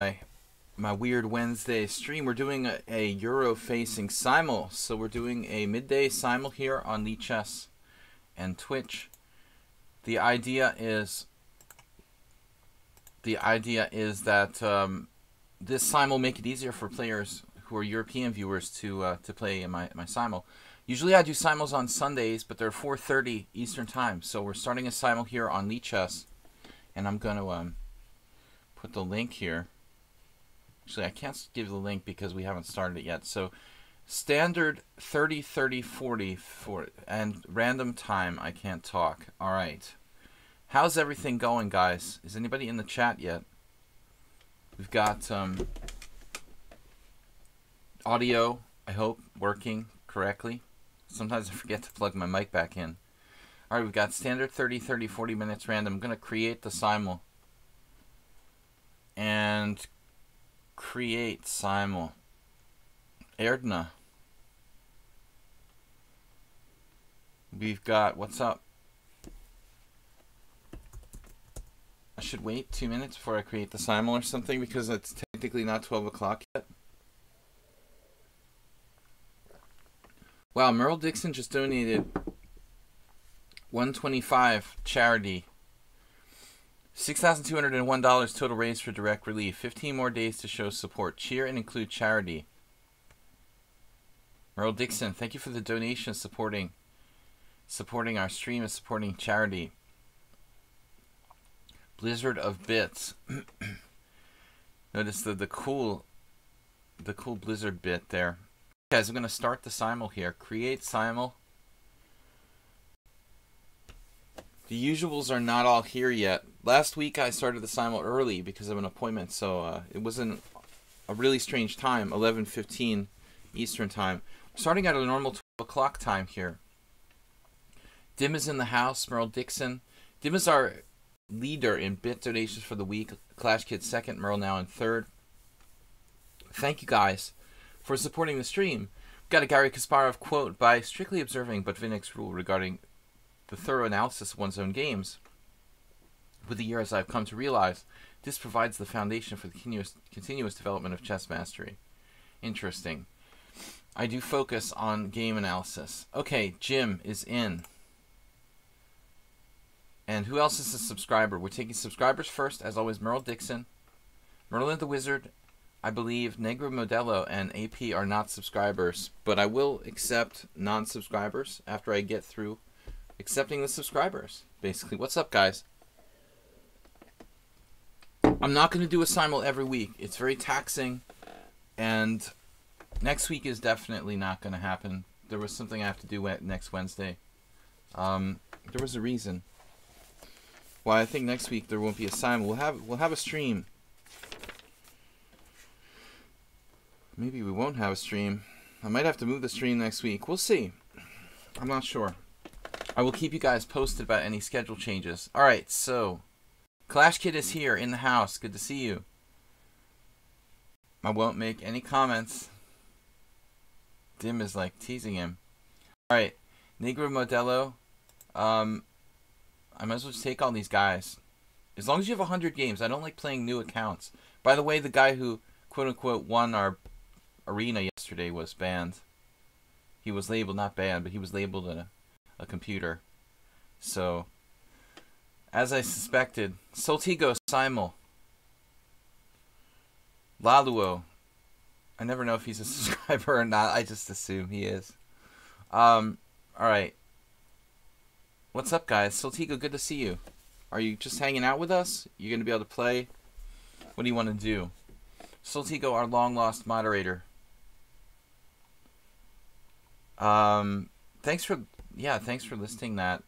my Weird Wednesday stream. We're doing a Euro-facing simul. So we're doing a midday simul here on Lichess and Twitch. The idea is that this simul will make it easier for players who are European viewers to play in my simul. Usually I do simuls on Sundays, but they're 4:30 Eastern time. So we're starting a simul here on Lichess, and I'm going to put the link here. Actually, I can't give the link because we haven't started it yet. So standard 30, 30, 40 and random time I can't talk. All right. How's everything going, guys? Is anybody in the chat yet? We've got audio, I hope, working correctly. Sometimes I forget to plug my mic back in. All right, we've got standard 30, 30, 40 minutes random. I'm going to create the simul. And create simul. Erdna. We've got, what's up? I should wait 2 minutes before I create the simul or something because it's technically not 12 o'clock yet. Wow, Merle Dixon just donated $125 charity. $6,201 total raised for direct relief. 15 more days to show support. Cheer and include charity. Merle Dixon, thank you for the donation, supporting our stream and supporting charity. Blizzard of Bits. Notice the cool Blizzard bit there. Guys, I'm gonna start the simul here. Create simul. The usuals are not all here yet. Last week I started the simul early because of an appointment, so it wasn't a really strange time, 11:15 Eastern time. Starting at a normal 12 o'clock time here. Dim is in the house, Merle Dixon. Dim is our leader in bit donations for the week. Clash Kid second, Merle now in third. Thank you guys for supporting the stream. We've got a Gary Kasparov quote: by strictly observing Botvinnik's rule regarding the thorough analysis of one's own games. With the years, I've come to realize this provides the foundation for the continuous development of chess mastery. Interesting. I do focus on game analysis. Okay, Jim is in. And who else is a subscriber? We're taking subscribers first, as always. Merle Dixon, Merlin the Wizard, I believe Negro Modelo and AP are not subscribers, but I will accept non-subscribers after I get through accepting the subscribers, basically. What's up, guys? I'm not going to do a simul every week. It's very taxing, and next week is definitely not going to happen. There was something I have to do next Wednesday. There was a reason why I think next week there won't be a simul. We'll have a stream. Maybe we won't have a stream. I might have to move the stream next week. We'll see. I'm not sure. I will keep you guys posted about any schedule changes. Alright, so Clash Kid is here in the house. Good to see you. I won't make any comments. Dim is like teasing him. Alright, Negro Modelo. I might as well just take all these guys. As long as you have 100 games. I don't like playing new accounts. By the way, the guy who quote-unquote won our arena yesterday was banned. He was labeled, not banned, but he was labeled a computer. So, as I suspected, Soltigo Simul. Laluo. I never know if he's a subscriber or not. I just assume he is. Alright. What's up, guys? Soltigo, good to see you. Are you just hanging out with us? You going to be able to play? What do you want to do? Soltigo, our long-lost moderator. Thanks for listing that.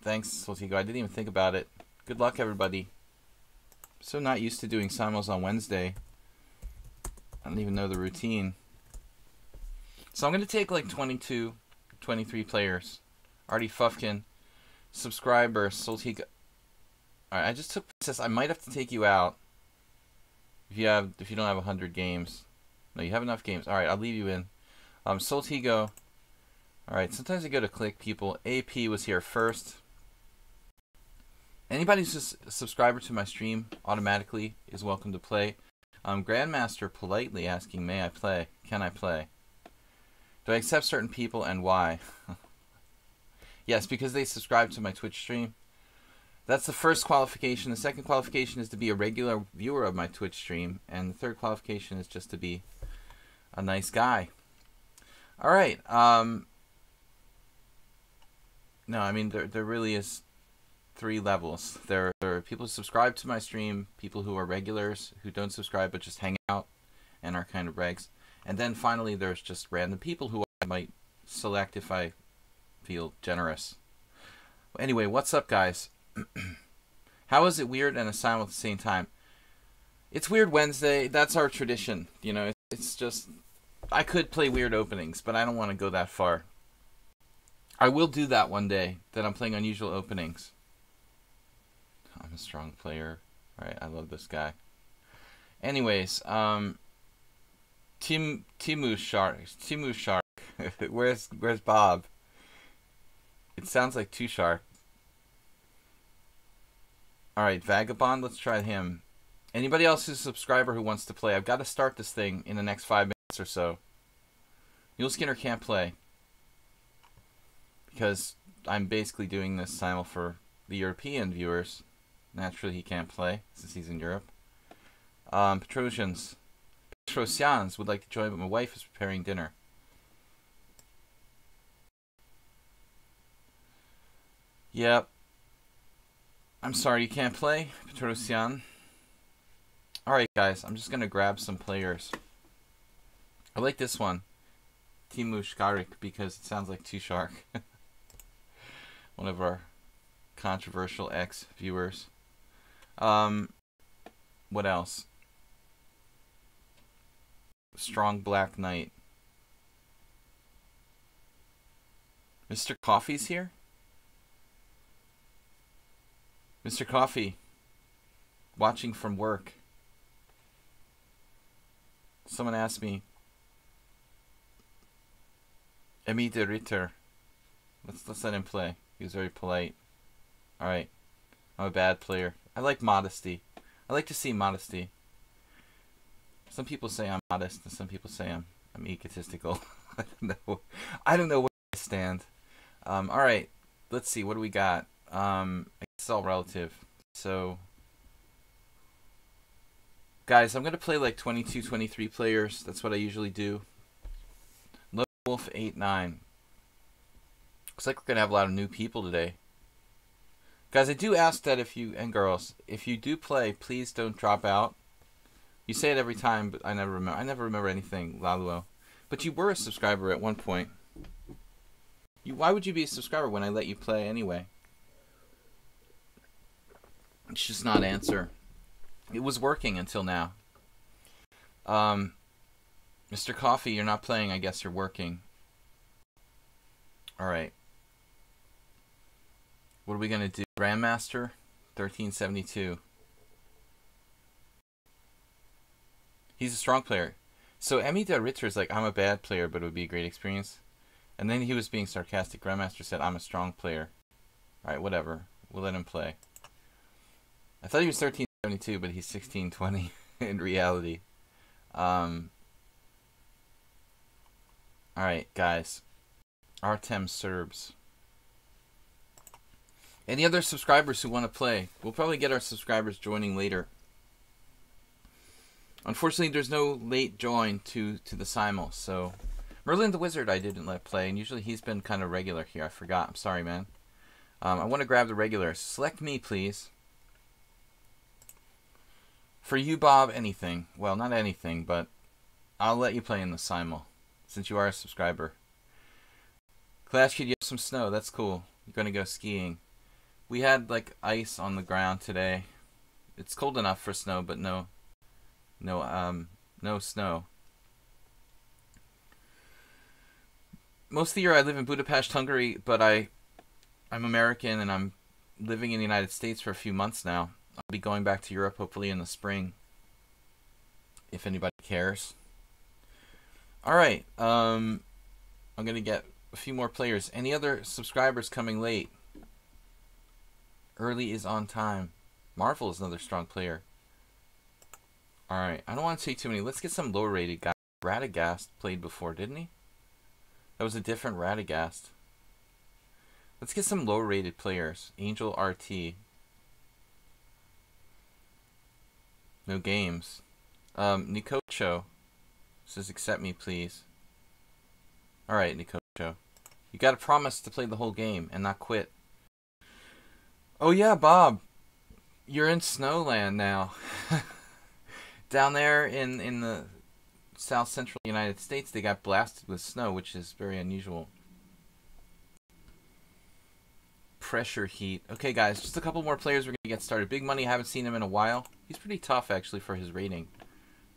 Thanks, Soltigo. I didn't even think about it. Good luck, everybody. So not used to doing simuls on Wednesday. I don't even know the routine. So I'm going to take like 22, 23 players. Artie Fufkin, subscriber, Soltigo. Alright, I just took Princess. I might have to take you out if you don't have 100 games. No, you have enough games. Alright, I'll leave you in. Soltigo. Alright, sometimes I go to click people. AP was here first. Anybody who's a subscriber to my stream automatically is welcome to play. Grandmaster politely asking, may I play? Can I play? Do I accept certain people and why? Yes, because they subscribe to my Twitch stream. That's the first qualification. The second qualification is to be a regular viewer of my Twitch stream. And the third qualification is just to be a nice guy. All right. No, I mean, there really is 3 levels. There are people who subscribe to my stream, people who are regulars, who don't subscribe but just hang out and are kind of regs. And then finally there's just random people who I might select if I feel generous. Anyway, what's up, guys? How is it weird and a simul at the same time? It's Weird Wednesday. That's our tradition. You know, it's just... I could play weird openings, but I don't want to go that far. I will do that one day, that I'm playing unusual openings. I'm a strong player. Alright, I love this guy. Anyways, Timu Shark. Where's Bob? It sounds like Two Shark. Alright, Vagabond, let's try him. Anybody else who's a subscriber who wants to play, I've got to start this thing in the next 5 minutes or so. Mule Skinner can't play. Because I'm basically doing this simul for the European viewers. Naturally, he can't play since he's in Europe. Petrosians would like to join, but my wife is preparing dinner. Yep. I'm sorry you can't play, Petrosian. Alright, guys, I'm just going to grab some players. I like this one, Timu Shkarik, because it sounds like Two Shark. One of our controversial ex-viewers. What else? Strong Black Knight. Mr. Coffee's here? Mr. Coffee. Watching from work. Someone asked me. Emi de Ritter. Let's let him play. He was very polite. Alright. I'm a bad player. I like modesty. I like to see modesty. Some people say I'm modest, and some people say I'm egotistical. I don't know. I don't know where I stand. Alright. Let's see. What do we got? I guess it's all relative. So, guys, I'm going to play like 22, 23 players. That's what I usually do. Lone Wolf 8-9. Looks like we're going to have a lot of new people today. Guys, I do ask that if you, and girls, if you do play, please don't drop out. You say it every time, but I never remember anything, Laluo. But you were a subscriber at one point. Why would you be a subscriber when I let you play anyway? It's just not answer. It was working until now. Mr. Coffee, you're not playing. I guess you're working. Alright. What are we going to do? Grandmaster, 1372. He's a strong player. So Emi de Ritter is like, I'm a bad player, but it would be a great experience. And then he was being sarcastic. Grandmaster said, I'm a strong player. Alright, whatever. We'll let him play. I thought he was 1372, but he's 1620 in reality. Alright, guys. Artem Serbs. Any other subscribers who want to play? We'll probably get our subscribers joining later. Unfortunately, there's no late join to the simul, so... Merlin the Wizard I didn't let play, and usually he's been kind of regular here. I forgot. I'm sorry, man. I want to grab the regulars. Select me, please. For you, Bob, anything. Well, not anything, but I'll let you play in the simul, since you are a subscriber. Clash Kid, you have some snow. That's cool. You're going to go skiing. We had, like, ice on the ground today. It's cold enough for snow, but no snow. Most of the year I live in Budapest, Hungary, but I'm American and I'm living in the United States for a few months now. I'll be going back to Europe hopefully in the spring, if anybody cares. Alright, I'm going to get a few more players. Any other subscribers coming late? Early is on time. Marvel is another strong player. Alright, I don't want to take too many. Let's get some lower rated guys. Radagast played before, didn't he? That was a different Radagast. Let's get some lower rated players. Angel RT. No games. Nikocho says accept me, please. Alright, Nikocho. You gotta promise to play the whole game and not quit. Oh yeah, Bob. You're in Snowland now. Down there in the south central United States, they got blasted with snow, which is very unusual. Pressure heat. Okay, guys, just a couple more players. We're going to get started. Big Money, haven't seen him in a while. He's pretty tough, actually, for his rating.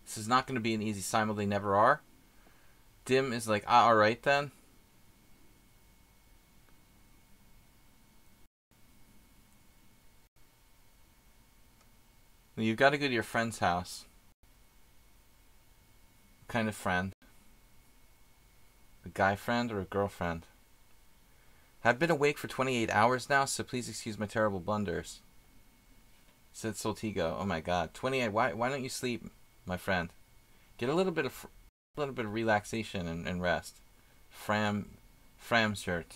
This is not going to be an easy simul. They never are. Dim is like, ah, alright then. You've got to go to your friend's house. What kind of friend? A guy friend or a girlfriend? I've been awake for 28 hours now, so please excuse my terrible blunders. Said Soltigo. Oh my god. 28. Why don't you sleep, my friend? Get a little bit of relaxation and rest. Fram shirt.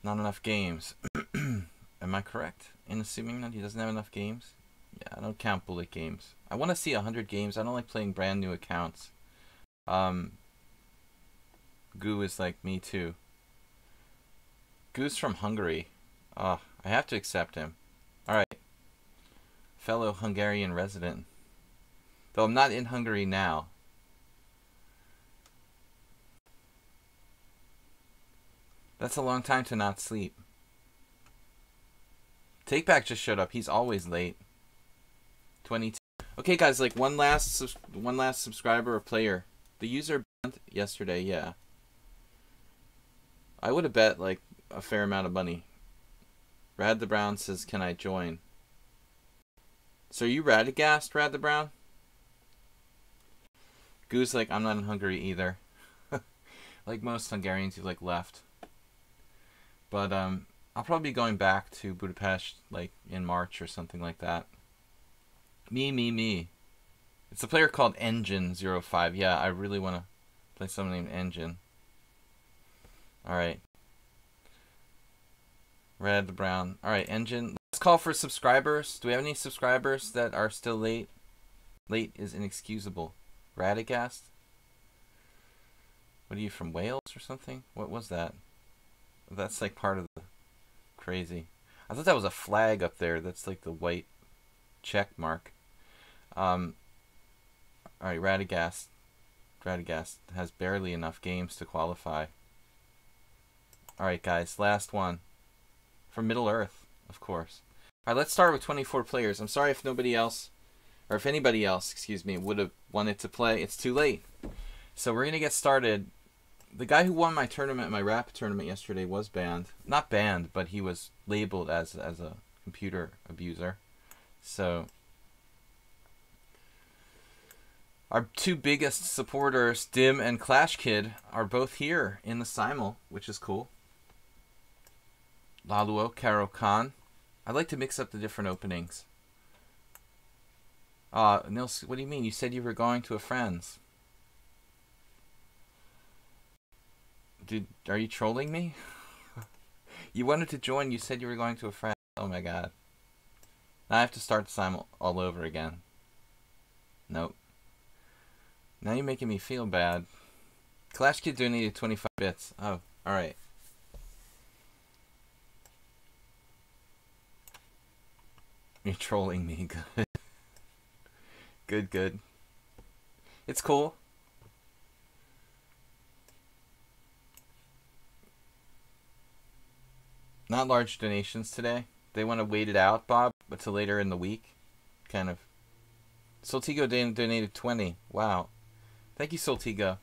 Not enough games. Am I correct in assuming that he doesn't have enough games? Yeah, I don't count bullet games. I want to see 100 games. I don't like playing brand new accounts. Goo is like me too. Goo's from Hungary. I have to accept him. Alright. Fellow Hungarian resident. Though I'm not in Hungary now. That's a long time to not sleep. Takeback just showed up. He's always late. 22. Okay, guys, like one last subscriber or player. The user banned yesterday, yeah. I would have bet like a fair amount of money. Rad the Brown says, "Can I join?" So are you Radagast, Rad the Brown? Goose like, "I'm not in Hungary either." Like most Hungarians, he's like left. But I'll probably be going back to Budapest like in March or something like that. Me. It's a player called Engine05. Yeah, I really want to play someone named Engine. Alright. Red, the brown. Alright, Engine. Let's call for subscribers. Do we have any subscribers that are still late? Late is inexcusable. Radagast? What are you, from Wales or something? What was that? That's like part of the crazy. I thought that was a flag up there. That's like the white check mark. Alright, Radagast. Radagast has barely enough games to qualify. Alright, guys, last one. From Middle Earth, of course. Alright, let's start with 24 players. I'm sorry if nobody else, or if anybody else, excuse me, would have wanted to play. It's too late. So we're going to get started. The guy who won my tournament, my rap tournament yesterday, was banned. Not banned, but he was labeled as a computer abuser. So our two biggest supporters, Dim and Clash Kid, are both here in the simul, which is cool. Laluo, Karo Khan. I like to mix up the different openings. Nils, what do you mean? You said you were going to a friend's. Dude, are you trolling me? You wanted to join, you said you were going to a friend. Oh my god. Now I have to start the simul all over again. Nope. Now you're making me feel bad. Clash Kid donated 25 bits. Oh, alright. You're trolling me. Good. Good. It's cool. Not large donations today. They want to wait it out, Bob, but till later in the week. Kind of. Soltigo donated 20. Wow. Thank you, Soltigo.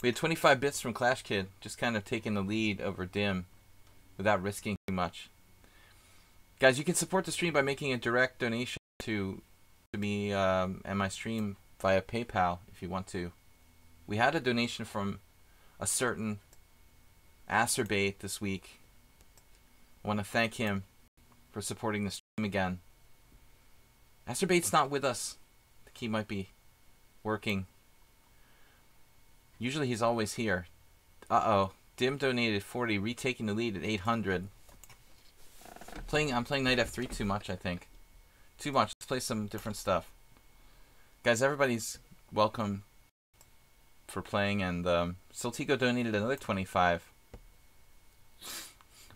We had 25 bits from Clash Kid, just kind of taking the lead over Dim without risking too much. Guys, you can support the stream by making a direct donation to me and my stream via PayPal if you want to. We had a donation from a certain Acerbate this week. I want to thank him for supporting the stream again. Acerbate's not with us. The key might be working. Usually he's always here. Uh-oh. Dim donated 40, retaking the lead at 800. I'm playing knight f3 too much, I think. Too much. Let's play some different stuff. Guys, everybody's welcome for playing, and Soltigo donated another 25.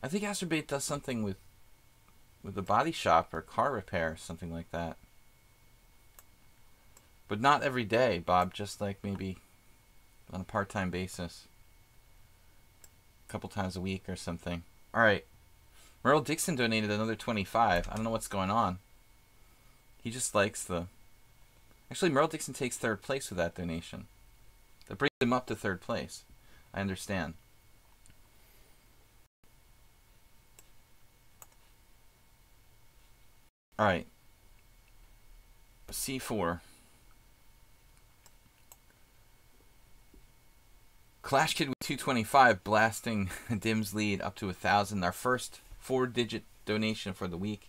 I think Astrobate does something with the body shop or car repair, something like that. But not every day, Bob, just like maybe on a part-time basis. A couple times a week or something. Alright. Merle Dixon donated another 25. I don't know what's going on. He just likes the... Actually, Merle Dixon takes third place with that donation. That brings him up to third place. I understand. Alright. C4. Clash Kid with 225 blasting Dim's lead up to 1,000. Our first 4-digit donation for the week.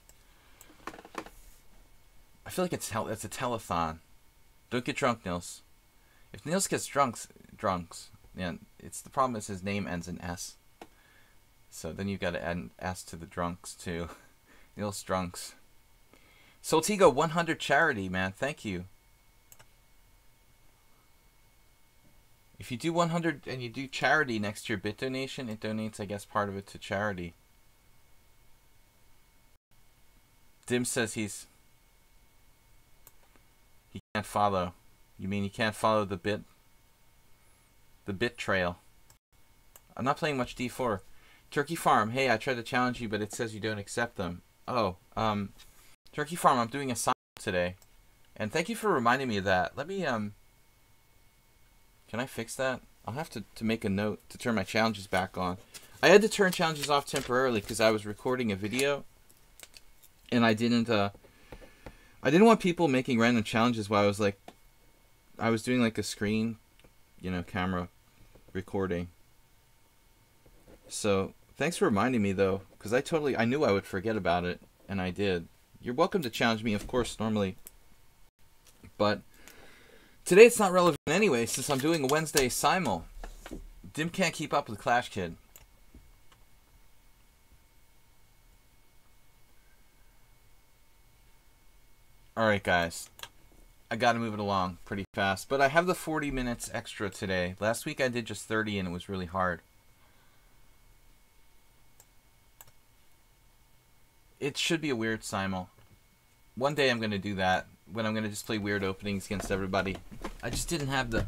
I feel like it's a telethon. Don't get drunk, Nils. If Nils gets drunks, yeah, the problem is his name ends in S. So then you've got to add an S to the drunks too. Nils Drunks. Soltigo 100 charity, man. Thank you. If you do 100 and you do charity next to your bit donation, it donates, I guess, part of it to charity. Dim says he can't follow. You mean he can't follow the bit trail? I'm not playing much D4. Turkey Farm, hey, I tried to challenge you, but it says you don't accept them. Oh, Turkey Farm, I'm doing a simul today. And thank you for reminding me of that. Let me, can I fix that? I'll have to make a note to turn my challenges back on. I had to turn challenges off temporarily because I was recording a video. And I didn't want people making random challenges while I was doing like a screen, camera recording. So, thanks for reminding me though, because I knew I would forget about it, and I did. You're welcome to challenge me, of course, normally. But today it's not relevant anyway, since I'm doing a Wednesday simul. Dim can't keep up with Clash Kid. Alright, guys. I gotta move it along pretty fast. But I have the 40 minutes extra today. Last week I did just 30 and it was really hard. It should be a weird simul. One day I'm going to do that, when I'm going to just play weird openings against everybody. I just didn't have the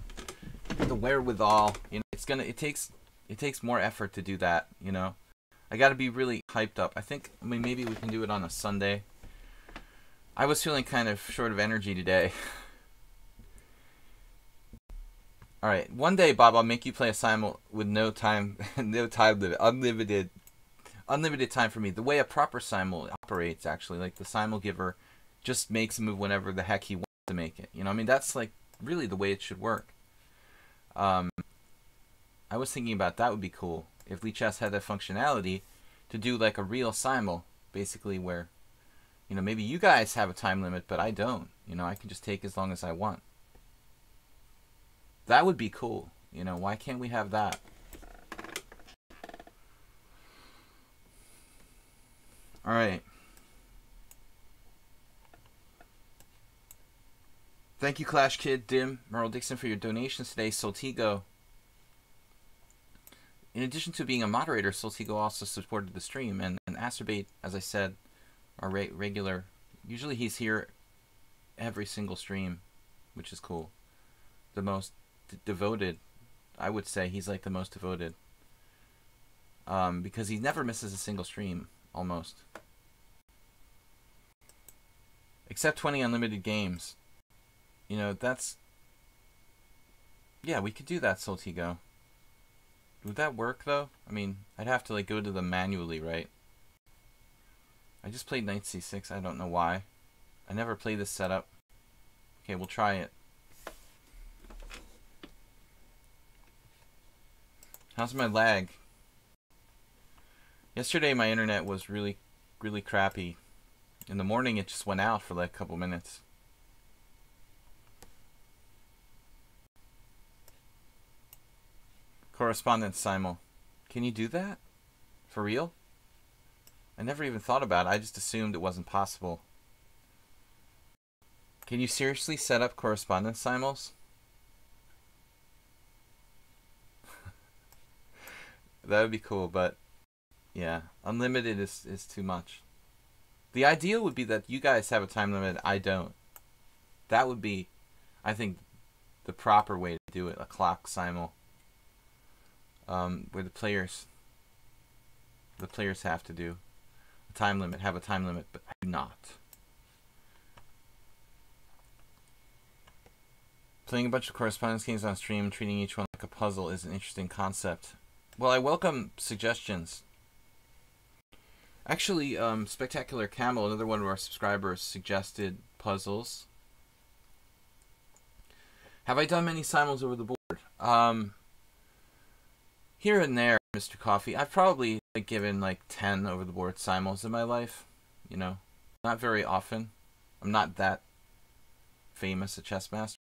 wherewithal. It takes more effort to do that, I got to be really hyped up. Maybe we can do it on a Sunday. I was feeling kind of short of energy today. Alright, one day, Bob, I'll make you play a simul with no time limit, unlimited time for me. The way a proper simul operates, actually, like the simul giver just makes a move whenever the heck he wants to make it. That's like really the way it should work. I was thinking about that would be cool if Lichess had that functionality to do like a real simul, basically where maybe you guys have a time limit, but I don't. I can just take as long as I want. That would be cool. Why can't we have that? Alright. Thank you, Clash Kid, Dim, Merle Dixon, for your donations today. Soltigo. In addition to being a moderator, Soltigo also supported the stream. And Acerbate, as I said, our regular. Usually he's here every single stream, which is cool. The most devoted, I would say. He's like the most devoted. Because he never misses a single stream, almost. Except 20 unlimited games. That's... Yeah, we could do that, Soltigo. Would that work, though? I'd have to, go to them manually, right? I just played knight c6. I don't know why. I never played this setup. Okay, we'll try it. How's my lag? Yesterday my internet was really, really crappy. In the morning, it just went out for like a couple minutes. Correspondence simul. Can you do that? For real? I never even thought about it. I just assumed it wasn't possible. Can you seriously set up correspondence simuls? That would be cool, but yeah, unlimited is too much. The ideal would be that you guys have a time limit, I don't. That would be, I think, the proper way to do it, a clock simul. Where the players have to do a time limit, have a time limit, but I do not. Playing a bunch of correspondence games on stream, treating each one like a puzzle is an interesting concept. Well, I welcome suggestions. Actually, Spectacular Camel, another one of our subscribers, suggested puzzles. Have I done many simuls over the board? Here and there, Mr. Coffee. I've probably given like 10 over the board simuls in my life. You know, not very often. I'm not that famous a chess master.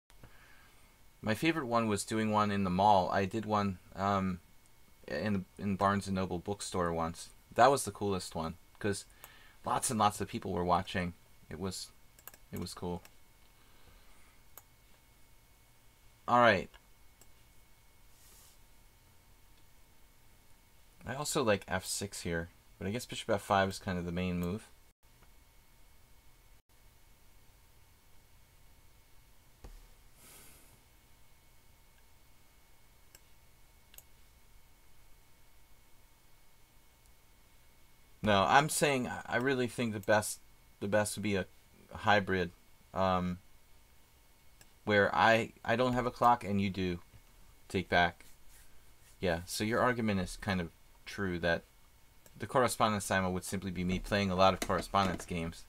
My favorite one was doing one in the mall. I did one in Barnes & Noble bookstore once. That was the coolest one because lots and lots of people were watching. It was cool. All right. I also like f6 here, but I guess bishop f5 is kind of the main move. No, I'm saying I really think the best would be a hybrid, where I don't have a clock and you do. Take back. Yeah, so your argument is kind of true that the correspondence simul would simply be me playing a lot of correspondence games.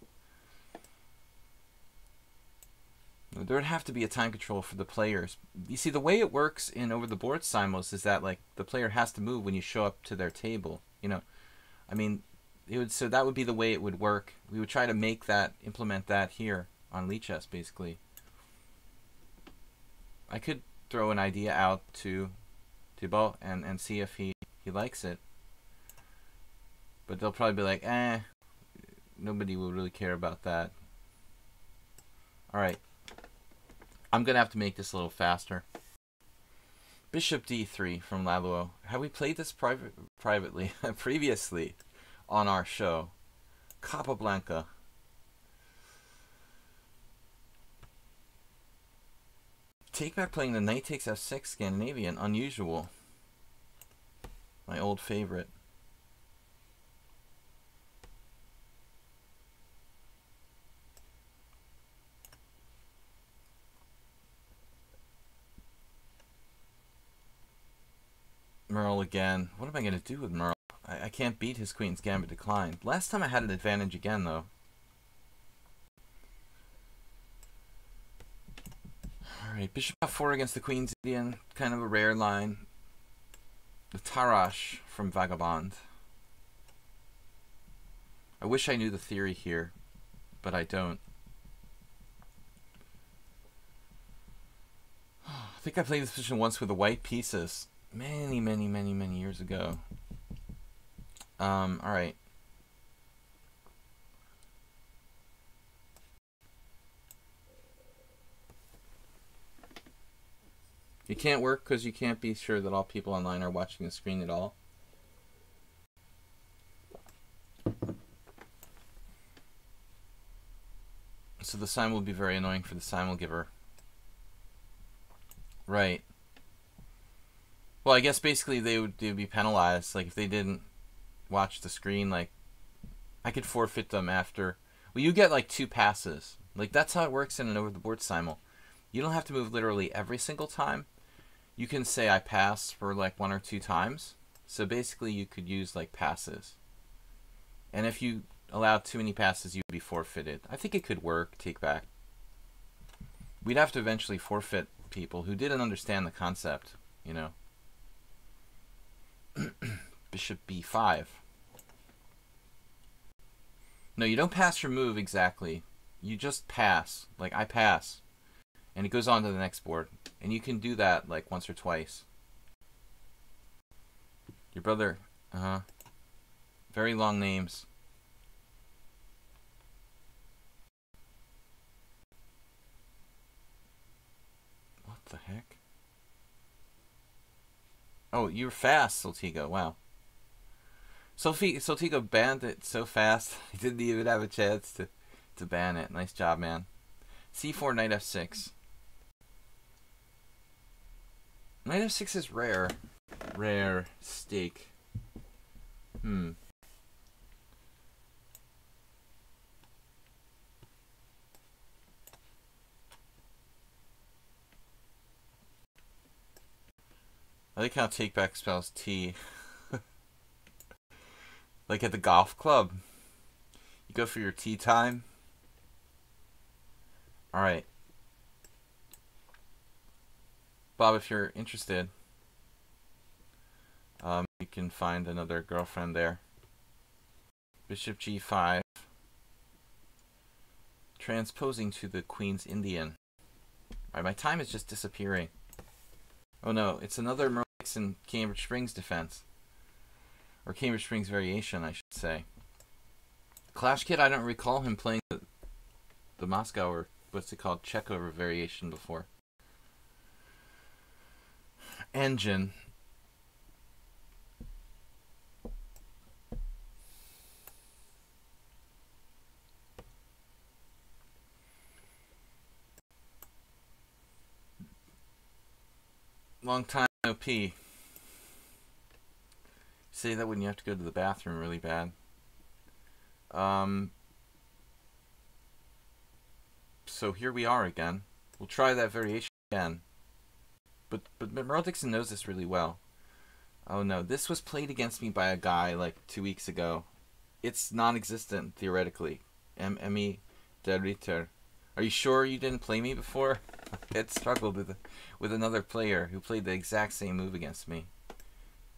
There would have to be a time control for the players. You see, the way it works in over the board simuls is that like the player has to move when you show up to their table. You know, I mean, so that would be the way it would work. We would try to make that, implement that here on Lichess, basically. I could throw an idea out to Thibaut and see if he likes it. But they'll probably be like, nobody will really care about that. Alright. I'm going to have to make this a little faster. Bishop d3 from Laluo. Have we played this privately previously on our show? Capablanca. Take back playing the knight takes f6 Scandinavian. Unusual. My old favorite. Merle again. What am I going to do with Merle? I can't beat his Queen's Gambit decline. Last time I had an advantage again, though. Alright, Bishop f4 against the Queen's Indian. Kind of a rare line. The Tarash from Vagabond. I wish I knew the theory here, but I don't. I think I played this position once with the white pieces. Many years ago. Alright. You can't work because you can't be sure that all people online are watching the screen at all. So the simul will be very annoying for the simul giver. Right. Well, I guess basically they would be penalized. Like if they didn't watch the screen, like I could forfeit them after. Well, you get like 2 passes. Like that's how it works in an over the board simul. You don't have to move literally every single time. You can say I pass for like 1 or 2 times. So basically you could use like passes. And if you allowed too many passes, you would be forfeited. I think it could work, take back. We'd have to eventually forfeit people who didn't understand the concept, you know. Bishop b5. No, you don't pass your move exactly. You just pass. Like, I pass. And it goes on to the next board. And you can do that, like, once or twice. Your brother, very long names. What the heck? Oh, you're fast, Soltigo. Wow. Soltigo banned it so fast, he didn't even have a chance to ban it. Nice job, man. C4, knight f6. Knight f6 is rare. Rare stake. I like how take back spells T. Like at the golf club. You go for your tea time. Alright. Bob, if you're interested, you can find another girlfriend there. Bishop g5. Transposing to the Queen's Indian. Alright, my time is just disappearing. Oh no, it's another Merle Dixon Cambridge Springs defense. Or Cambridge Springs variation, I should say. Clash Kid, I don't recall him playing the Moscow, or what's it called, Checover variation before. Engine. Long time no pee. Say that when you have to go to the bathroom really bad. So here we are again. We'll try that variation again. But Merle Dixon knows this really well. Oh no, this was played against me by a guy like 2 weeks ago. It's non-existent theoretically. M.E. de Ritter. Are you sure you didn't play me before? I had struggled with another player who played the exact same move against me.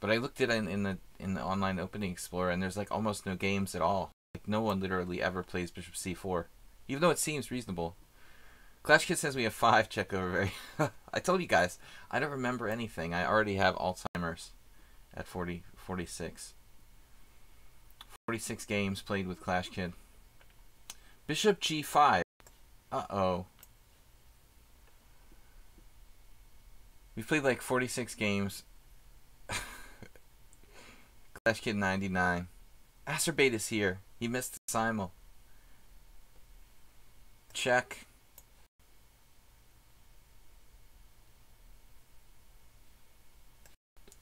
But I looked at it in the online opening explorer, and there's like almost no games at all. Like no one literally ever plays Bishop C4, even though it seems reasonable. Clash Kid says we have 5 check over. I told you guys, I don't remember anything. I already have Alzheimer's at 46. 46 games played with Clash Kid. Bishop G5. Uh-oh. We've played like 46 games. Clash Kid 99. Acerbate is here. He missed the simul. Check.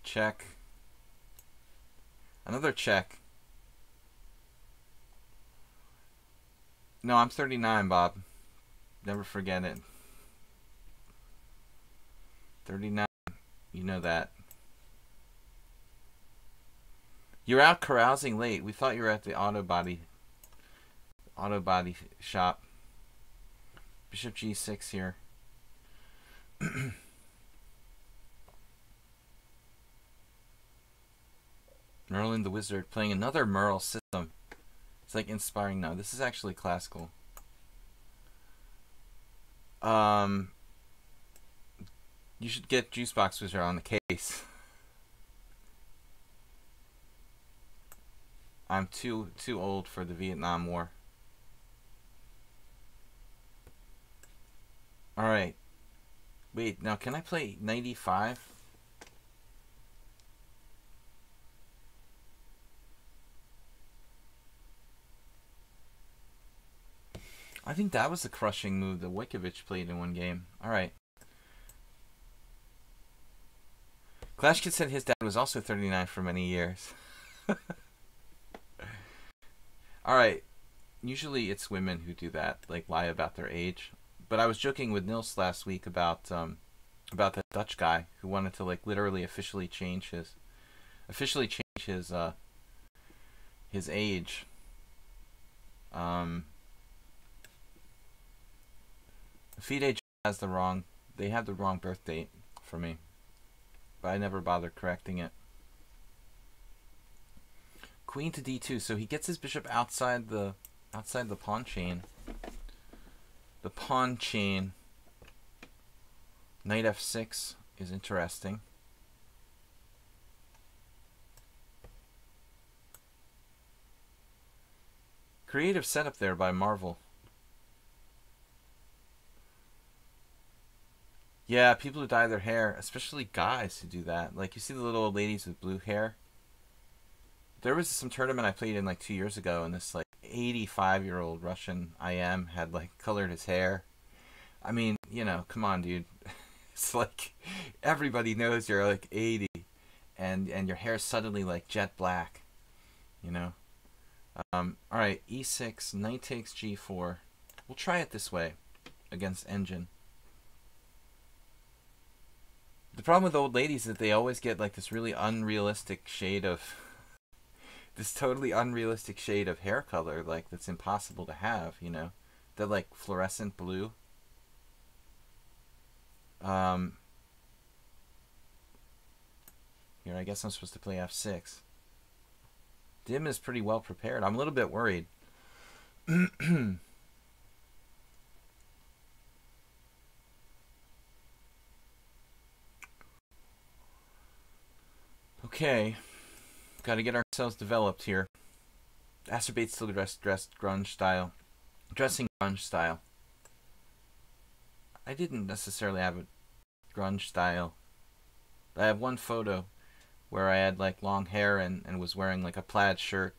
Check. Another check. No, I'm 39, Bob. Never forget it. 39. You know that. You're out carousing late. We thought you were at the auto body shop. Bishop G6 here. Merlin the Wizard playing another Merle system. It's like inspiring now. This is actually classical. You should get Juicebox Wizard on the case. I'm too old for the Vietnam War. Alright. Wait, now can I play 95? I think that was the crushing move that Wyckovic played in one game. Alright. Clash Kid said his dad was also 39 for many years. Alright. Usually it's women who do that, like lie about their age. But I was joking with Nils last week about that Dutch guy who wanted to like literally officially change his age. FIDE has they had the wrong birth date for me, but I never bothered correcting it. Queen to D2, so he gets his bishop outside the outside the pawn chain. The pawn chain. Knight f6 is interesting. Creative setup there by Marvel. Yeah, people who dye their hair, especially guys who do that. Like, you see the little old ladies with blue hair? There was some tournament I played in like 2 years ago, and this like 85-year-old Russian IM had like colored his hair. I mean, you know, come on, dude. It's like everybody knows you're like 80, and your hair's suddenly like jet black, you know. All right, e6, knight takes g4. We'll try it this way against engine. The problem with old ladies is that they always get like this really unrealistic shade of this totally unrealistic shade of hair color, like that's impossible to have, you know. They're like fluorescent blue. Here, I guess I'm supposed to play f6. Dim is pretty well prepared. I'm a little bit worried. Okay. Got to get ourselves developed here. Acerbate's still dressed grunge style. Dressing grunge style. I didn't necessarily have a grunge style. I have one photo where I had like long hair and was wearing like a plaid shirt,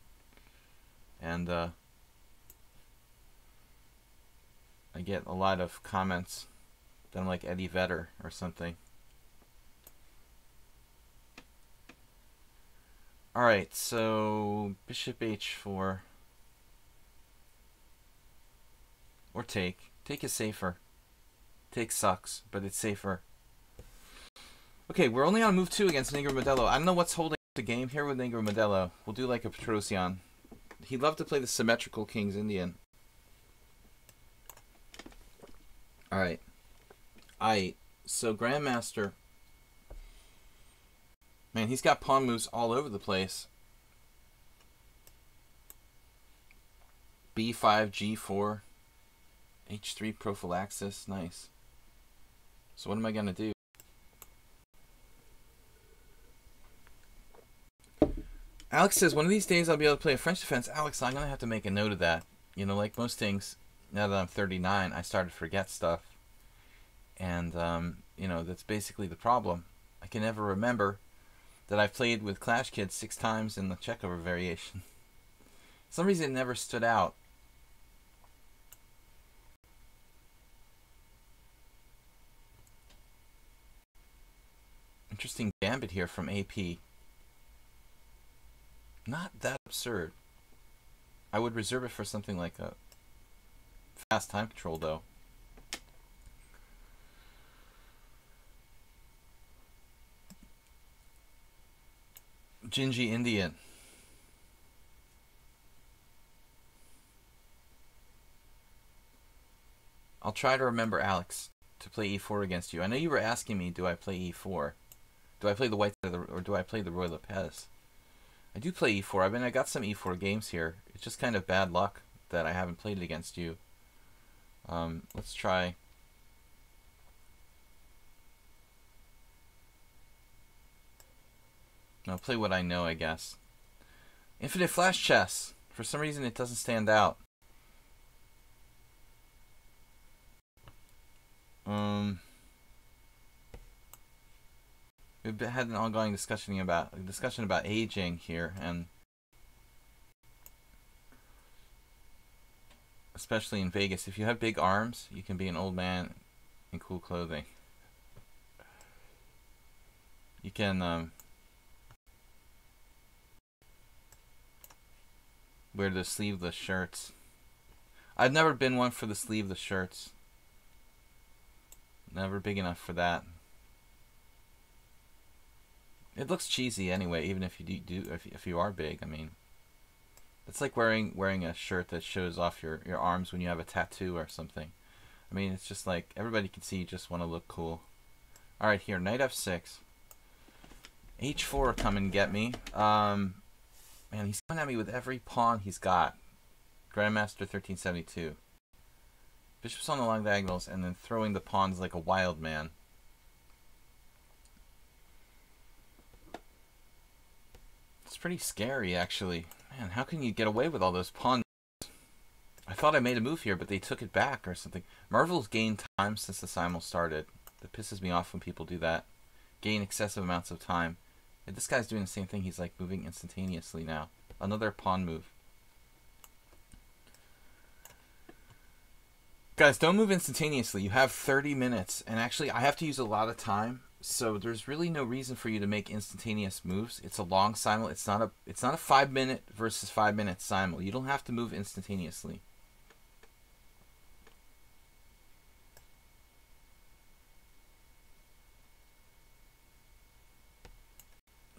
and I get a lot of comments that I'm like Eddie Vedder or something. Alright, so bishop h4 or take. Take is safer. Take sucks, but it's safer. Okay, we're only on move 2 against Negro Modelo. I don't know what's holding the game here with Negro Modelo. We'll do like a Petrosian. He loved to play the symmetrical King's Indian. Alright. So Grandmaster. Man, he's got pawn moves all over the place. B5, G4, H3 prophylaxis. Nice. So what am I going to do? Alex says, one of these days I'll be able to play a French defense. Alex, I'm going to have to make a note of that. You know, like most things, now that I'm 39, I started to forget stuff. And, you know, that's basically the problem. I can never remember that I've played with Clash Kids 6 times in the checkover variation. For some reason it never stood out. Interesting gambit here from AP. Not that absurd. I would reserve it for something like a fast time control, though. Gingy Indian. I'll try to remember, Alex, to play e4 against you. I know you were asking me, do I play e4? Do I play the white side or do I play the Roy Lopez? I do play e4. I mean, I got some e4 games here. It's just kind of bad luck that I haven't played it against you. Let's try. I'll play what I know, I guess. Infinite Flash Chess. For some reason, it doesn't stand out. We've had an ongoing discussion about aging here, and especially in Vegas, if you have big arms, you can be an old man in cool clothing. You can wear the sleeveless shirts. I've never been one for the sleeveless shirts. Never big enough for that. It looks cheesy anyway, even if you if you are big. I mean, it's like wearing a shirt that shows off your arms when you have a tattoo or something. I mean, it's just like everybody can see you just want to look cool. All right, here, knight f6, h4, come and get me. Man, he's coming at me with every pawn he's got. Grandmaster 1372. Bishops on the long diagonals and then throwing the pawns like a wild man. It's pretty scary, actually. Man, how can you get away with all those pawns? I thought I made a move here, but they took it back or something. Marvel's gained time since the simul started. That pisses me off when people do that. Gain excessive amounts of time. And this guy's doing the same thing. He's like moving instantaneously now. Another pawn move. Guys, don't move instantaneously. You have 30 minutes. And actually, I have to use a lot of time. So there's really no reason for you to make instantaneous moves. It's a long simul. It's not a 5-minute versus 5-minute simul. You don't have to move instantaneously.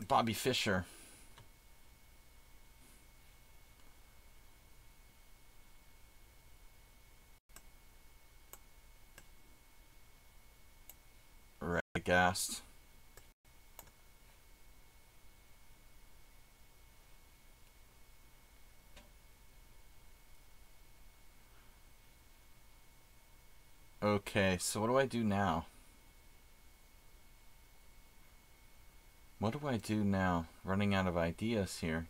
Bobby Fischer. Radagast. Okay, so what do I do now? What do I do now? Running out of ideas here.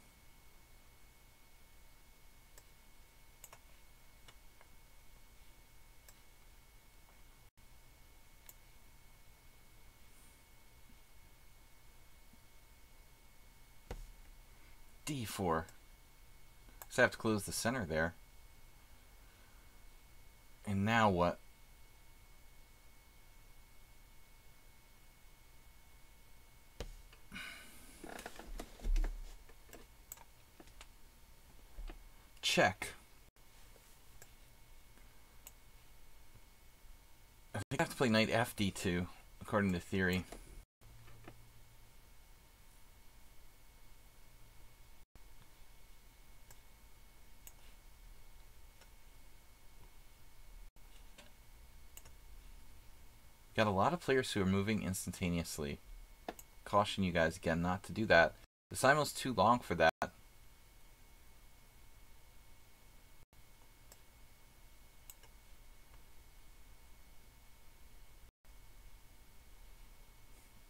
D4. So I have to close the center there. And now what? Check. I think I have to play knight FD2, according to theory. Got a lot of players who are moving instantaneously. Caution you guys again not to do that. The simul's too long for that.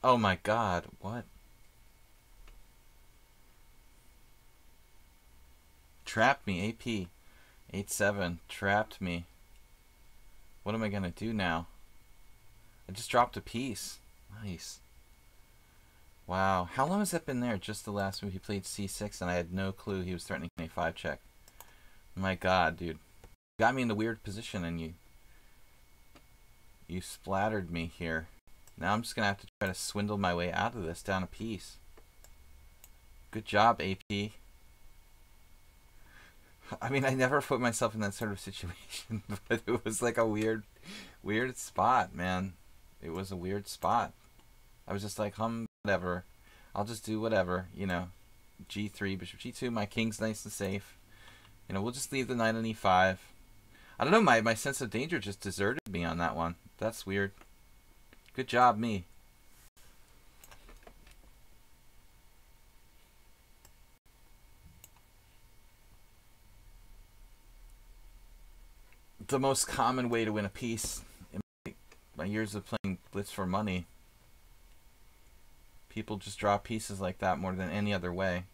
Oh my god, what? Trapped me, AP. 8-7, trapped me. What am I gonna do now? I just dropped a piece. Nice. Wow, how long has that been there? Just the last move he played C6 and I had no clue he was threatening a 5 check. My god, dude. You got me in the weird position and you splattered me here. Now I'm just going to have to try to swindle my way out of this down a piece. Good job, AP. I mean, I never put myself in that sort of situation, but it was like a weird spot, man. It was a weird spot. I was just like, whatever. I'll just do whatever, you know. G3, bishop G2, my king's nice and safe. You know, we'll just leave the knight on E5. I don't know, my sense of danger just deserted me on that one. That's weird. Good job, me. The most common way to win a piece in my years of playing Blitz for money. People just draw pieces like that more than any other way.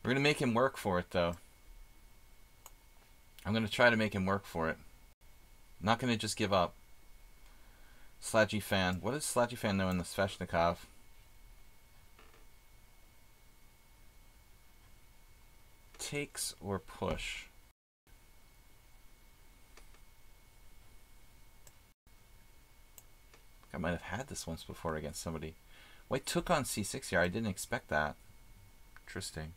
We're going to make him work for it, though. I'm going to try to make him work for it. I'm not going to just give up. Sladgie fan. What does Sladgie fan know in the Sveshnikov? Takes or push? I might have had this once before against somebody. White took on C6 here. I didn't expect that. Interesting.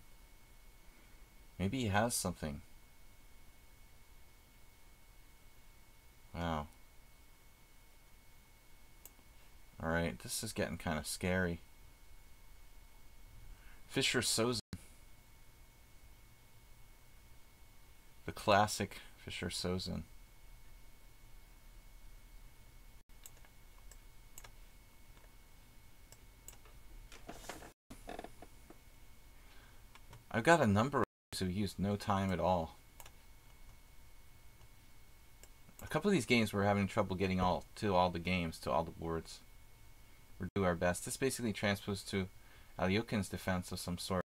Maybe he has something. Wow. Alright, this is getting kind of scary. Fischer-Sozin. The classic Fischer-Sozin. I've got a number of players who used no time at all. A couple of these games we're having trouble getting all the games, to all the boards. We're doing our best. This basically transposed to Alyoshin's defense of some sort.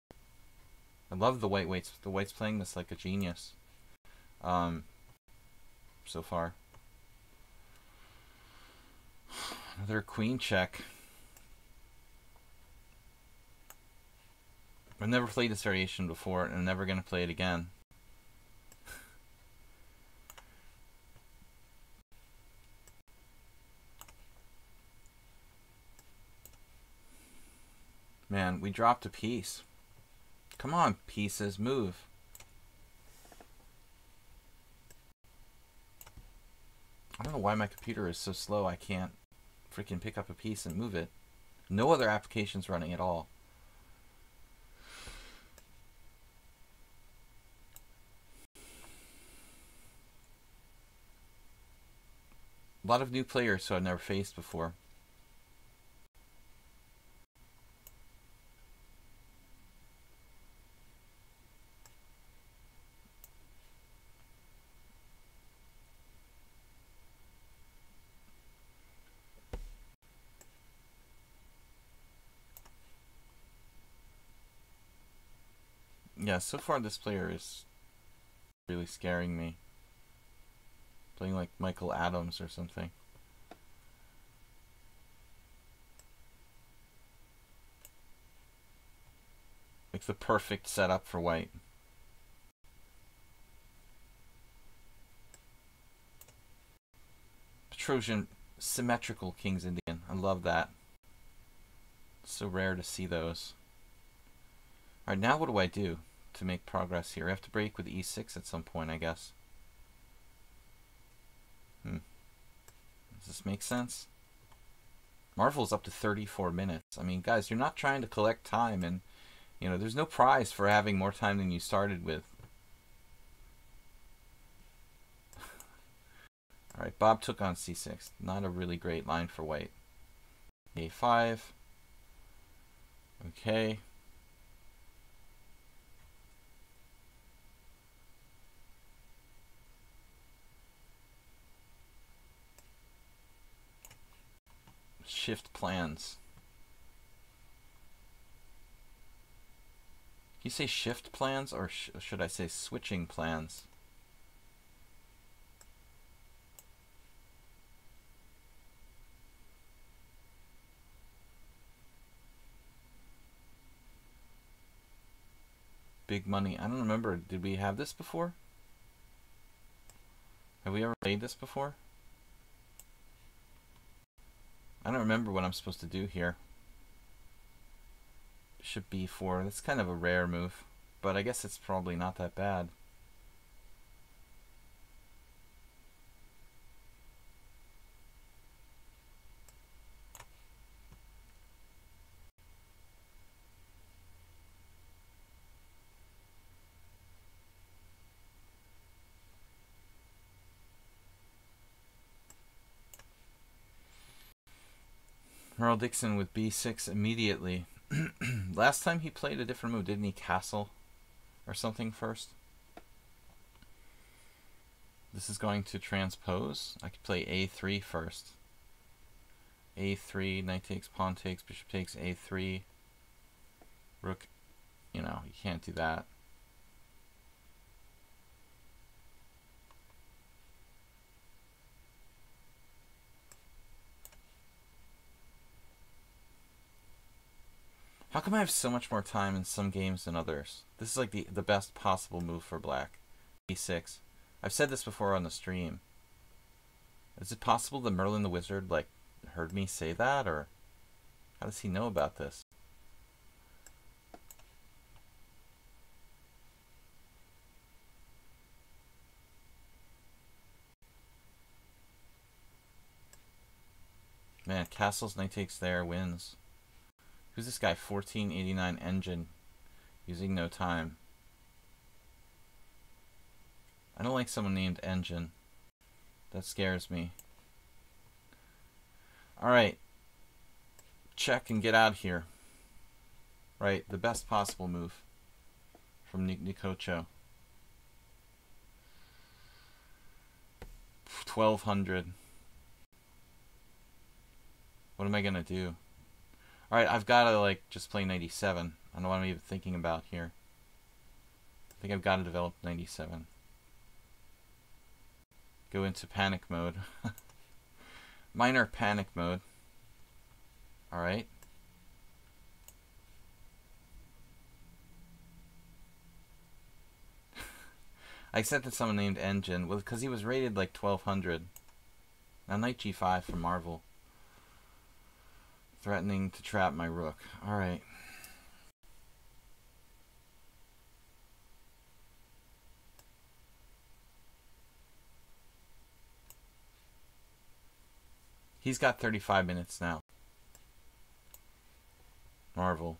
I love the whites. The white's playing this like a genius. So far. Another queen check. I've never played this variation before, and I'm never going to play it again. Man, we dropped a piece. Come on, pieces, move. I don't know why my computer is so slow I can't freaking pick up a piece and move it. No other applications running at all. A lot of new players who I've never faced before. Yeah, so far this player is really scaring me. Playing like Michael Adams or something. Like the perfect setup for white. Petrosian symmetrical King's Indian. I love that. So rare to see those. Alright, now what do I do to make progress here? I have to break with e6 at some point, I guess. Does this make sense? Marvel's up to 34 minutes. I mean, guys, you're not trying to collect time, and, you know, there's no prize for having more time than you started with. Alright, Bob took on c6. Not a really great line for white. a5. Okay. Shift plans. Can you say shift plans, or should I say switching plans? Big money. I don't remember. Did we have this before? Have we ever played this before? I don't remember what I'm supposed to do here. Bishop b4. That's kind of a rare move, but I guess it's probably not that bad. Merle Dixon with b6 immediately. Last time he played a different move, didn't he? Castle or something first. This is going to transpose. I could play a3 first. a3, knight takes, pawn takes, bishop takes, a3. Rook, you know, you can't do that. How come I have so much more time in some games than others? This is like the best possible move for black. e6. I've said this before on the stream. Is it possible that Merlin the Wizard like heard me say that, or how does he know about this? Man, castles, knight takes there, wins. Who's this guy? 1489 engine. Using no time. I don't like someone named Engine. That scares me. Alright. Check and get out of here. Right, the best possible move from Nikocho. 1200. What am I gonna do? Alright, I've gotta like just play 97. I don't know what I'm even thinking about here. I think I've gotta develop 97. Go into panic mode. Minor panic mode. Alright. I accepted someone named Engine, well, because he was rated like 1200. Now knight g5 from Marvel. Threatening to trap my rook. Alright. He's got 35 minutes now. Marvel.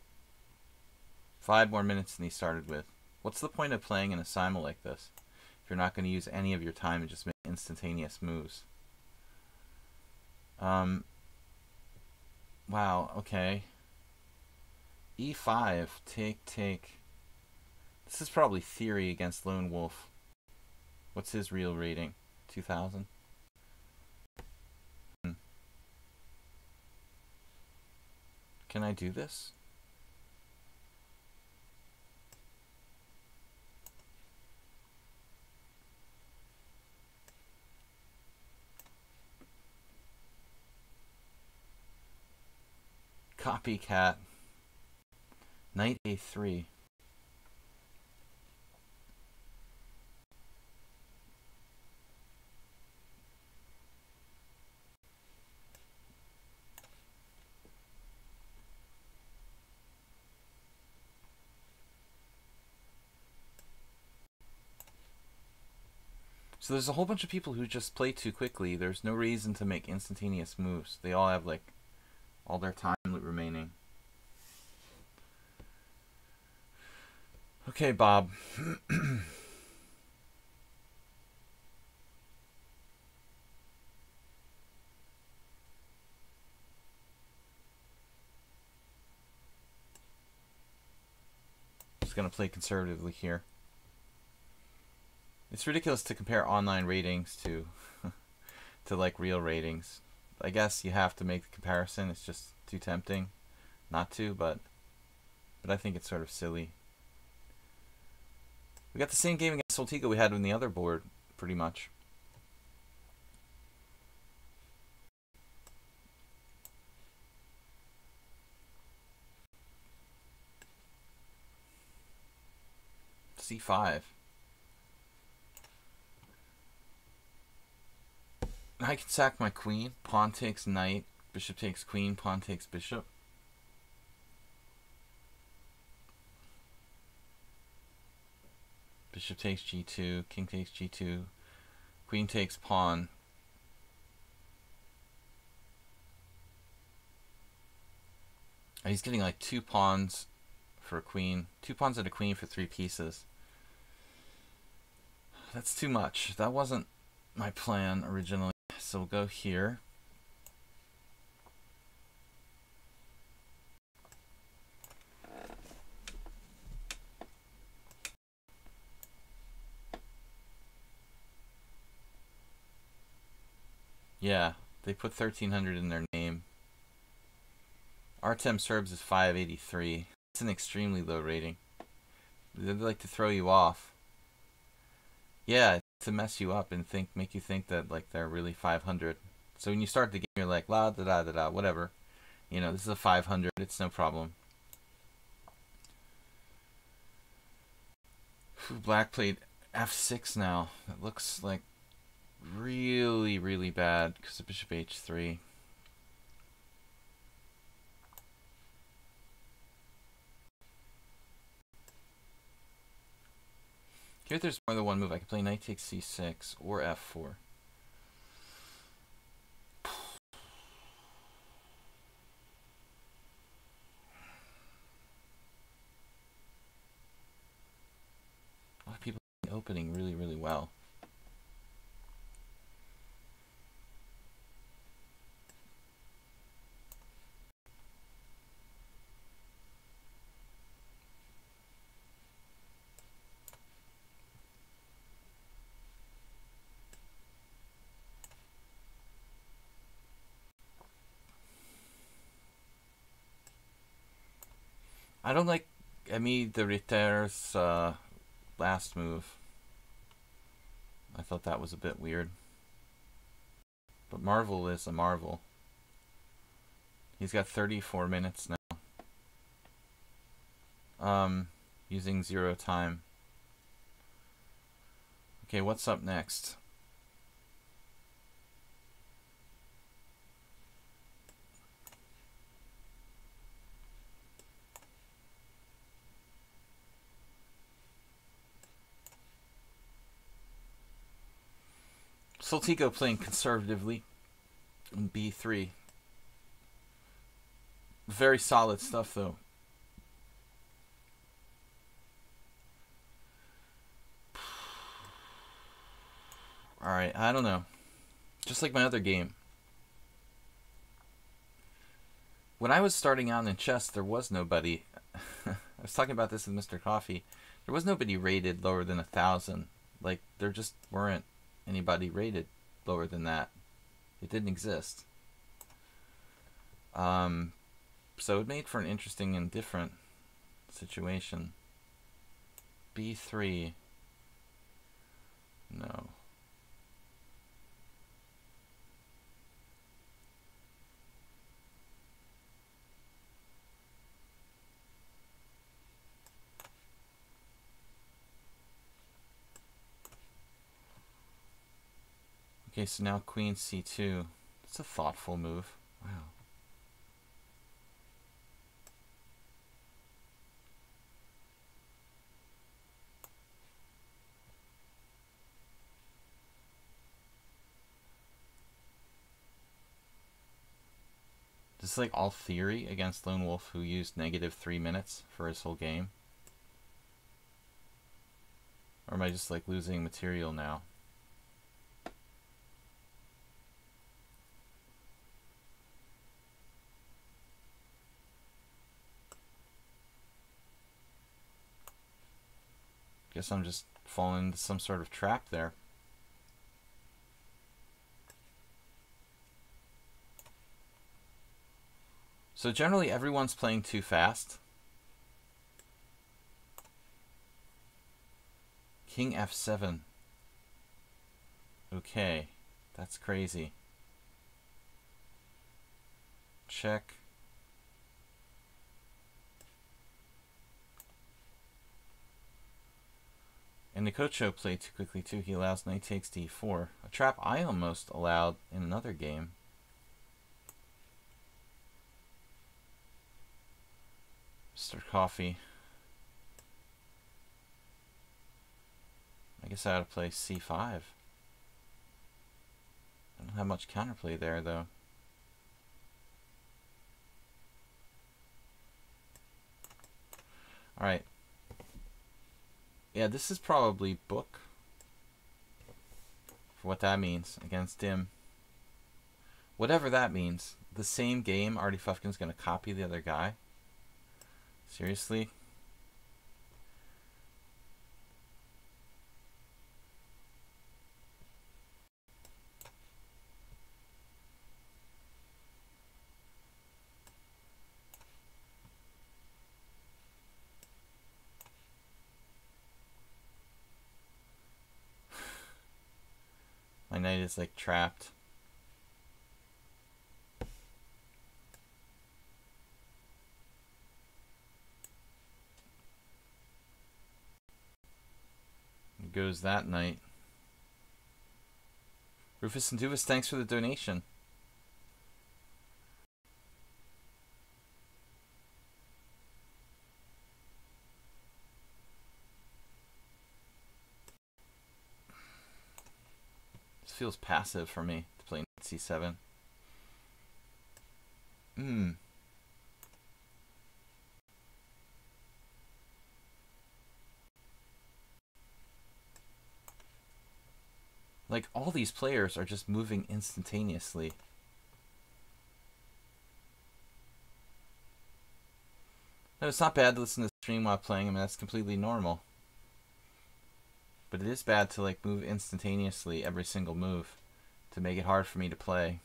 5 more minutes than he started with. What's the point of playing in a simul like this if you're not going to use any of your time and just make instantaneous moves? Wow, okay. E5, take. This is probably theory against Lone Wolf. What's his real rating? 2000? Can I do this? Copycat. Knight a3. So there's a whole bunch of people who just play too quickly. There's no reason to make instantaneous moves. They all have like all their time remaining. Okay, Bob. Just gonna play conservatively here. It's ridiculous to compare online ratings to to like real ratings. I guess you have to make the comparison. It's just too tempting not to, but I think it's sort of silly. We got the same game against Soltigo we had on the other board, pretty much. C5. I can sack my queen. Pawn takes knight. Bishop takes queen. Pawn takes bishop. Bishop takes g2. King takes g2. Queen takes pawn. He's getting like 2 pawns for a queen. 2 pawns and a queen for 3 pieces. That's too much. That wasn't my plan originally. So we'll go here. Yeah, they put 1300 in their name. Artem Serbs is 583. It's an extremely low rating. They'd like to throw you off. Yeah, to mess you up and make you think that like they're really 500. So when you start the game, you're like la da da da da whatever. You know, this is a 500. It's no problem. Black played f6 now. That looks like really, really bad because of bishop h3. Here there's more than one move. I can play knight takes c6 or f4. A lot of people are opening really, really well. I don't like Emi de Ritter's last move. I thought that was a bit weird. But Marvel is a marvel. He's got 34 minutes now. Using 0 time. Okay, what's up next? Soltico playing conservatively in B3. Very solid stuff, though. Alright, I don't know. Just like my other game. When I was starting out in chess, there was nobody. I was talking about this with Mr. Coffee. There was nobody rated lower than 1,000. Like, there just weren't anybody rated lower than that. It didn't exist. So it made for an interesting and different situation. B3. No. Okay, so now Queen C2. That's a thoughtful move. Wow. This is like all theory against Lone Wolf, who used -3 minutes for his whole game. Or am I just like losing material now? Guess I'm just falling into some sort of trap there. So generally everyone's playing too fast. King F7. Okay, that's crazy. Check. And Nikocho played too quickly too. He allows knight takes d4. A trap I almost allowed in another game. Mr. Coffee. I guess I ought to play c5. I don't have much counterplay there though. Alright. Yeah, this is probably book. For what that means against Dim. Whatever that means. The same game, Artie Fufkin's going to copy the other guy. Seriously? My knight is like trapped. Goes that knight. Rufus and Duvas, thanks for the donation. This feels passive for me to play c7. Like, all these players are just moving instantaneously. No, it's not bad to listen to the stream while playing. I mean, that's completely normal. But it is bad to, like, move instantaneously every single move to make it hard for me to play.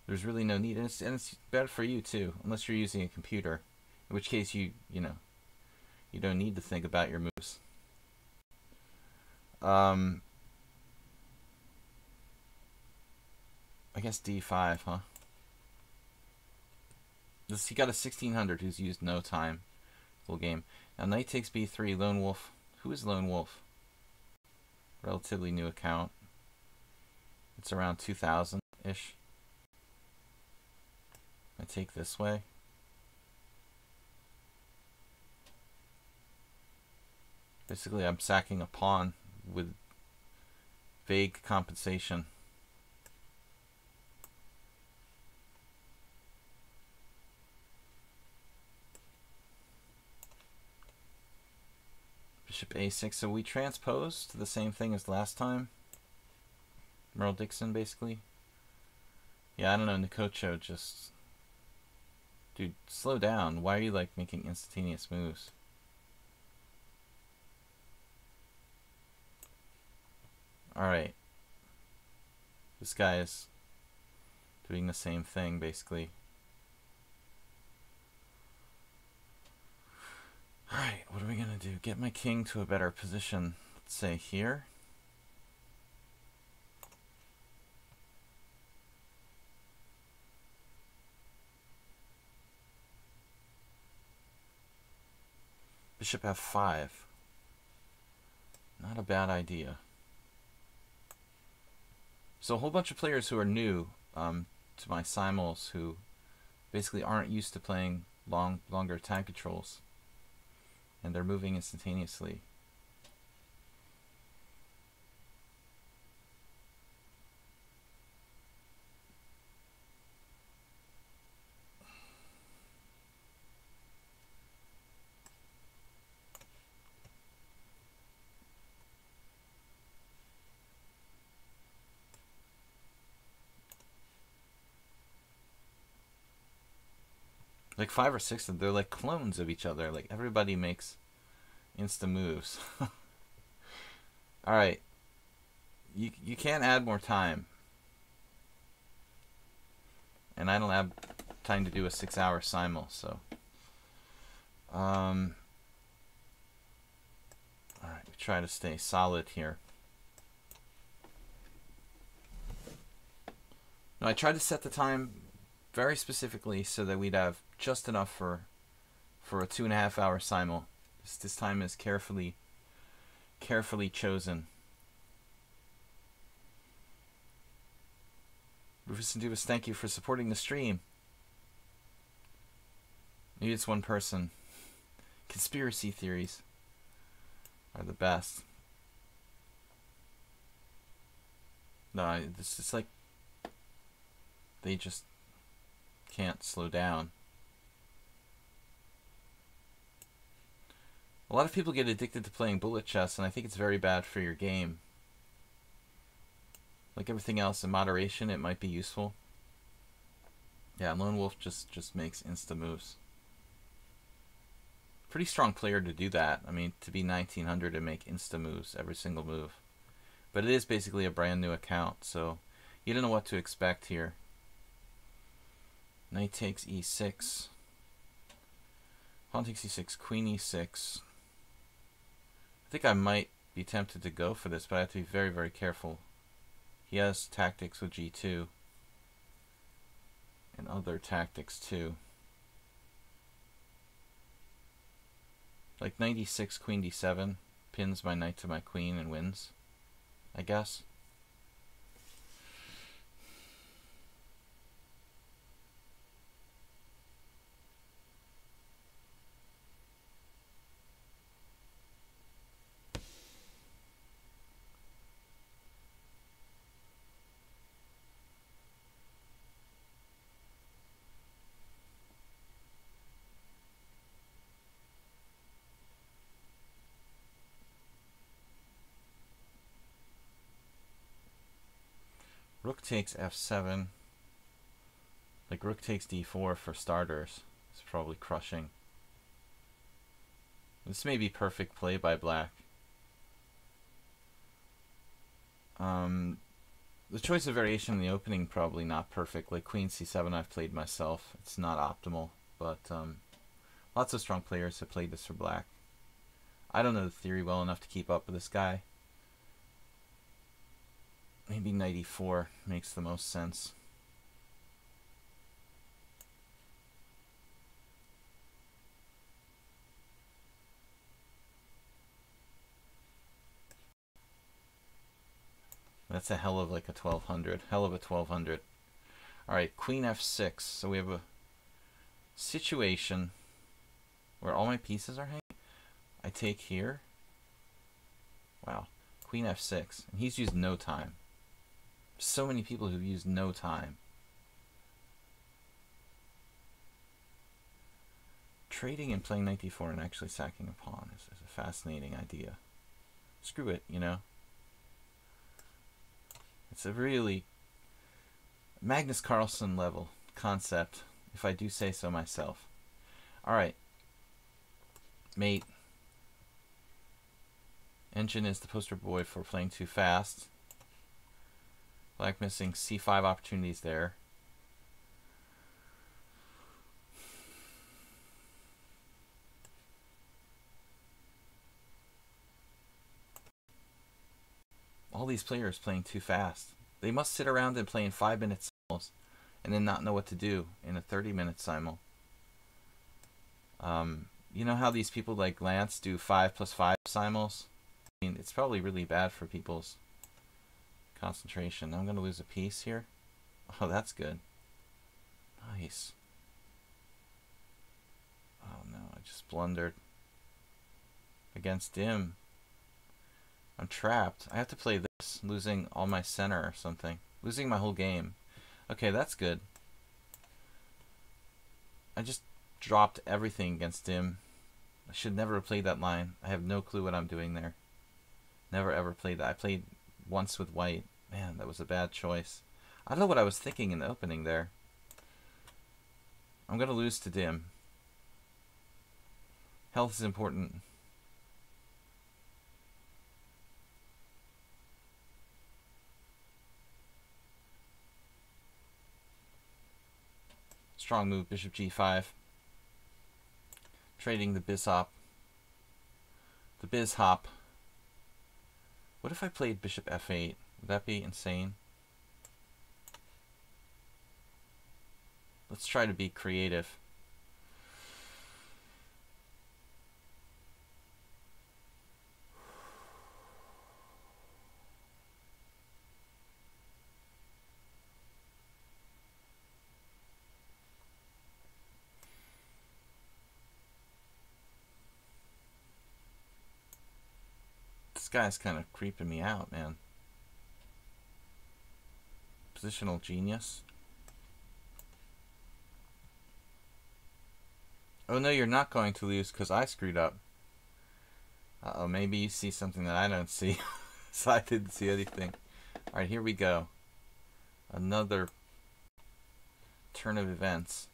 There's really no need. And it's bad for you, too, unless you're using a computer. In which case you don't need to think about your moves. I guess D5, huh? He got a 1600 who's used no time full game. Now knight takes B3, Lone Wolf. Who is Lone Wolf? Relatively new account. It's around 2000-ish. I take this way. Basically, I'm sacking a pawn with vague compensation. Bishop A6. So we transpose to the same thing as last time. Merle Dixon, basically. Yeah, I don't know. Nikocho just... Dude, slow down. Why are you, like, making instantaneous moves? Alright. This guy is doing the same thing, basically. Alright, what are we going to do? Get my king to a better position. Let's say here. Bishop F5. Not a bad idea. So a whole bunch of players who are new to my simuls who basically aren't used to playing longer time controls. And they're moving instantaneously. Like 5 or 6 of them, they're like clones of each other. Like everybody makes insta moves. Alright. You can't add more time. And I don't have time to do a 6-hour simul, so. Alright, we try to stay solid here. No, I tried to set the time very specifically so that we'd have just enough for a 2.5-hour simul. This time is carefully chosen. Rufus and Dubas, thank you for supporting the stream. Maybe it's one person. Conspiracy theories are the best. No, this is like they just can't slow down. A lot of people get addicted to playing bullet chess, and I think it's very bad for your game. Like everything else, in moderation, it might be useful. Yeah, Lone Wolf just makes insta moves. Pretty strong player to do that. I mean, to be 1900 and make insta moves every single move. But it is basically a brand new account, so you don't know what to expect here. Knight takes e6. Pawn takes e6, queen e6. I think I might be tempted to go for this, but I have to be very, very careful. He has tactics with g2 and other tactics too. Like knight e6, queen d7 pins my knight to my queen and wins, I guess. Rook takes f7. Like rook takes d4 for starters. It's probably crushing. This may be perfect play by black. The choice of variation in the opening probably not perfect. Like queen c7 I've played myself. It's not optimal, but Lots of strong players have played this for black. I don't know the theory well enough to keep up with this guy. Maybe knight e4 makes the most sense. That's a hell of like a 1200. Hell of a 1200. Alright, queen f6. So we have a situation where all my pieces are hanging. I take here. Wow. Queen f6. And he's used no time. So many people who've used no time. Trading and playing knight d4 and actually sacking a pawn is a fascinating idea. Screw it, you know. It's a really Magnus Carlsen level concept, if I do say so myself. Alright. Mate. Engine is the poster boy for playing too fast. Black missing c5 opportunities there. All these players playing too fast. They must sit around and play in 5-minute simuls and then not know what to do in a 30-minute simul. You know how these people like Lance do 5+5 simuls? I mean, it's probably really bad for people's concentration. I'm going to lose a piece here. Oh, that's good. Nice. Oh no, I just blundered. Against Dim. I'm trapped. I have to play this, losing all my center or something. Losing my whole game. Okay, that's good. I just dropped everything against Dim. I should never have played that line. I have no clue what I'm doing there. Never ever played that. I played once with white. Man, that was a bad choice. I don't know what I was thinking in the opening there. I'm going to lose to Dim. Health is important. Strong move, bishop g5. Trading the biz hop. The biz hop. What if I played bishop f8? Would that be insane? Let's try to be creative. This guy's kind of creeping me out, man. Positional genius. Oh no, you're not going to lose because I screwed up. Uh-oh, maybe you see something that I don't see. So I didn't see anything. Alright, here we go. Another turn of events.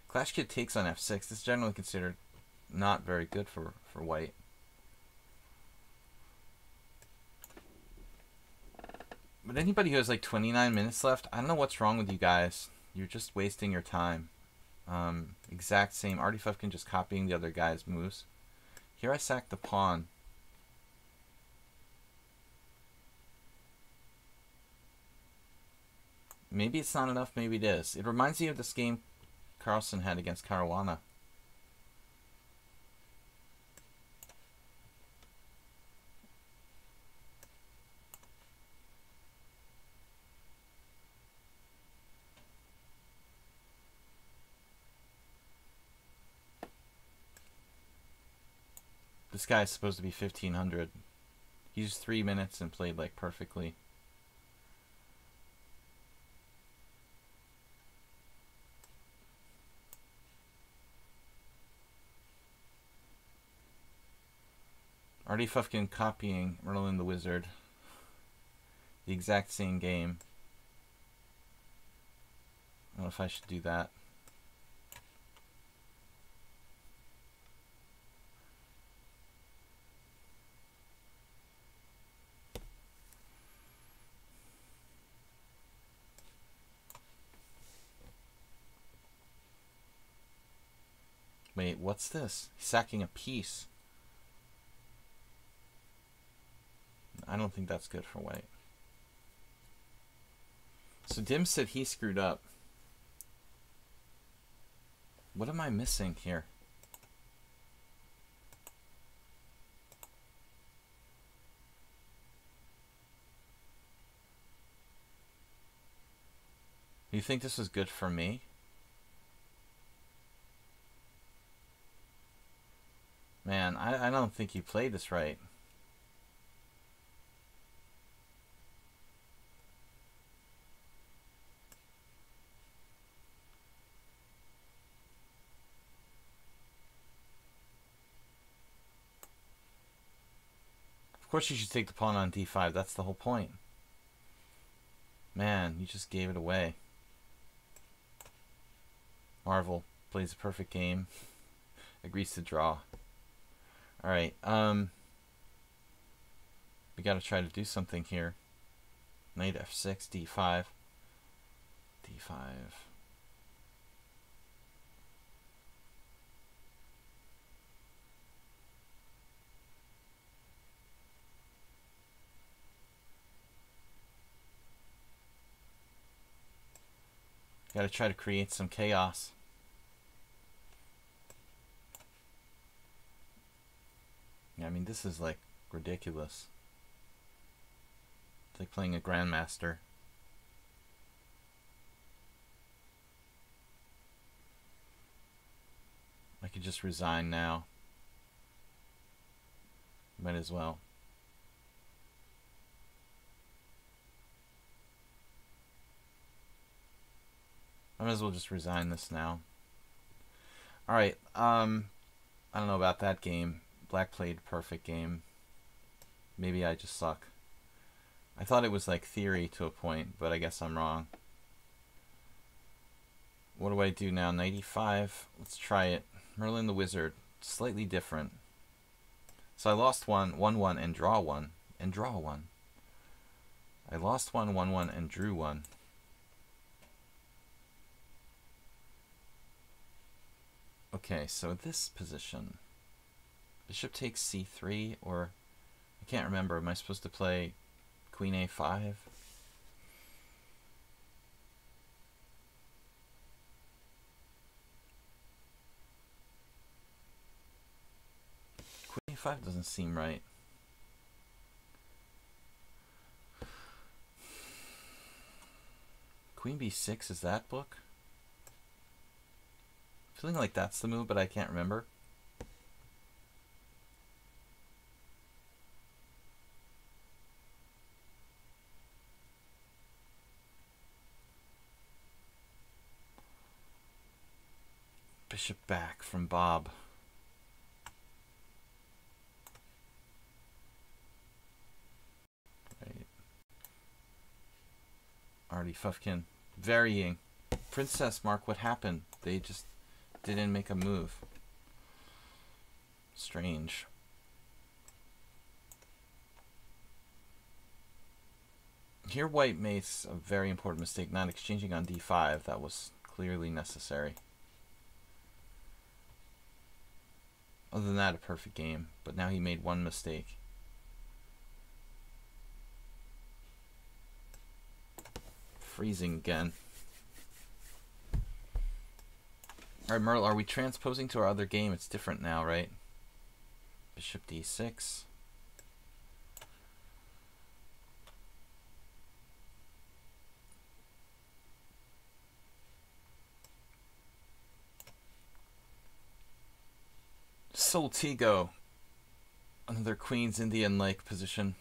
Clash Kid takes on f6. This is generally considered not very good for white. But anybody who has like 29 minutes left, I don't know what's wrong with you guys. You're just wasting your time. Exact same. Artie Fufkin just copying the other guy's moves. Here I sack the pawn. Maybe it's not enough, maybe it is. It reminds me of this game Carlsen had against Caruana. This guy is supposed to be 1500. He used 3 minutes and played like perfectly. Artie Fufkin copying Merlin the Wizard. The exact same game. I don't know if I should do that. Wait, what's this? He's sacking a piece. I don't think that's good for white. So Dim said he screwed up. What am I missing here? Do you think this was good for me? Man, I don't think you played this right. Of course you should take the pawn on d5. That's the whole point. Man, you just gave it away. Marvel plays a perfect game. Agrees to draw. Alright, we gotta try to do something here. Knight f6, d5. d5. Gotta try to create some chaos. Yeah, I mean, this is like ridiculous. It's like playing a grandmaster. I could just resign now. Might as well. I might as well just resign this now. Alright, I don't know about that game. Black played a perfect game. Maybe I just suck. I thought it was like theory to a point, but I guess I'm wrong. What do I do now? 95. Let's try it. Merlin the Wizard. Slightly different. So I lost one, 1-1, and draw one. And draw one. I lost one, 1-1, and drew one. Okay, so this position. Bishop takes c3, or I can't remember. Am I supposed to play queen a5? Queen a5 doesn't seem right. Queen b6, is that book? Feeling like that's the move, but I can't remember. Bishop back from Bob. Right. Artie Fufkin. Varying. Princess, Mark, what happened? They just didn't make a move. Strange. Here white makes a very important mistake, not exchanging on d5. That was clearly necessary. Other than that, a perfect game. But now he made one mistake. Freezing again. Alright, Merle, are we transposing to our other game? It's different now, right? Bishop d6. Soltigo. Another Queen's Indian-like position.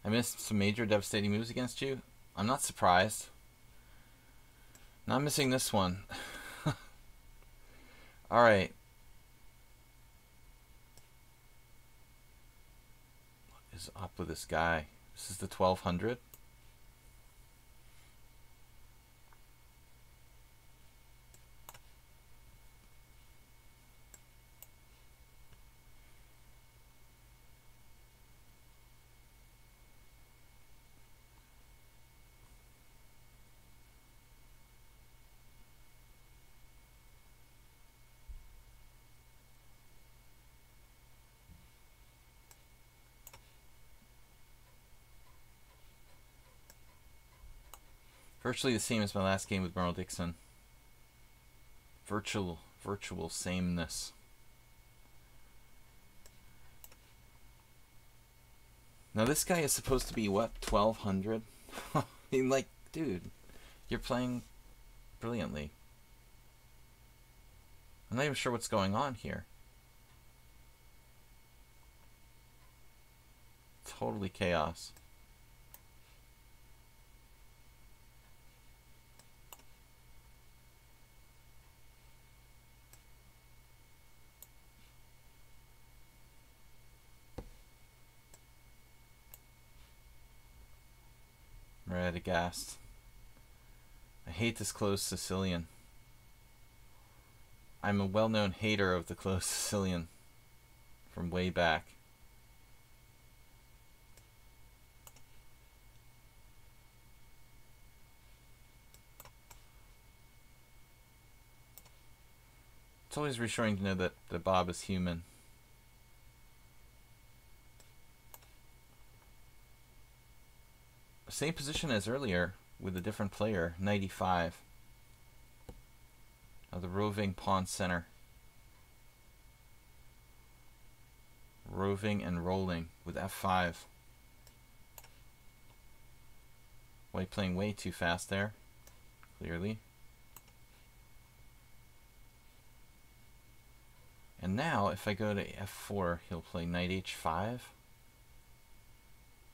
I missed some major devastating moves against you. I'm not surprised. Not missing this one. Alright. is up with this guy? This is the 1200. Virtually the same as my last game with Merle Dixon. Virtual sameness. Now this guy is supposed to be what, 1200? I mean, like, dude, you're playing brilliantly. I'm not even sure what's going on here. Totally chaos. Radagast. I hate this closed Sicilian. I'm a well-known hater of the closed Sicilian from way back. It's always reassuring to know that Bob is human. Same position as earlier with a different player, 95. Now the roving pawn center. Roving and rolling with f5. White playing way too fast there, clearly. And now if I go to f4, he'll play knight h5.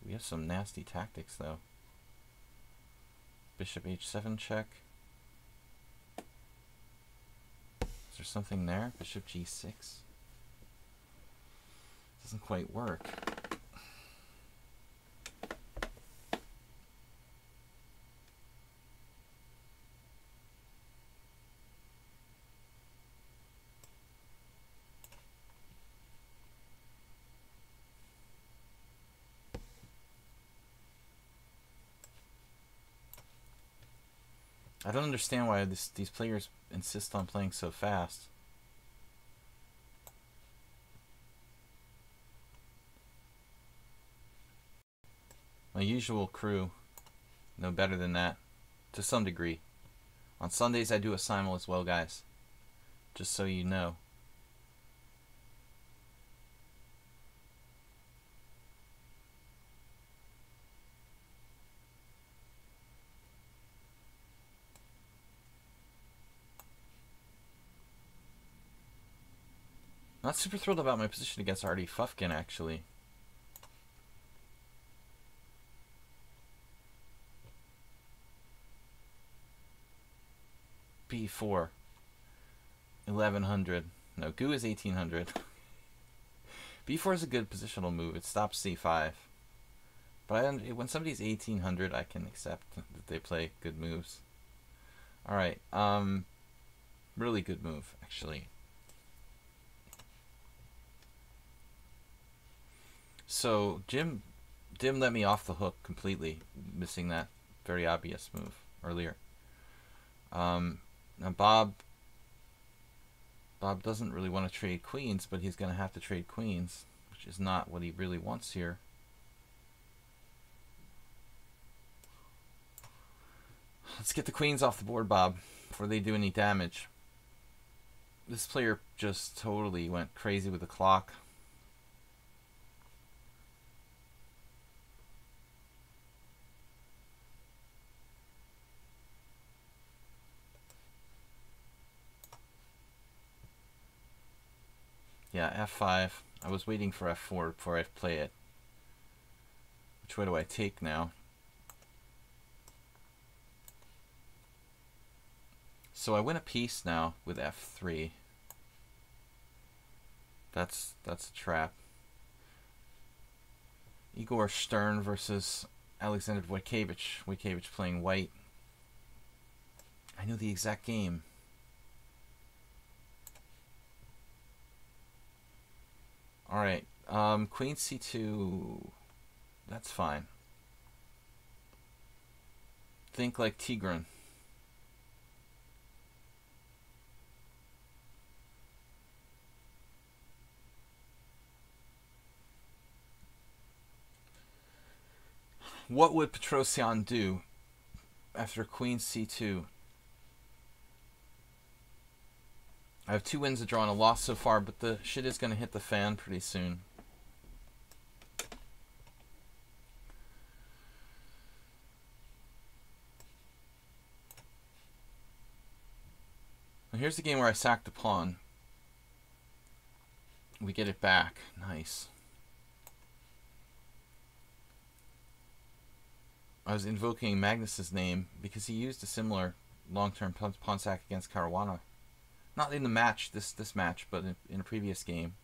We have some nasty tactics though. Bishop h7 check. Is there something there? Bishop g6. Doesn't quite work. I don't understand why these players insist on playing so fast. My usual crew know better than that, to some degree. On Sundays I do a simul as well, guys. Just so you know. Not super thrilled about my position against Artie Fufkin, actually. B4. 1100. No, Gu is 1800. B4 is a good positional move. It stops C5. But when somebody's 1800, I can accept that they play good moves. Alright, really good move, actually. So Dim let me off the hook completely, missing that very obvious move earlier. Now Bob doesn't really want to trade queens, but he's going to have to trade queens, which is not what he really wants here. Let's get the queens off the board, Bob, before they do any damage. This player just totally went crazy with the clock. Yeah, f5. I was waiting for f4 before I play it. Which way do I take now? So I win a piece now with f3. That's a trap. Igor Stern versus Alexander Wojtkiewicz. Wojtkiewicz playing white. I know the exact game. Alright, Queen C2. That's fine. Think like Tigran. What would Petrosian do after Queen C2? I have 2 wins, a draw, and a loss so far, but the shit is going to hit the fan pretty soon. Now here's the game where I sacked the pawn. We get it back. Nice. I was invoking Magnus's name because he used a similar long-term pawn sack against Caruana. Not in the match, this match, but in a previous game.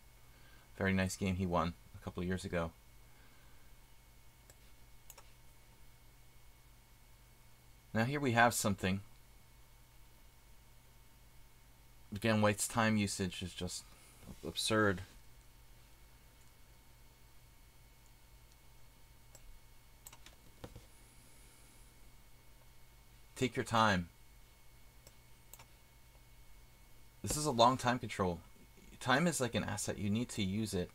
Very nice game he won a couple of years ago. Now here we have something. Again, White's time usage is just absurd. Take your time. This is a long time control. Time is like an asset. You need to use it.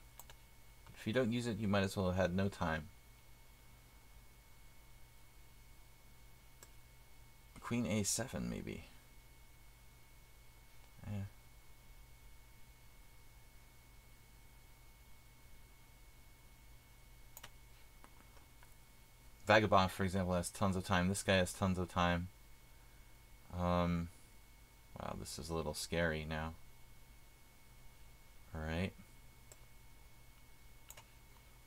If you don't use it, you might as well have had no time. Queen A7 maybe. Yeah. Vagabond, for example, has tons of time. This guy has tons of time. Wow, this is a little scary now. Alright.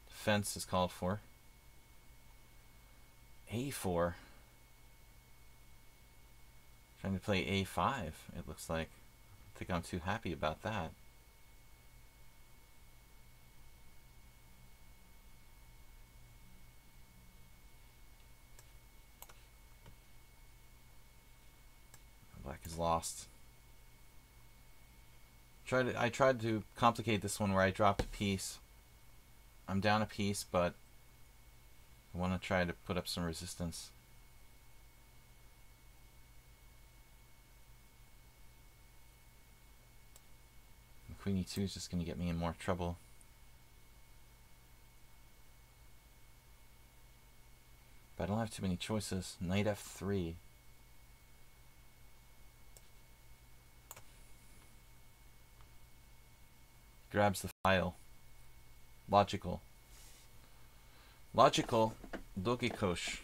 Defense is called for. A4. Trying to play A5, it looks like. I think I'm too happy about that. Black is lost. I tried to complicate this one where I dropped a piece. I'm down a piece, but I want to try to put up some resistance. Queen E2 is just going to get me in more trouble. But I don't have too many choices. Knight F3. Grabs the file. Logical. Logical. Logikos.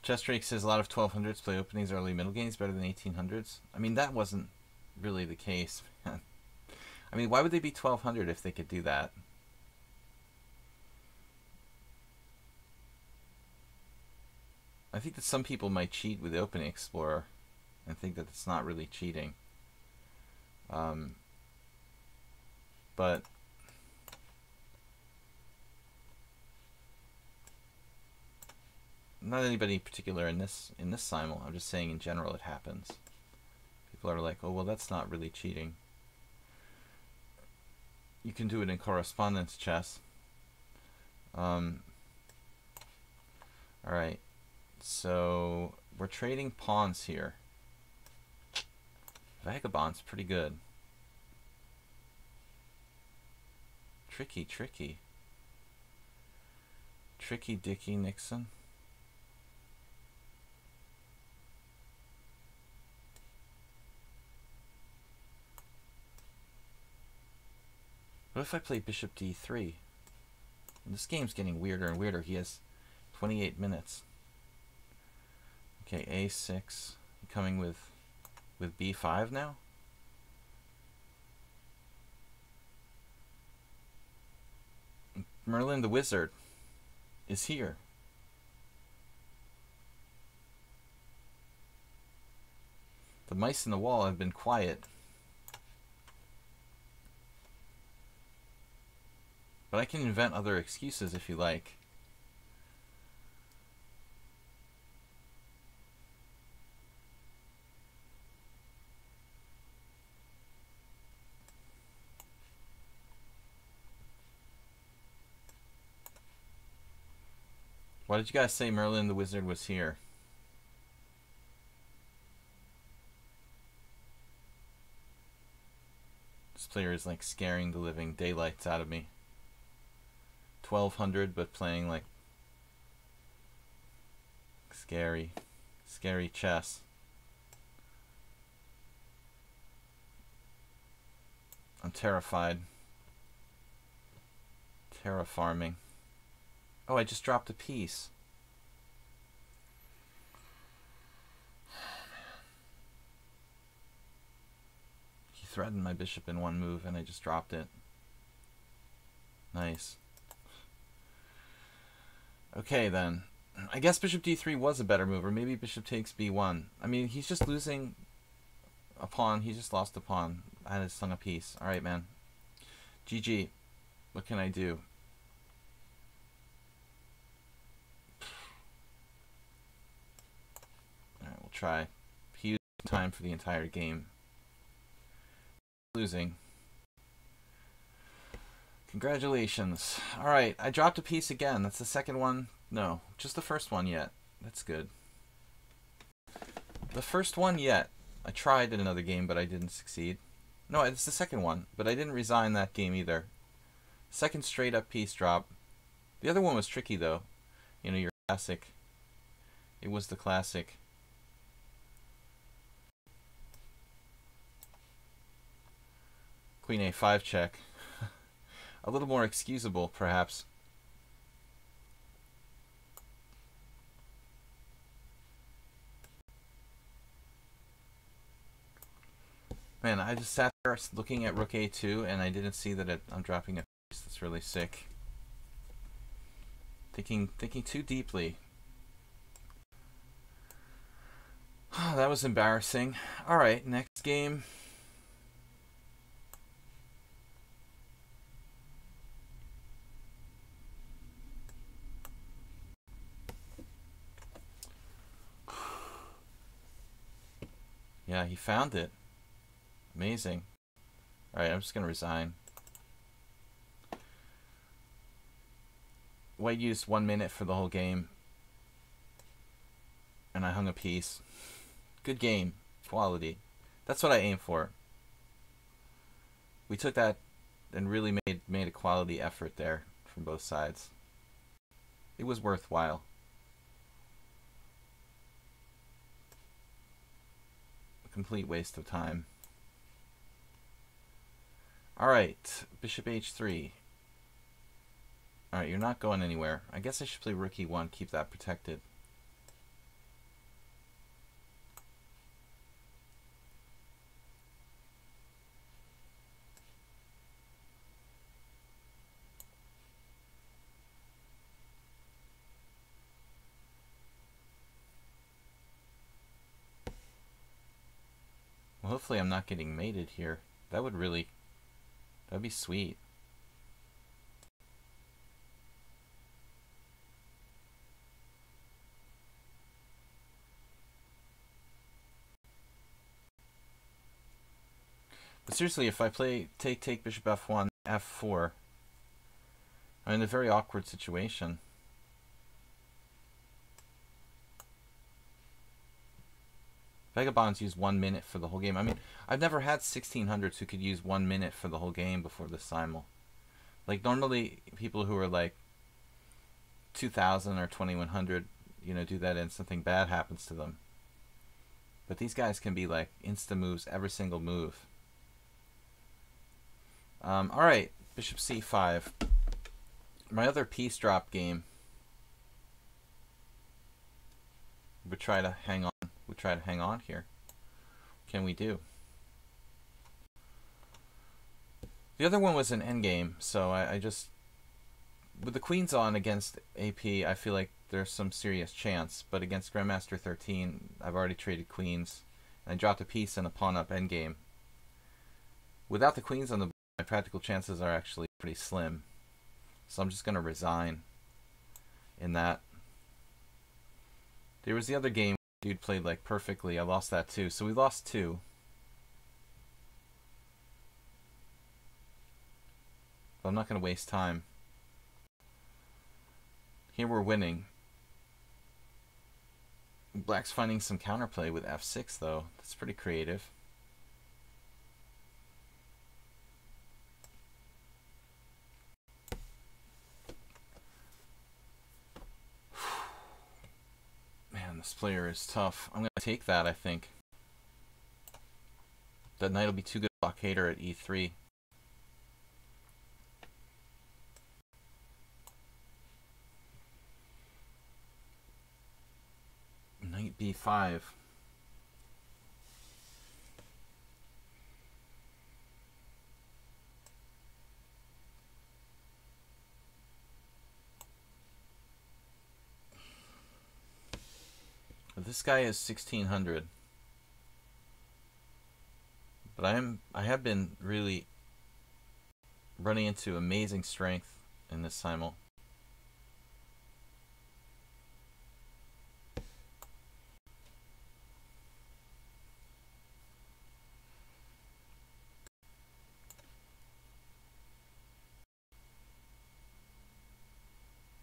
Chess Drake says a lot of 1200s play openings, early middle games better than 1800s. I mean, that wasn't really the case. I mean, why would they be 1200 if they could do that? I think that some people might cheat with the Opening Explorer and think that it's not really cheating. But not anybody in particular in this simul. I'm just saying in general it happens. People are like, oh well, that's not really cheating. You can do it in correspondence chess. Alright, so we're trading pawns here. Vagabond's pretty good. Tricky, tricky. Tricky Dicky Nixon. What if I play bishop d3? This game's getting weirder and weirder. He has 28 minutes. Okay, a6. Coming with b5 now. Merlin the Wizard is here. The mice in the wall have been quiet. But I can invent other excuses if you like. Why did you guys say Merlin the Wizard was here? This player is like scaring the living daylights out of me. 1200, but playing like scary chess. I'm terrified. Terraforming. Oh, I just dropped a piece. He threatened my bishop in one move and I just dropped it. Nice. Okay then. I guess bishop d3 was a better move, or maybe bishop takes b1. I mean, he's just losing a pawn. He just lost a pawn. I just hung a piece. Alright, man. GG. What can I do? Alright, we'll try. He used time for the entire game. Losing. Congratulations. Alright, I dropped a piece again. That's the second one. No, just the first one yet. That's good. The first one yet. I tried in another game, but I didn't succeed. No, it's the second one, but I didn't resign that game either. Second straight up piece drop. The other one was tricky though. You know, your classic. It was the classic. Queen a5 check. A little more excusable, perhaps. Man, I just sat there looking at rook a2 and I didn't see that I'm dropping a piece. That's really sick. Thinking too deeply. That was embarrassing. Alright, next game. Yeah, he found it. Amazing. Alright, I'm just going to resign. White used 1 minute for the whole game. And I hung a piece. Good game. Quality. That's what I aim for. We took that and really made a quality effort there from both sides. It was worthwhile. A complete waste of time. Alright, bishop h3. Alright, you're not going anywhere. I guess I should play rook e1, keep that protected. Well, hopefully I'm not getting mated here. That would that'd be sweet. But seriously, if I play take bishop f1, f4, I'm in a very awkward situation. Vagabonds use 1 minute for the whole game. I mean, I've never had 1600s who could use 1 minute for the whole game before the simul. Like, normally, people who are like 2000 or 2100, you know, do that and something bad happens to them. But these guys can be like insta moves every single move. Alright, bishop c5. My other piece drop game. We try to hang on. We try to hang on here. Can we do? The other one was an endgame, so I just, with the queens on against AP, I feel like there's some serious chance. But against Grandmaster 13, I've already traded queens, and I dropped a piece and a pawn up endgame. Without the queens on the board, my practical chances are actually pretty slim. So I'm just going to resign in that. There was the other game, dude played like perfectly. I lost that too. So we lost 2. But I'm not going to waste time. Here we're winning. Black's finding some counterplay with f6 though. That's pretty creative. Man, this player is tough. I'm going to take that, I think. That knight will be too good a blockader at e3. Knight b5. This guy is 1600. But I have been really running into amazing strength in this simul.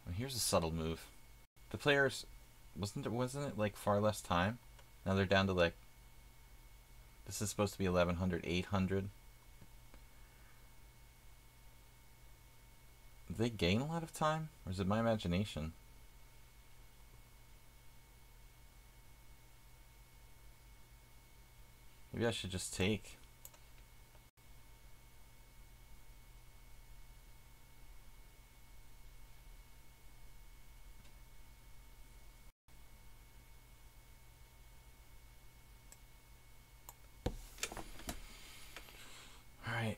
And here's a subtle move. The players wasn't it like far less time? Now they're down to like, this is supposed to be 1100, 800. Did they gain a lot of time? Or is it my imagination? Maybe I should just take. Alright.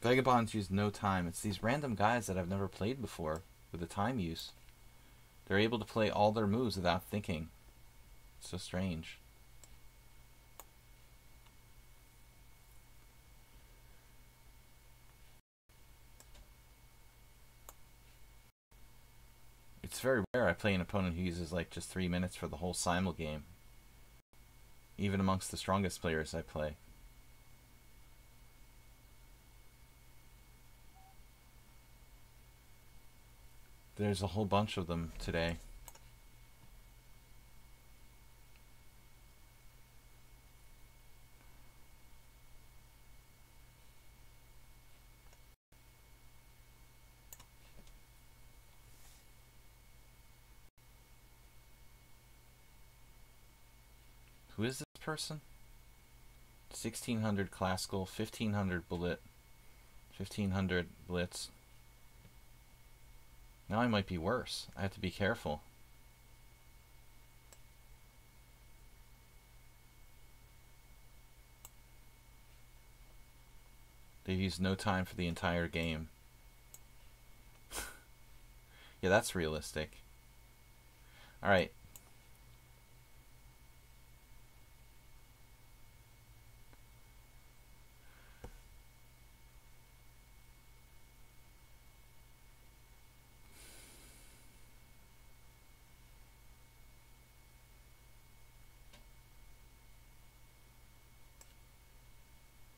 Vagabonds use no time. It's these random guys that I've never played before with the time use. They're able to play all their moves without thinking. It's so strange. It's very rare I play an opponent who uses like just 3 minutes for the whole simul game. Even amongst the strongest players I play. There's a whole bunch of them today. Who is this person? 1600 classical, 1500 bullet, 1500 blitz. Now I might be worse. I have to be careful. They've used no time for the entire game. Yeah, that's realistic. Alright.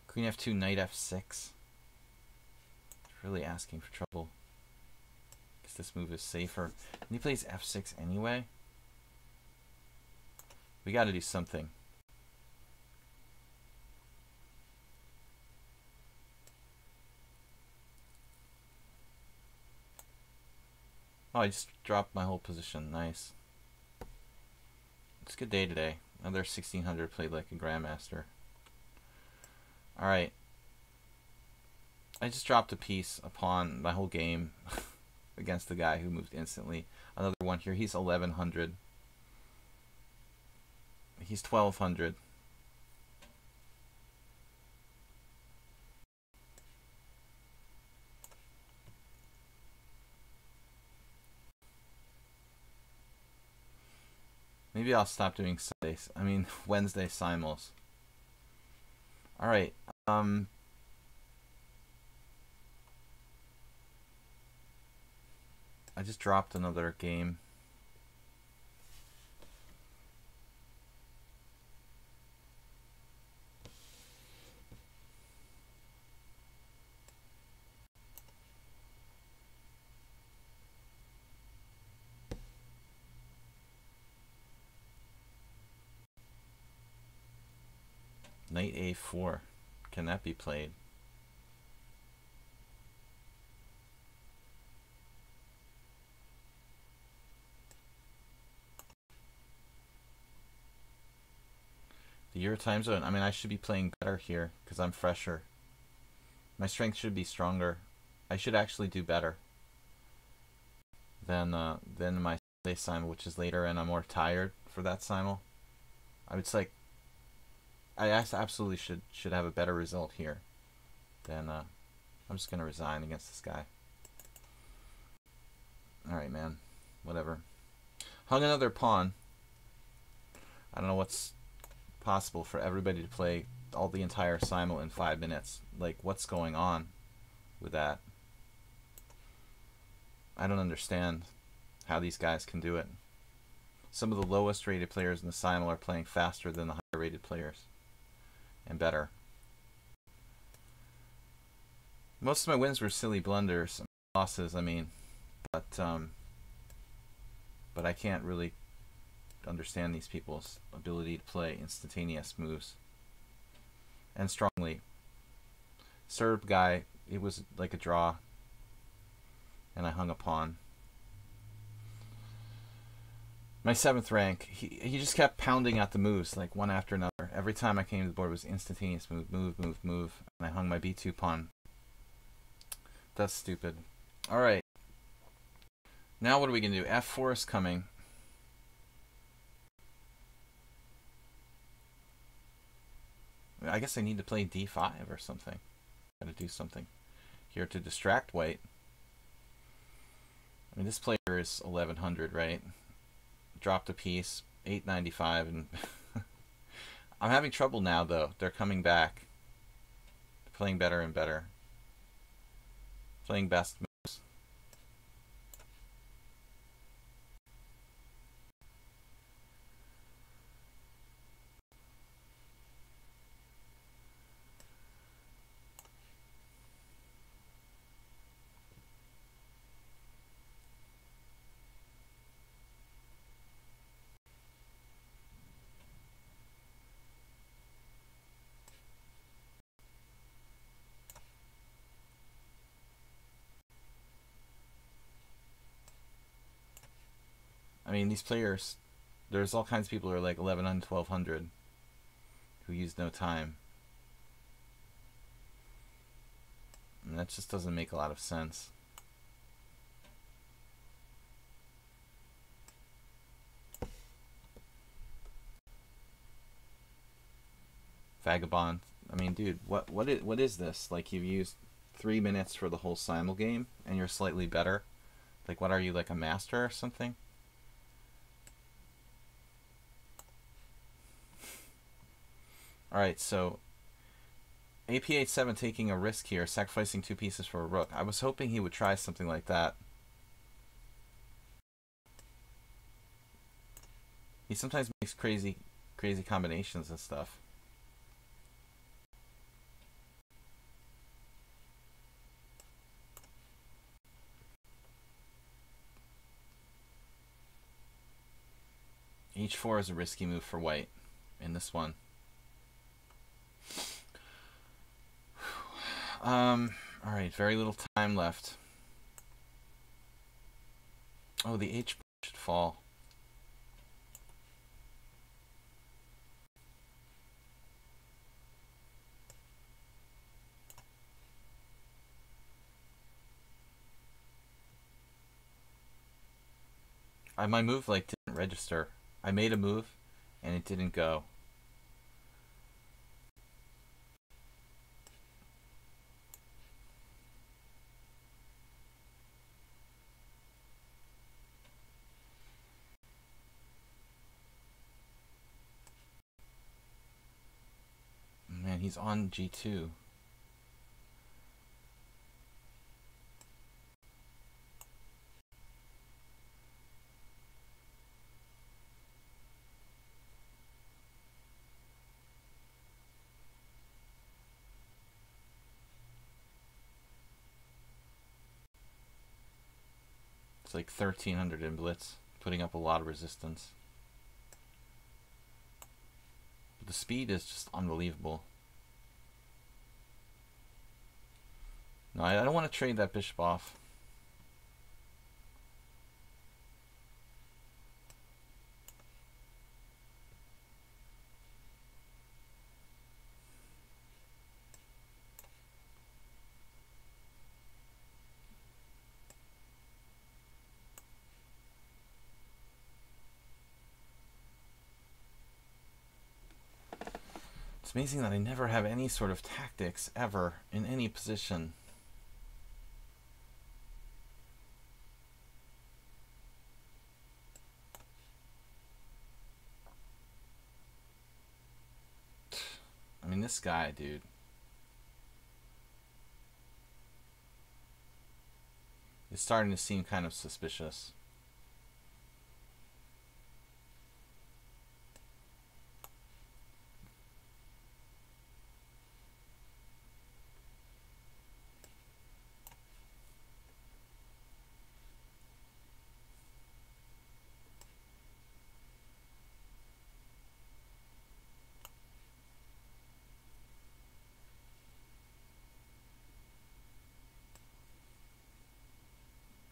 Queen f2, knight f6. It's really asking for trouble. Guess this move is safer. And he plays f6 anyway. We gotta do something. Oh, I just dropped my whole position. Nice. It's a good day today. Another 1600 played like a grandmaster. Alright. I just dropped a piece, a pawn, my whole game against the guy who moved instantly. another one here. He's 1100. He's 1200. Maybe I'll stop doing Wednesday simuls. All right. I just dropped another game. Knight A4. Can that be played? The Euro time zone. I mean, I should be playing better here because I'm fresher. My strength should be stronger. I should actually do better than my Sunday simul, which is later, and I'm more tired for that simul. I would say I absolutely should have a better result here. Then I'm just gonna resign against this guy. All right, man. Whatever. Hung another pawn. I don't know what's possible for everybody to play all the entire simul in 5 minutes. Like, what's going on with that? I don't understand how these guys can do it. Some of the lowest rated players in the simul are playing faster than the higher rated players, and better. Most of my wins were silly blunders, losses, I mean, but I can't really understand these people's ability to play instantaneous moves and strongly. Serb guy, it was like a draw, and I hung a pawn. My 7th rank, he just kept pounding out the moves like one after another. Every time I came to the board, it was instantaneous move, move, move, move, and I hung my B2 pawn. That's stupid. All right. Now what are we gonna do? F4 is coming. I guess I need to play D5 or something. Gotta do something here to distract white. I mean, this player is 1100, right? Dropped a piece, 895, and I'm having trouble now, though. They're coming back. They're playing better and better. Playing best moves. I mean, these players, there's all kinds of people who are like 1100, 1200 who use no time. And that just doesn't make a lot of sense. Vagabond. I mean, dude, what is this? Like, you've used 3 minutes for the whole simul game, and you're slightly better? Like, what are you, like a master or something? Alright, so AP87 taking a risk here, sacrificing 2 pieces for a rook. I was hoping he would try something like that. He sometimes makes crazy combinations and stuff. H4 is a risky move for white in this one. Alright, very little time left. Oh, the H should fall. My move like didn't register. I made a move and it didn't go. Man, he's on G2. It's like 1300 in blitz, putting up a lot of resistance. But the speed is just unbelievable. No, I don't want to trade that bishop off. It's amazing that I never have any sort of tactics ever in any position. I mean, this guy, dude. It's starting to seem kind of suspicious.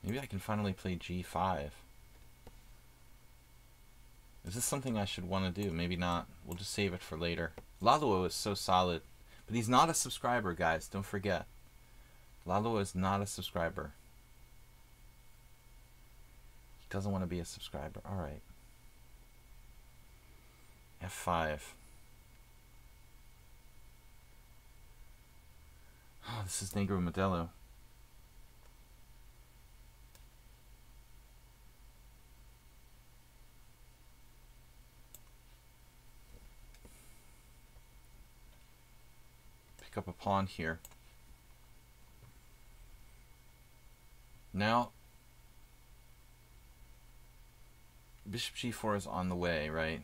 Maybe I can finally play G5. Is this something I should want to do? Maybe not. We'll just save it for later. Lalo is so solid. But he's not a subscriber, guys. Don't forget. Lalo is not a subscriber. He doesn't want to be a subscriber. Alright. F5. Oh, this is Negro Modelo. Up a pawn here. Now bishop g4 is on the way, right?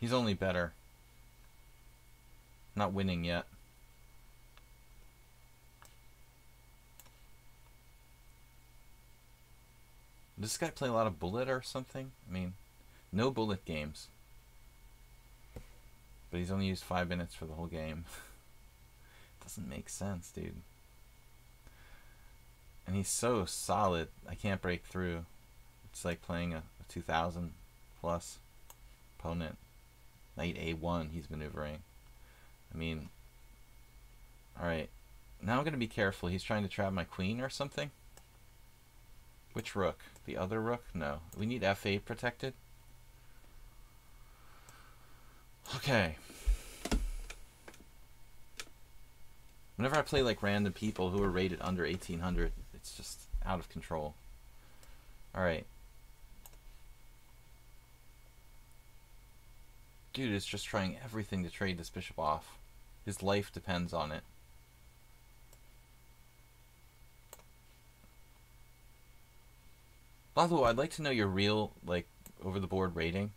He's only better. Not winning yet. Does this guy play a lot of bullet or something? I mean, no bullet games. But he's only used 5 minutes for the whole game. Doesn't make sense, dude. And he's so solid, I can't break through. It's like playing a 2000 plus opponent. Knight A1 he's maneuvering. I mean, alright. Now I'm going to be careful. He's trying to trap my queen or something. Which rook? The other rook? No. We need F8 protected. Okay. Whenever I play like random people who are rated under 1800, it's just out of control. Alright. Dude is just trying everything to trade this bishop off. His life depends on it. Lalo, I'd like to know your real, like, over-the-board rating.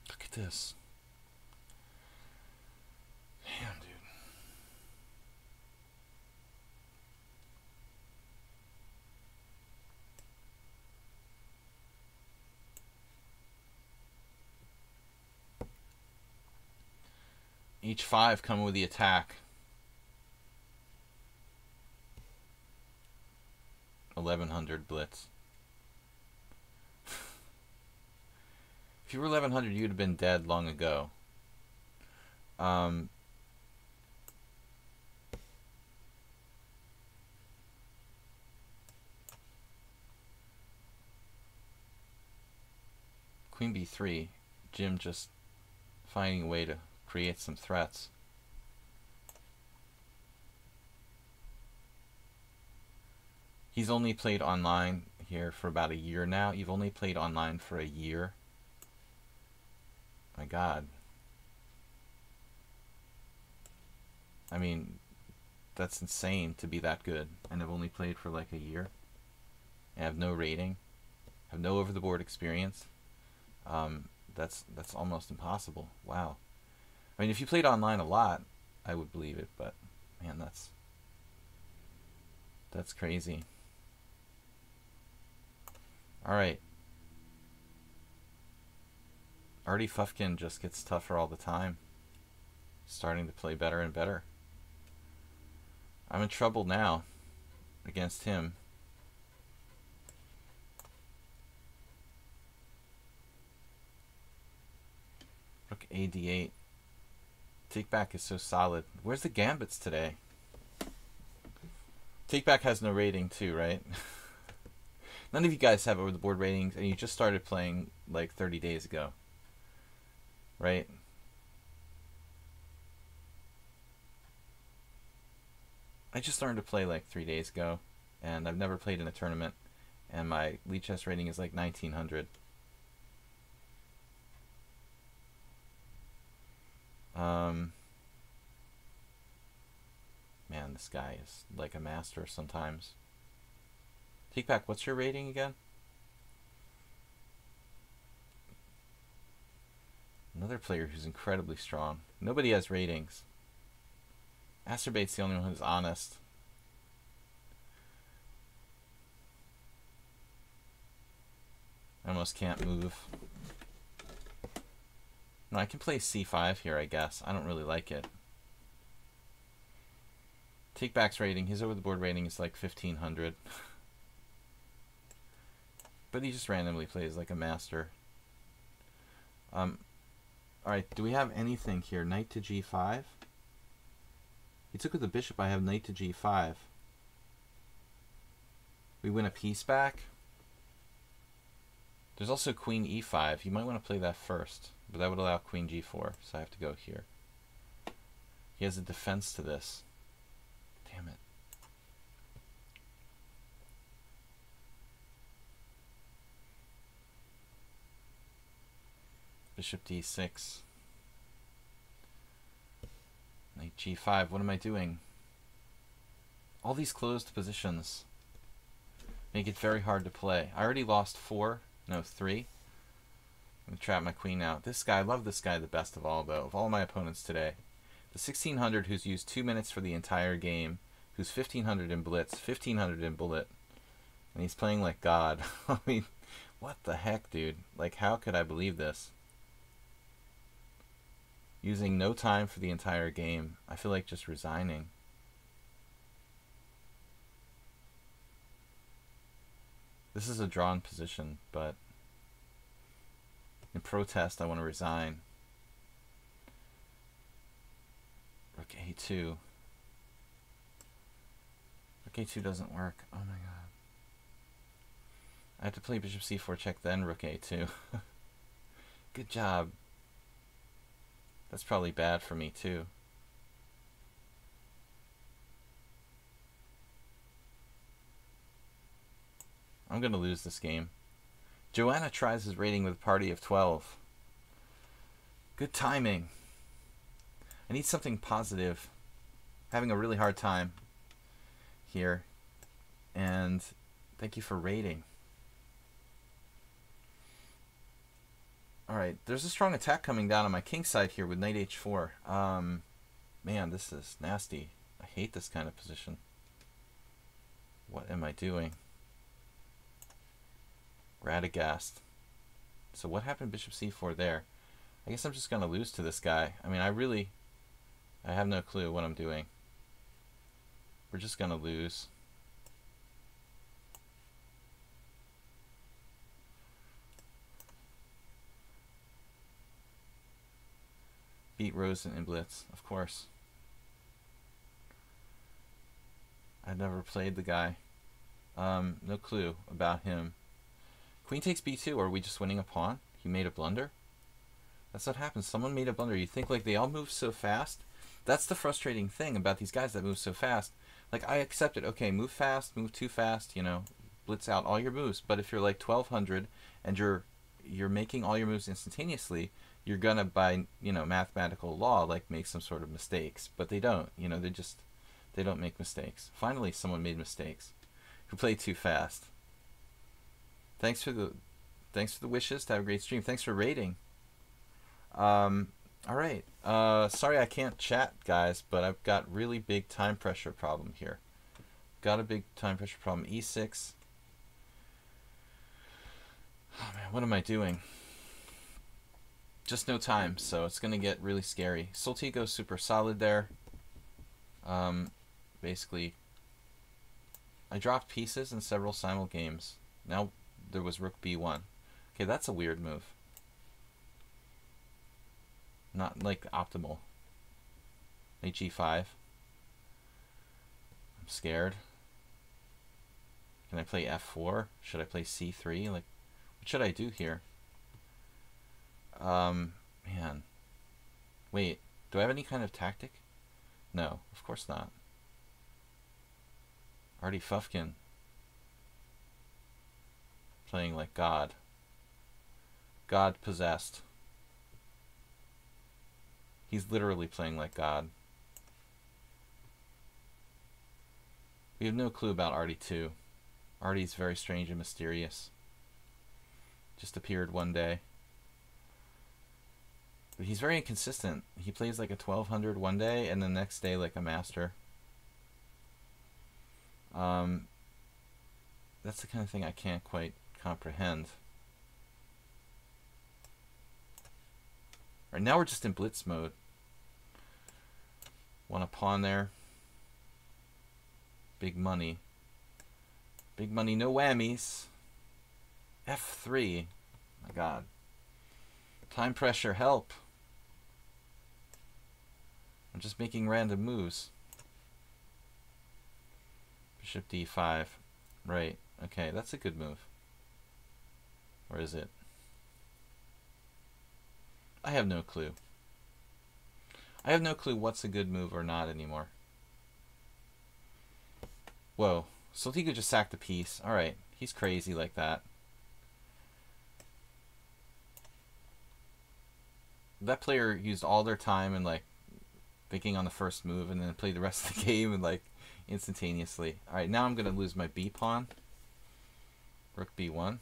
Look at this. Damn, dude. H5 coming with the attack. 1100 blitz. If you were 1100, you'd have been dead long ago. Queen b3. Jim just finding a way to create some threats. He's only played online here for about a year now. You've only played online for a year. My God. I mean, that's insane to be that good. And I've only played for like a year. I have no rating. Have no over-the-board experience. That's almost impossible. Wow. I mean, if you played online a lot, I would believe it. But, man, that's crazy. All right. Artie Fufkin just gets tougher all the time. Starting to play better and better. I'm in trouble now against him. Rook AD8. Take back is so solid. Where's the gambits today? Take back has no rating too, right? None of you guys have over the board ratings, and you just started playing like 30 days ago. Right? I just started to play like 3 days ago, and I've never played in a tournament, and my Lichess rating is like 1900. Man, this guy is like a master sometimes. Take back, what's your rating again? Another player who's incredibly strong. Nobody has ratings. Acerbate's the only one who's honest. I almost can't move. No, I can play c5 here, I guess. I don't really like it. Take back's rating, his over the board rating is like 1500. But he just randomly plays like a master. Alright, do we have anything here? Knight to g5? He took with the bishop, I have knight to g5. We win a piece back. There's also queen e5. You might want to play that first, but that would allow queen g4, so I have to go here. He has a defense to this. Damn it. Bishop d6. Knight g5. What am I doing? All these closed positions make it very hard to play. I already lost 3. I'm going to trap my queen out. This guy, I love this guy the best of all, though, of all my opponents today. The 1600 who's used 2 minutes for the entire game, who's 1500 in blitz, 1500 in bullet, and he's playing like God. I mean, what the heck, dude? Like, how could I believe this? Using no time for the entire game. I feel like just resigning. This is a drawn position, but in protest, I want to resign. Rook a2. Rook a2 doesn't work. Oh my god. I have to play bishop c4 check, then rook a2. Good job. That's probably bad for me too. I'm going to lose this game. Joanna tries his rating with a party of 12. Good timing. I need something positive. Having a really hard time here. And thank you for rating. Alright, there's a strong attack coming down on my king side here with knight h4. Man, this is nasty. I hate this kind of position. What am I doing? Radagast. So what happened bishop c4 there? I guess I'm just going to lose to this guy. I mean, I really I have no clue what I'm doing. We're just gonna lose. Beat Rosen in Blitz, of course. I've never played the guy. No clue about him. Queen takes b2, or are we just winning a pawn? He made a blunder? That's what happens. Someone made a blunder. You think like they all move so fast? That's the frustrating thing about these guys that move so fast. Like, I accept it. Okay, move fast, move too fast, you know, blitz out all your moves. But if you're like 1200 and you're making all your moves instantaneously, you're gonna, by, you know, mathematical law, like, make some sort of mistakes. But they don't. You know, they don't make mistakes. Finally, someone made mistakes. Who played too fast. Thanks for the wishes to have a great stream. Thanks for rating. All right. Sorry I can't chat, guys, but I've got really big time pressure problem here. Got a big time pressure problem. E6. Oh man, what am I doing? Just no time, so it's gonna get really scary. Soltigo's super solid there. Basically, I dropped pieces in several simul games. Now there was rook b1. Okay, that's a weird move. Not like optimal. Knight g5. I'm scared. Can I play f4? Should I play c3? Like, what should I do here? Man. Wait, do I have any kind of tactic? No, of course not. Artie Fufkin. Playing like God. God possessed. He's literally playing like God. We have no clue about Artie 2. Artie's very strange and mysterious. Just appeared one day. But he's very inconsistent. He plays like a 1200 one day and the next day like a master. That's the kind of thing I can't quite comprehend. Right now we're just in blitz mode. Want a pawn there. Big money. Big money, no whammies. F3. My God. Time pressure, help. I'm just making random moves. Bishop d5. Right. Okay, that's a good move. Or is it? I have no clue. I have no clue what's a good move or not anymore. Whoa. Soltigo just sacked a piece. Alright. He's crazy like that. That player used all their time and like thinking on the first move and then played the rest of the game and like instantaneously. Alright, now I'm going to lose my B pawn. Rook B1.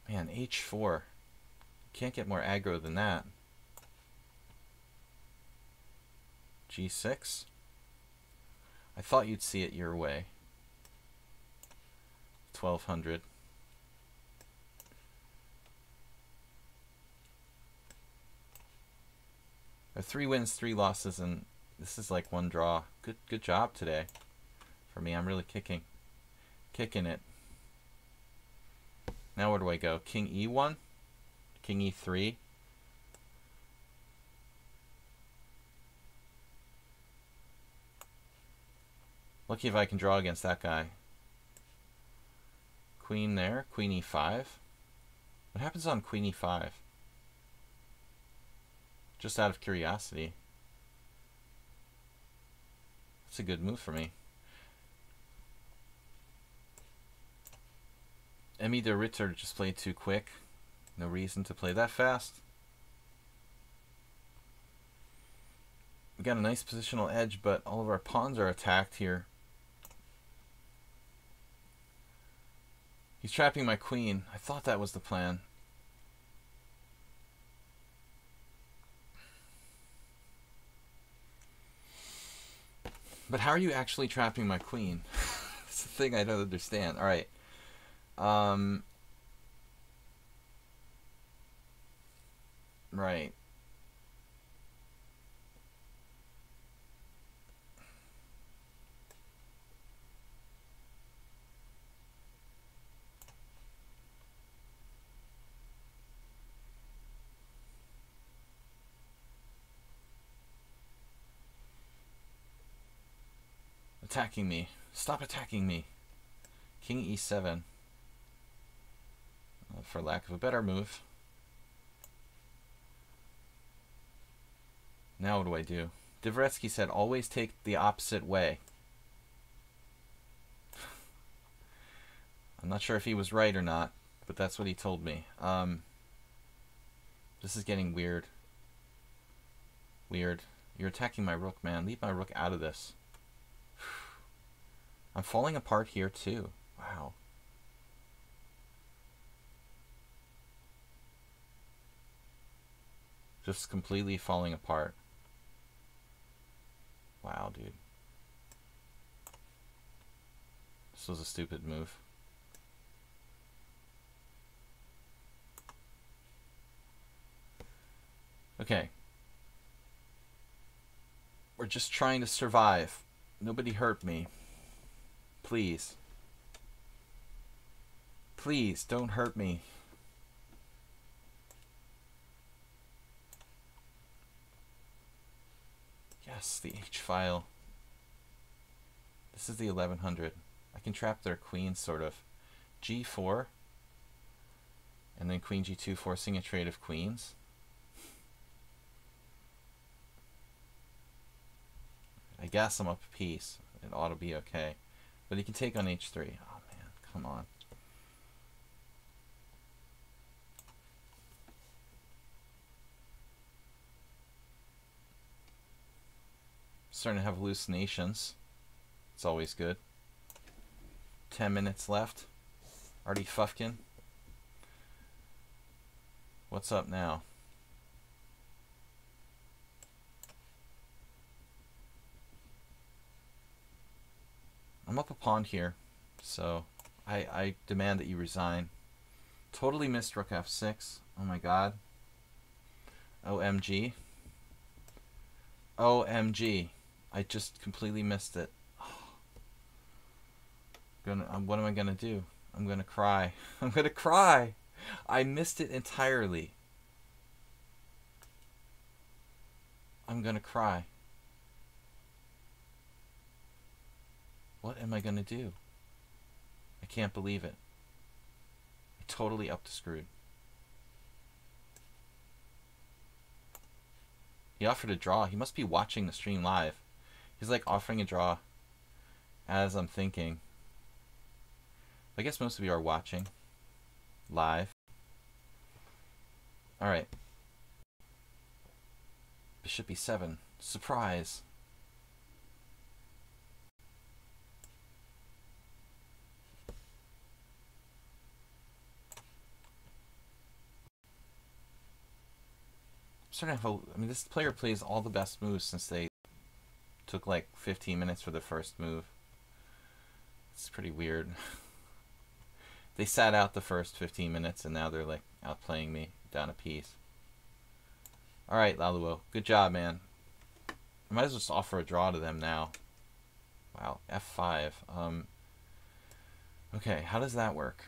Man, H4. Can't get more aggro than that. G6. I thought you'd see it your way. 1200. I have 3 wins, 3 losses, and this is like one draw. Good job today. For me, I'm really kicking it. Now where do I go? King E1? King E3? Lucky if I can draw against that guy. Queen there. Queen E5. What happens on Queen E5? Just out of curiosity. That's a good move for me. Emmy de Ritter just played too quick. No reason to play that fast. We got a nice positional edge, but all of our pawns are attacked here. He's trapping my queen. I thought that was the plan. But how are you actually trapping my queen? That's the thing I don't understand. Alright. Right. Attacking me. Stop attacking me. King e7. For lack of a better move. Now what do I do? Dvoretsky said, always take the opposite way. I'm not sure if he was right or not, but that's what he told me. This is getting weird. Weird. You're attacking my rook, man. Leave my rook out of this. I'm falling apart here, too. Wow. Just completely falling apart. Wow, dude. This was a stupid move. Okay. We're just trying to survive. Nobody hurt me. Please. Please, don't hurt me. Yes, the H file. This is the 1100. I can trap their queen, sort of. G4. And then queen G2, forcing a trade of queens. I guess I'm up a piece. It ought to be okay. But he can take on H3. Oh, man. Come on. Starting to have hallucinations. It's always good. 10 minutes left. Artie Fufkin. What's up now? I'm up a pawn here, so I demand that you resign. Totally missed rook f6. Oh my god. OMG. OMG. I just completely missed it. What am I gonna do? I'm gonna cry. I'm gonna cry. I missed it entirely. I'm gonna cry. What am I gonna do? I can't believe it. I totally up to screwed. He offered a draw. He must be watching the stream live. He's like offering a draw as I'm thinking. I guess most of you are watching live. Alright. Bishop e7. Surprise. Starting to have I mean, this player plays all the best moves since they took like 15 minutes for the first move. It's pretty weird. They sat out the first 15 minutes and now they're like outplaying me down a piece. Alright, Laluo. Good job, man. I might as well just offer a draw to them now. Wow, F5. Okay, how does that work?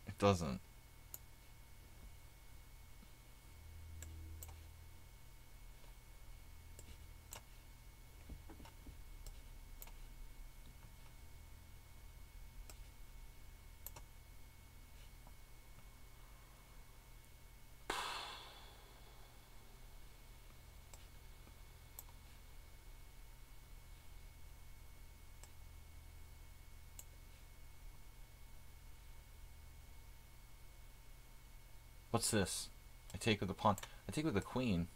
It doesn't. What's this? I take with the pawn. I take with the queen.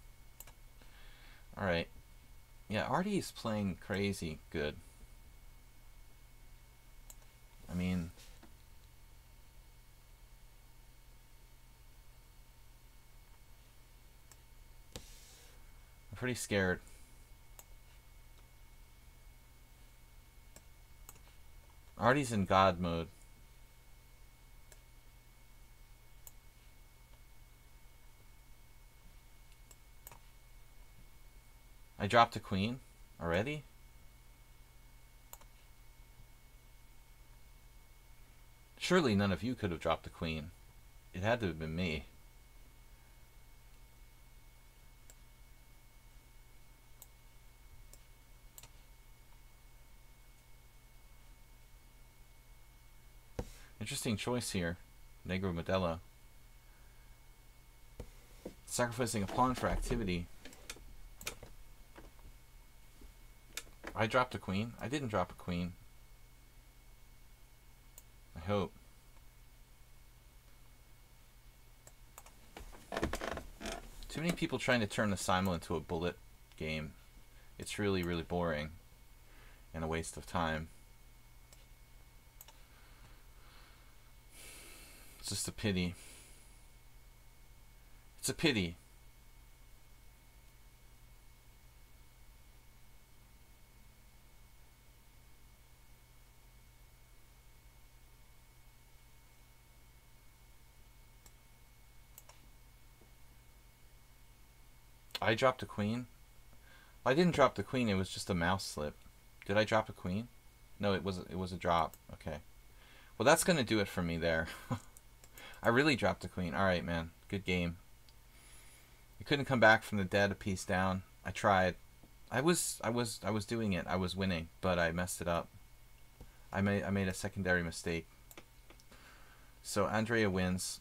Alright. Yeah, Artie's playing crazy good. I mean... I'm pretty scared. Artie's in God mode. dropped a queen already? Surely none of you could have dropped a queen. It had to have been me. Interesting choice here, Negro Modelo. Sacrificing a pawn for activity. I dropped a queen. I didn't drop a queen. I hope. Too many people trying to turn the simul into a bullet game. It's really, really boring and a waste of time. It's just a pity. It's a pity. I dropped a queen. I didn't drop the queen. It was just a mouse slip. Did I drop a queen? No, it was a drop. Okay. Well, that's gonna do it for me there. I really dropped a queen. All right, man. Good game. I couldn't come back from the dead a piece down. I tried. I was doing it. I was winning, but I messed it up. I made a secondary mistake. So Andrea wins.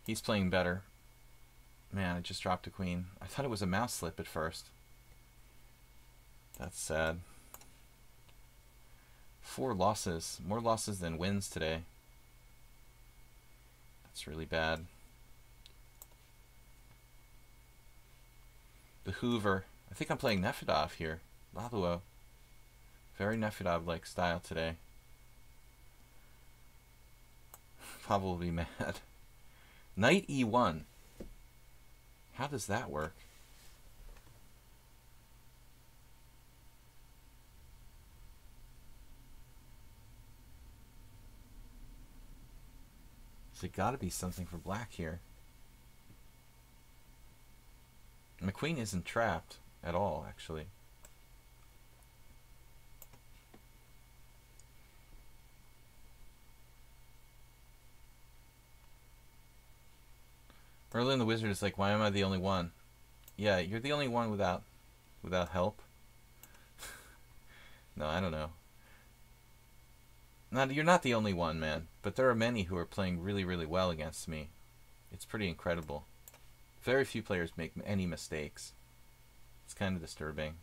He's playing better. Man, I just dropped a queen. I thought it was a mouse slip at first. That's sad. 4 losses. More losses than wins today. That's really bad. The Hoover. I think I'm playing Nefedov here. Laluo. Very Nefedov-like style today. Pavel will be mad. Knight E1. How does that work? There's got to be something for black here. And the queen isn't trapped at all, actually. Merlin the Wizard is like, why am I the only one? Yeah, you're the only one without help. No, I don't know. You're not the only one, man. But there are many who are playing really, really well against me. It's pretty incredible. Very few players make any mistakes. It's kind of disturbing.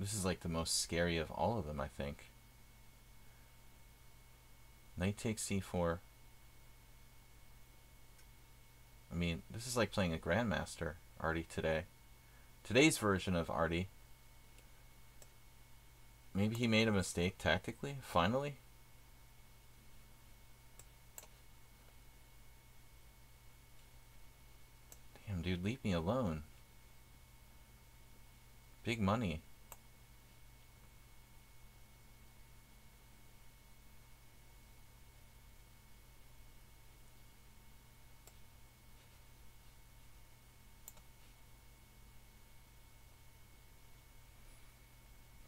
This is like the most scary of all of them, I think. Knight takes c4. I mean, this is like playing a Grandmaster, Artie, today. Today's version of Artie. Maybe he made a mistake tactically, finally? Damn, dude, leave me alone. Big money.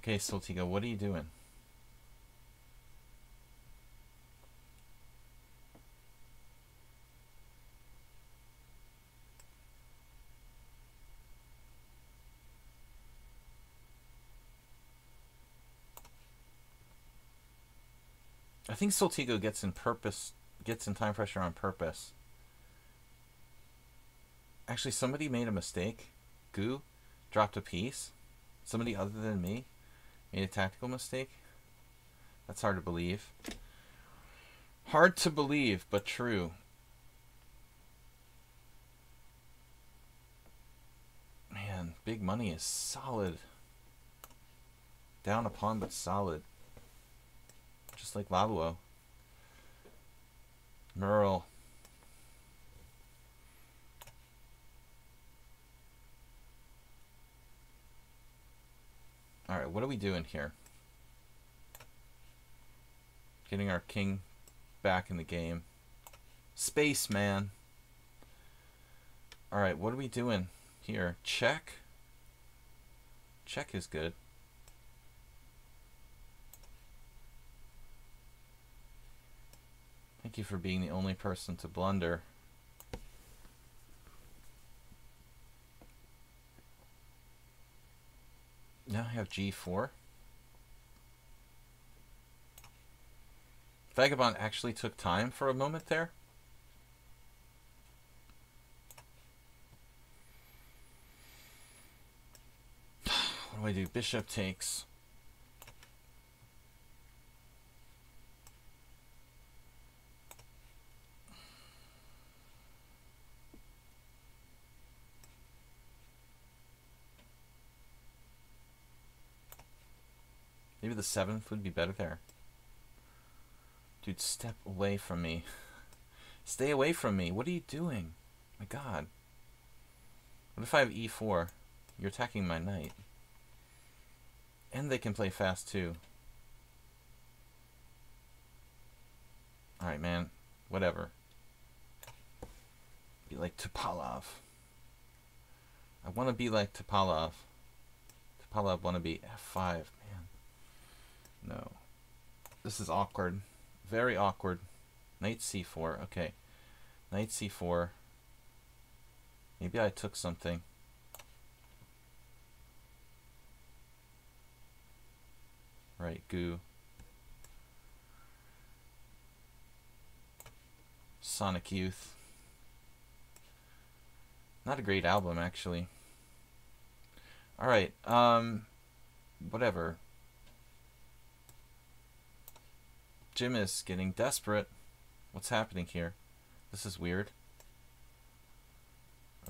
Okay, Soltigo, what are you doing? I think Soltigo gets in time pressure on purpose. Actually, somebody made a mistake. Goo dropped a piece. Somebody other than me made a tactical mistake. That's hard to believe. Hard to believe, but true. Man, big money is solid. Down a pawn, but solid. Just like Laluo. Merle. Alright, what are we doing here? Getting our king back in the game. Space, man. Alright, what are we doing here? Check? Check is good. Thank you for being the only person to blunder. Now I have g4. Vagabond actually took time for a moment there. What do I do? Bishop takes. Maybe the 7th would be better there. Dude, step away from me. Stay away from me. What are you doing? My god. What if I have e4? You're attacking my knight. And they can play fast too. Alright, man. Whatever. Be like Topalov. I want to be like Topalov. Topalov want to be f5. Man. No. This is awkward. Very awkward. Knight c4. Okay. Knight c4. Maybe I took something. Right, goo. Sonic Youth. Not a great album, actually. Alright, whatever. Jim is getting desperate. What's happening here? This is weird.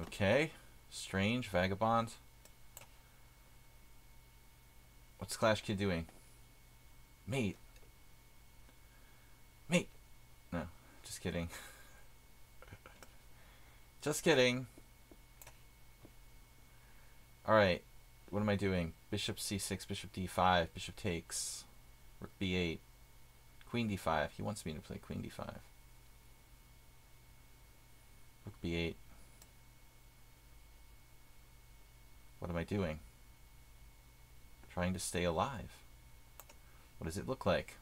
Okay. Strange. Vagabond. What's Clash Kid doing? Mate. Mate. No. Just kidding. Just kidding. Alright. What am I doing? Bishop c6, bishop d5, bishop takes. Rook b8. Queen d5. He wants me to play queen d5. Rook b8. What am I doing? Trying to stay alive. What does it look like?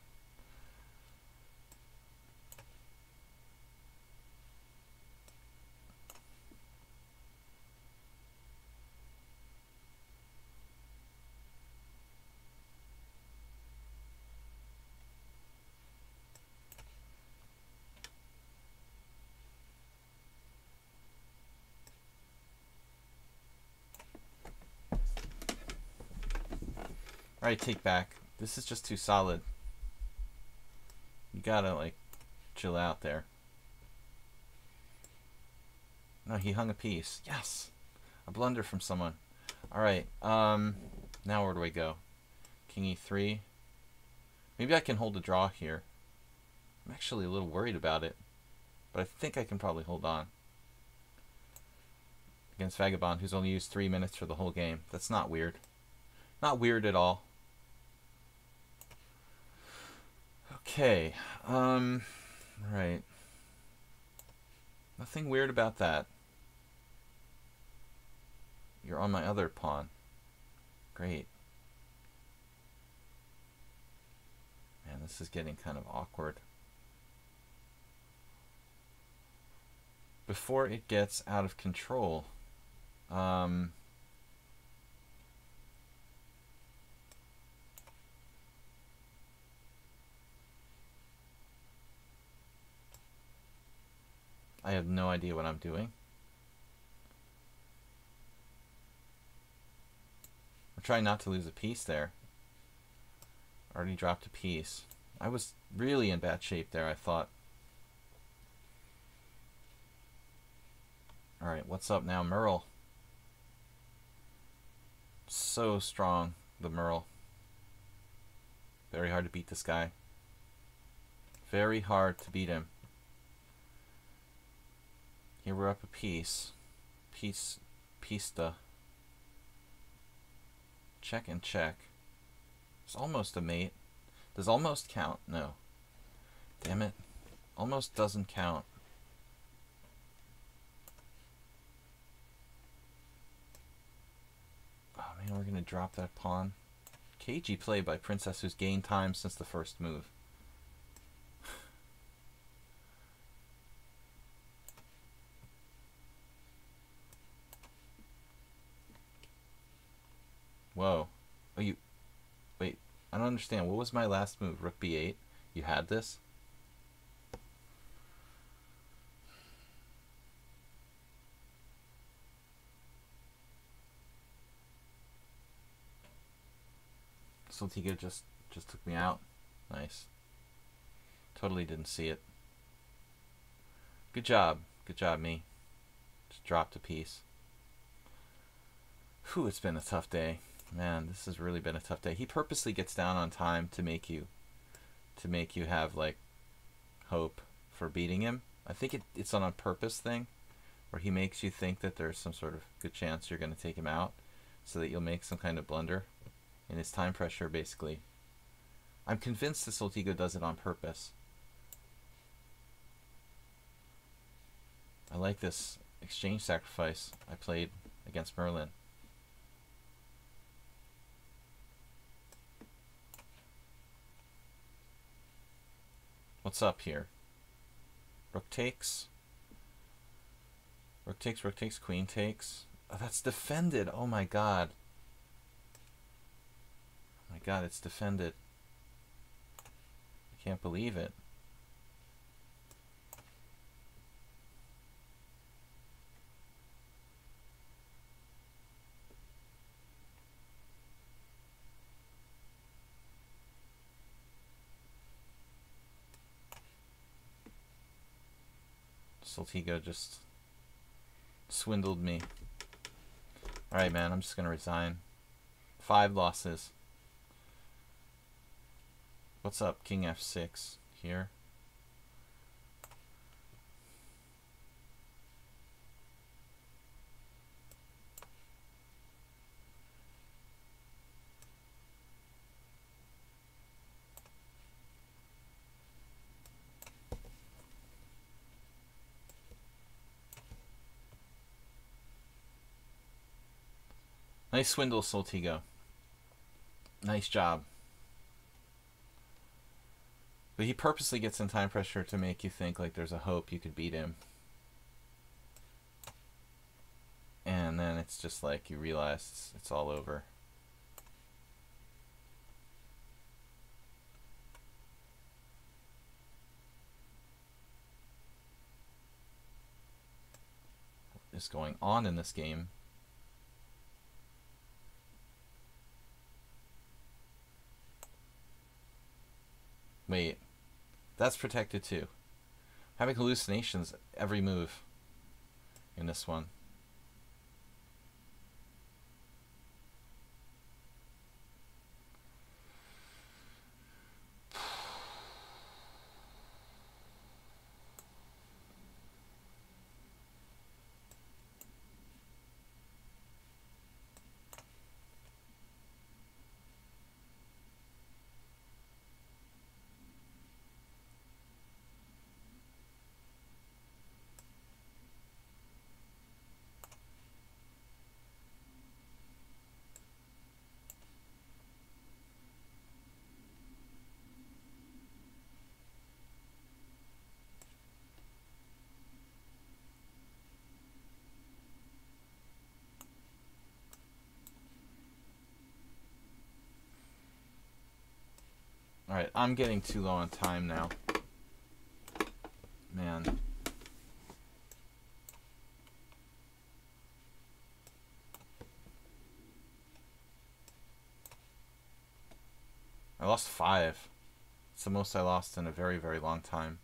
Alright, take back. This is just too solid. You gotta, like, chill out there. No, he hung a piece. Yes! A blunder from someone. Alright, now where do I go? King e3. Maybe I can hold a draw here. I'm actually a little worried about it. But I think I can probably hold on. Against Vagabond, who's only used 3 minutes for the whole game. That's not weird. Not weird at all. Okay, right. Nothing weird about that. You're on my other pawn. Great. Man, this is getting kind of awkward. Before it gets out of control, I have no idea what I'm doing. I'm trying not to lose a piece there. Already dropped a piece. I was really in bad shape there, I thought. Alright, what's up now? Merle. So strong, the Merle. Very hard to beat this guy. Very hard to beat him. Here we're up a piece. Pista. Check and check. It's almost a mate. Does almost count? No. Damn it. Almost doesn't count. Oh man, we're gonna drop that pawn. Cagey play by Princess, who's gained time since the first move. Whoa. Oh, you... Wait, I don't understand. What was my last move? Rook b8? You had this? Sladgie just took me out. Nice. Totally didn't see it. Good job. Good job, me. Just dropped a piece. Whew, it's been a tough day. Man, this has really been a tough day. He purposely gets down on time to make you have like hope for beating him. I think it's an on purpose thing where he makes you think that there's some sort of good chance you're going to take him out so that you'll make some kind of blunder. And his time pressure, basically. I'm convinced that Sladgie does it on purpose. I like this exchange sacrifice I played against Merlin. What's up here? Rook takes. Rook takes, queen takes. Oh, that's defended. Oh my god. Oh my god, it's defended. I can't believe it. Sladgie just swindled me. Alright, man, I'm just gonna resign. 5 losses. What's up? King f6 here. Nice swindle, Sladgie. Nice job. But he purposely gets in time pressure to make you think like there's a hope you could beat him. And then it's just like you realize it's all over. What is going on in this game? Wait, that's protected too. Having hallucinations every move in this one. Alright, I'm getting too low on time now. Man. I lost 5. It's the most I lost in a very, very long time.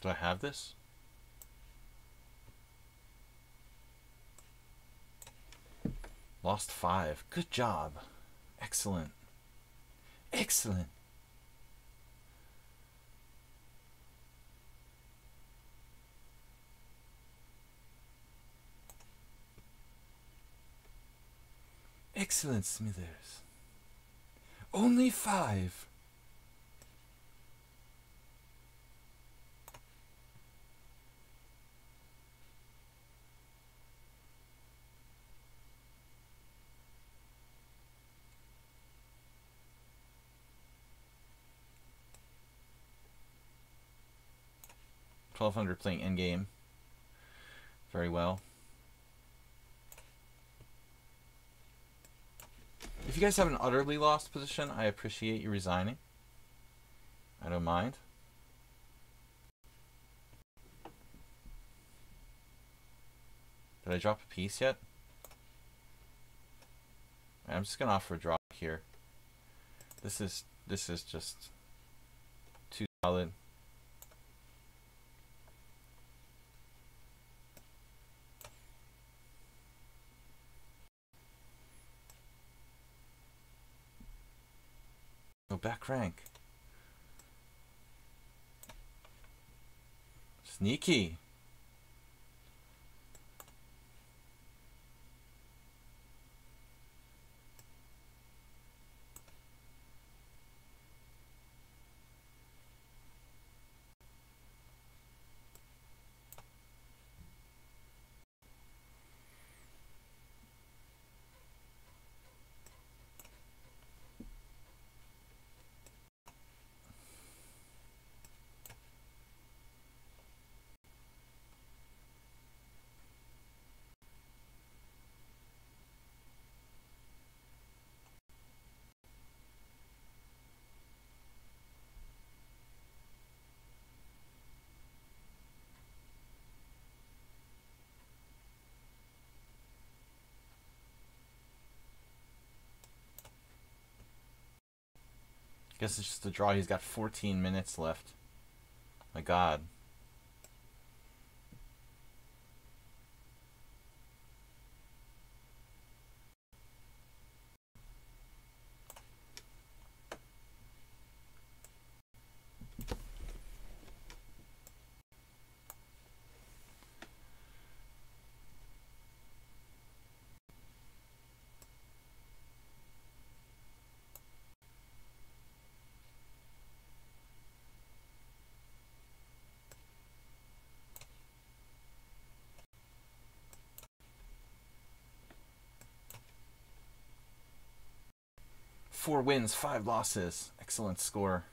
Do I have this? Lost 5. Good job. Excellent. Excellent. Excellent, Smithers. Only 5. $1,200 playing endgame. Very well. If you guys have an utterly lost position, I appreciate you resigning. I don't mind. Did I drop a piece yet? I'm just gonna offer a drop here. This is just too solid. No back rank. Sneaky. Guess it's just a draw. He's got 14 minutes left. My God. Four wins, 5 losses. Excellent score.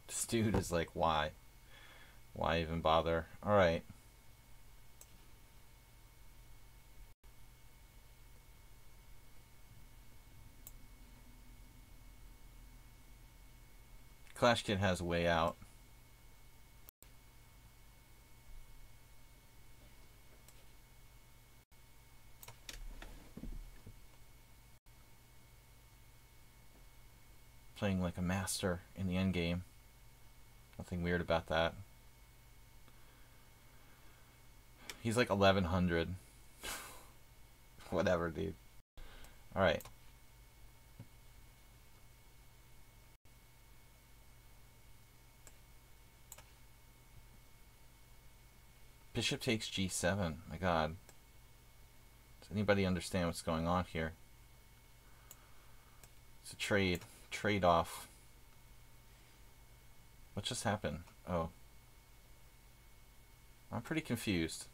This dude is like, why? Why even bother? Alright. Clash Kid has a way out. Playing like a master in the endgame. Nothing weird about that. He's like 1100. Whatever, dude. Alright. Bishop takes g7. My God. Does anybody understand what's going on here? It's a trade. Trade-off. What just happened? Oh. I'm pretty confused.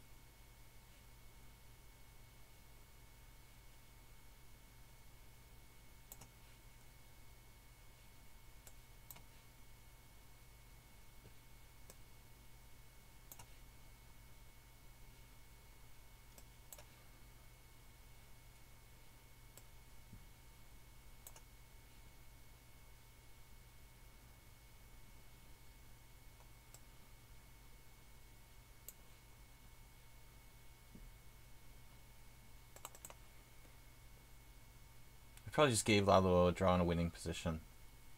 Probably just gave Lalo a draw in a winning position.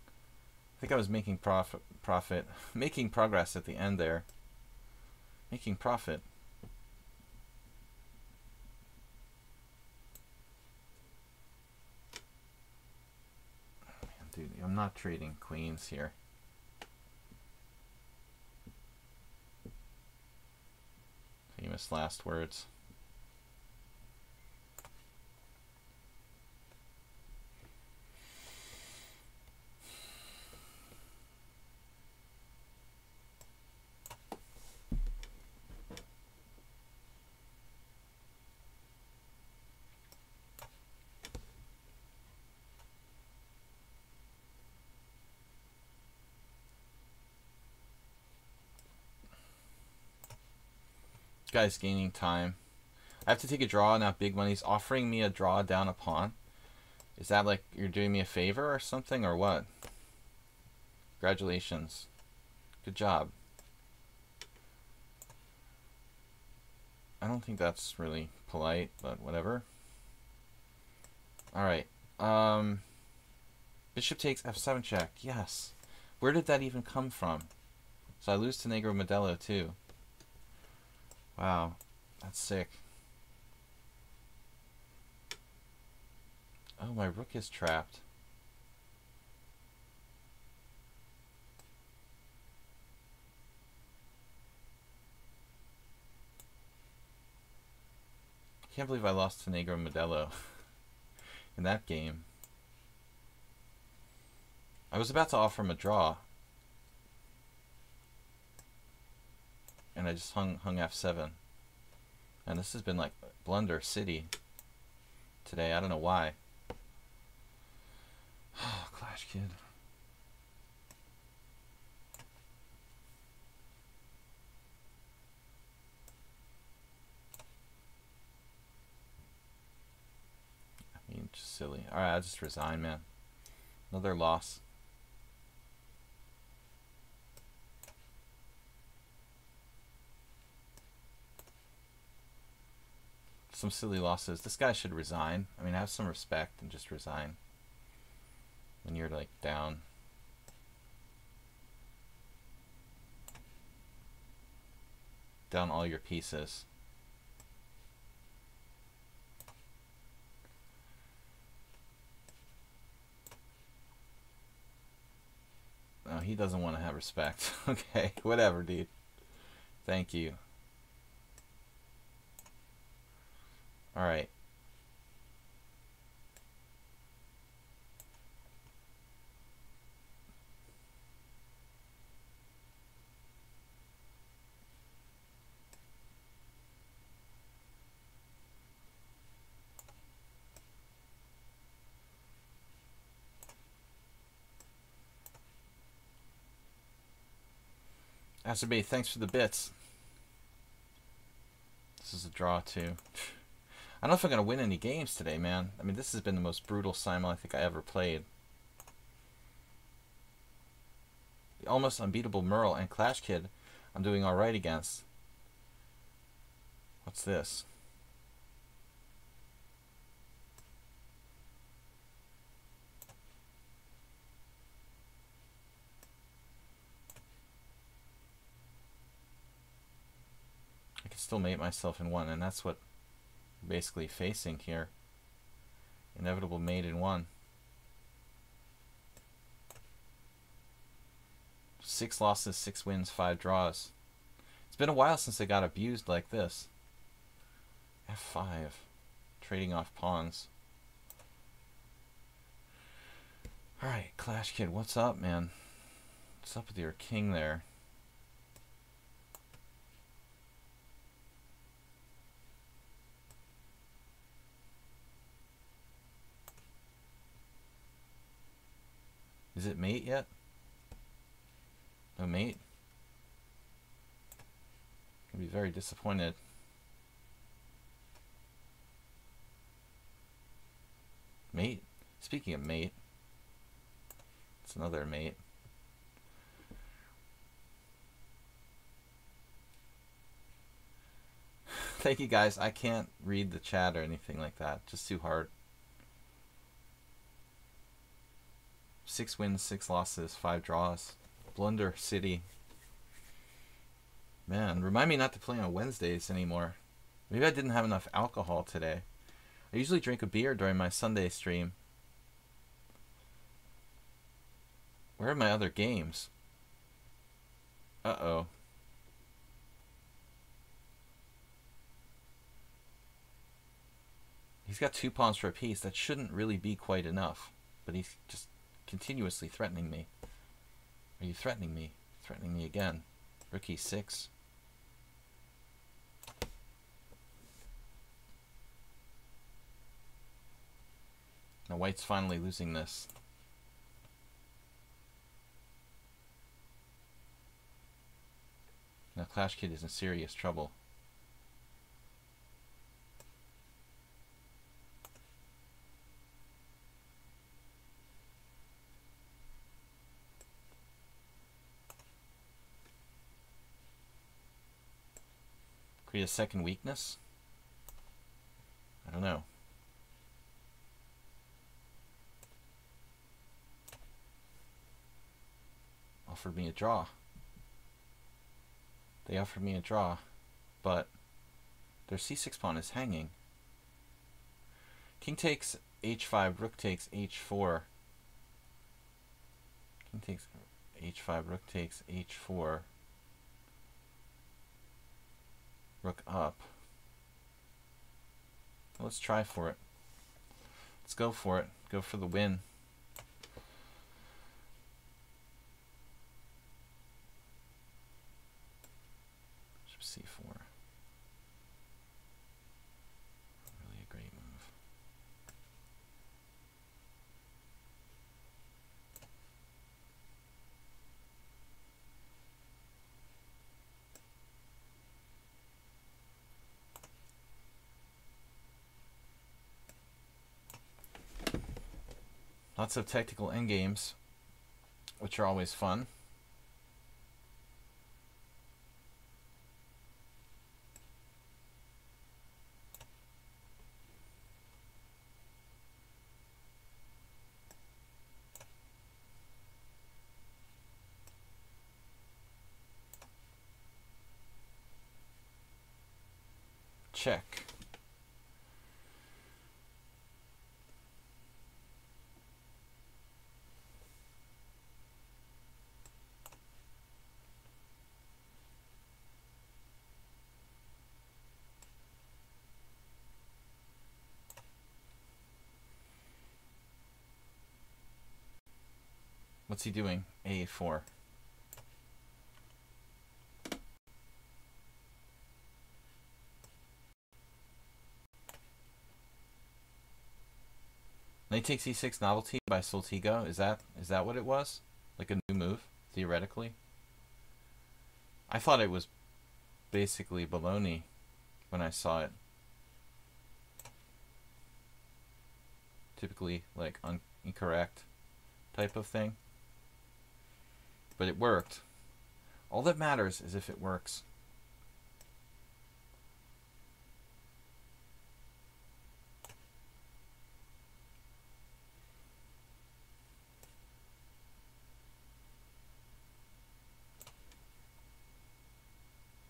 I think I was making making progress at the end there. Making profit. Man, dude, I'm not trading queens here. Famous last words. Guy's gaining time. I have to take a draw now. Big money's offering me a draw down a pawn. Is that like you're doing me a favor or something, or what? Congratulations. Good job. I don't think that's really polite, but whatever. Alright. Bishop takes f7 check. Yes. Where did that even come from? So I lose to Negro Modelo too. Wow. That's sick. Oh, my rook is trapped. Can't believe I lost to Negro Modelo in that game. I was about to offer him a draw, and I just hung f7. And this has been like blunder city today. I don't know why. Clash Kid. I mean, just silly. Alright, I'll just resign, man. Another loss. Some silly losses. This guy should resign. I mean, have some respect and just resign when you're like down. Down all your pieces. No, he doesn't want to have respect. Okay, whatever, dude. Thank you. All right. Master B, thanks for the bits. This is a draw too. I don't know if I'm going to win any games today, man. I mean, this has been the most brutal simul I think I ever played. The almost unbeatable Merle and Clash Kid I'm doing alright against. What's this? I can still mate myself in one, and that's what we're basically facing here. Inevitable mate in one. 6 losses, 6 wins, 5 draws. It's been a while since I got abused like this. F5. Trading off pawns. Alright, Clash Kid, what's up, man? What's up with your king there? Is it mate yet? No mate? I'll be very disappointed. Mate? Speaking of mate, it's another mate. Thank you guys. I can't read the chat or anything like that. Just too hard. 6 wins, 6 losses, 5 draws. Blunder City. Man, remind me not to play on Wednesdays anymore. Maybe I didn't have enough alcohol today. I usually drink a beer during my Sunday stream. Where are my other games? Uh-oh. He's got 2 pawns for a piece. That shouldn't really be quite enough. But he's just continuously threatening me. Are you threatening me? Threatening me again. Rook e6. Now White's finally losing this. Now Clash Kid is in serious trouble. Create a second weakness? I don't know. Offered me a draw. They offered me a draw, but their c6 pawn is hanging. King takes h5, rook takes h4. King takes h5, rook takes h4. Rook up. Let's try for it. Let's go for it. Go for the win. C4. Really a great move. Lots of tactical endgames, which are always fun. Check. What's he doing? A4. Knight takes e6 novelty by Soltigo. Is that what it was? Like a new move, theoretically? I thought it was basically baloney when I saw it. Typically, like, incorrect type of thing. But it worked. All that matters is if it works.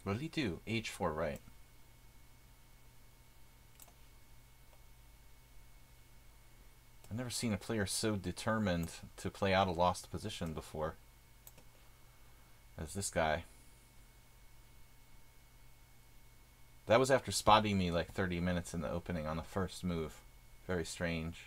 What did he do? H4, right. I've never seen a player so determined to play out a lost position before as this guy. That was after spotting me like 30 minutes in the opening on the first move. Very strange.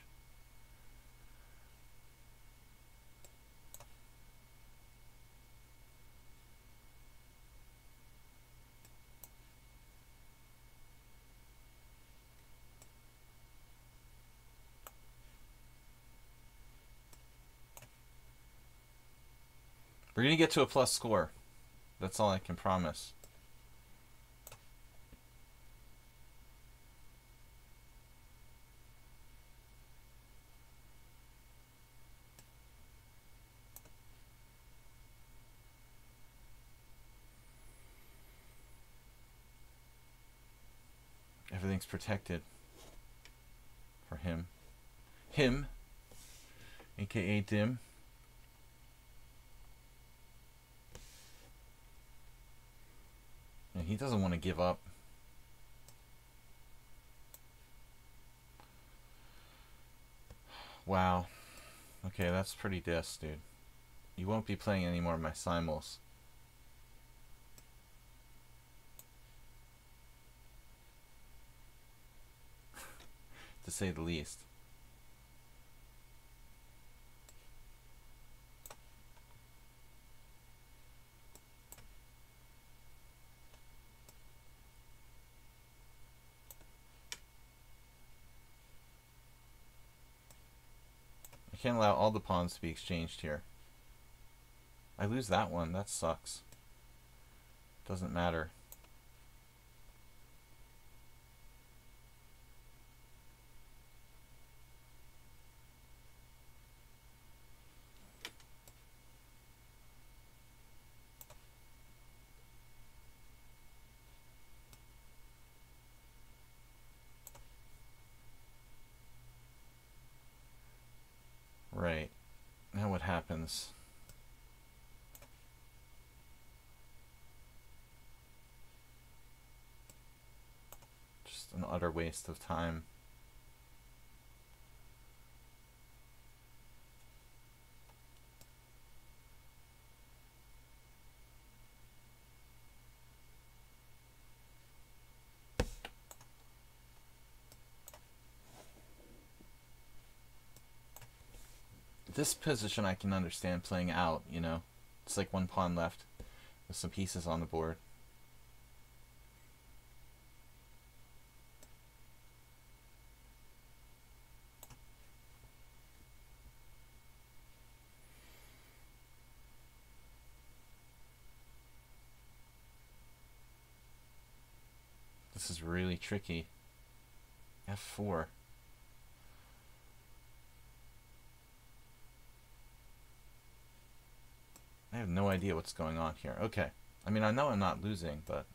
We're going to get to a plus score. That's all I can promise. Everything's protected for him. Him, aka Dim. he doesn't want to give up. Wow. Okay, that's pretty dis, dude. You won't be playing any more of my simuls. To say the least. I can't allow all the pawns to be exchanged here. I lose that one. That sucks. Doesn't matter. Right. Now what happens? Just an utter waste of time. This position I can understand playing out, you know. It's like one pawn left with some pieces on the board. This is really tricky. F4. I have no idea what's going on here. Okay. I mean, I know I'm not losing, but...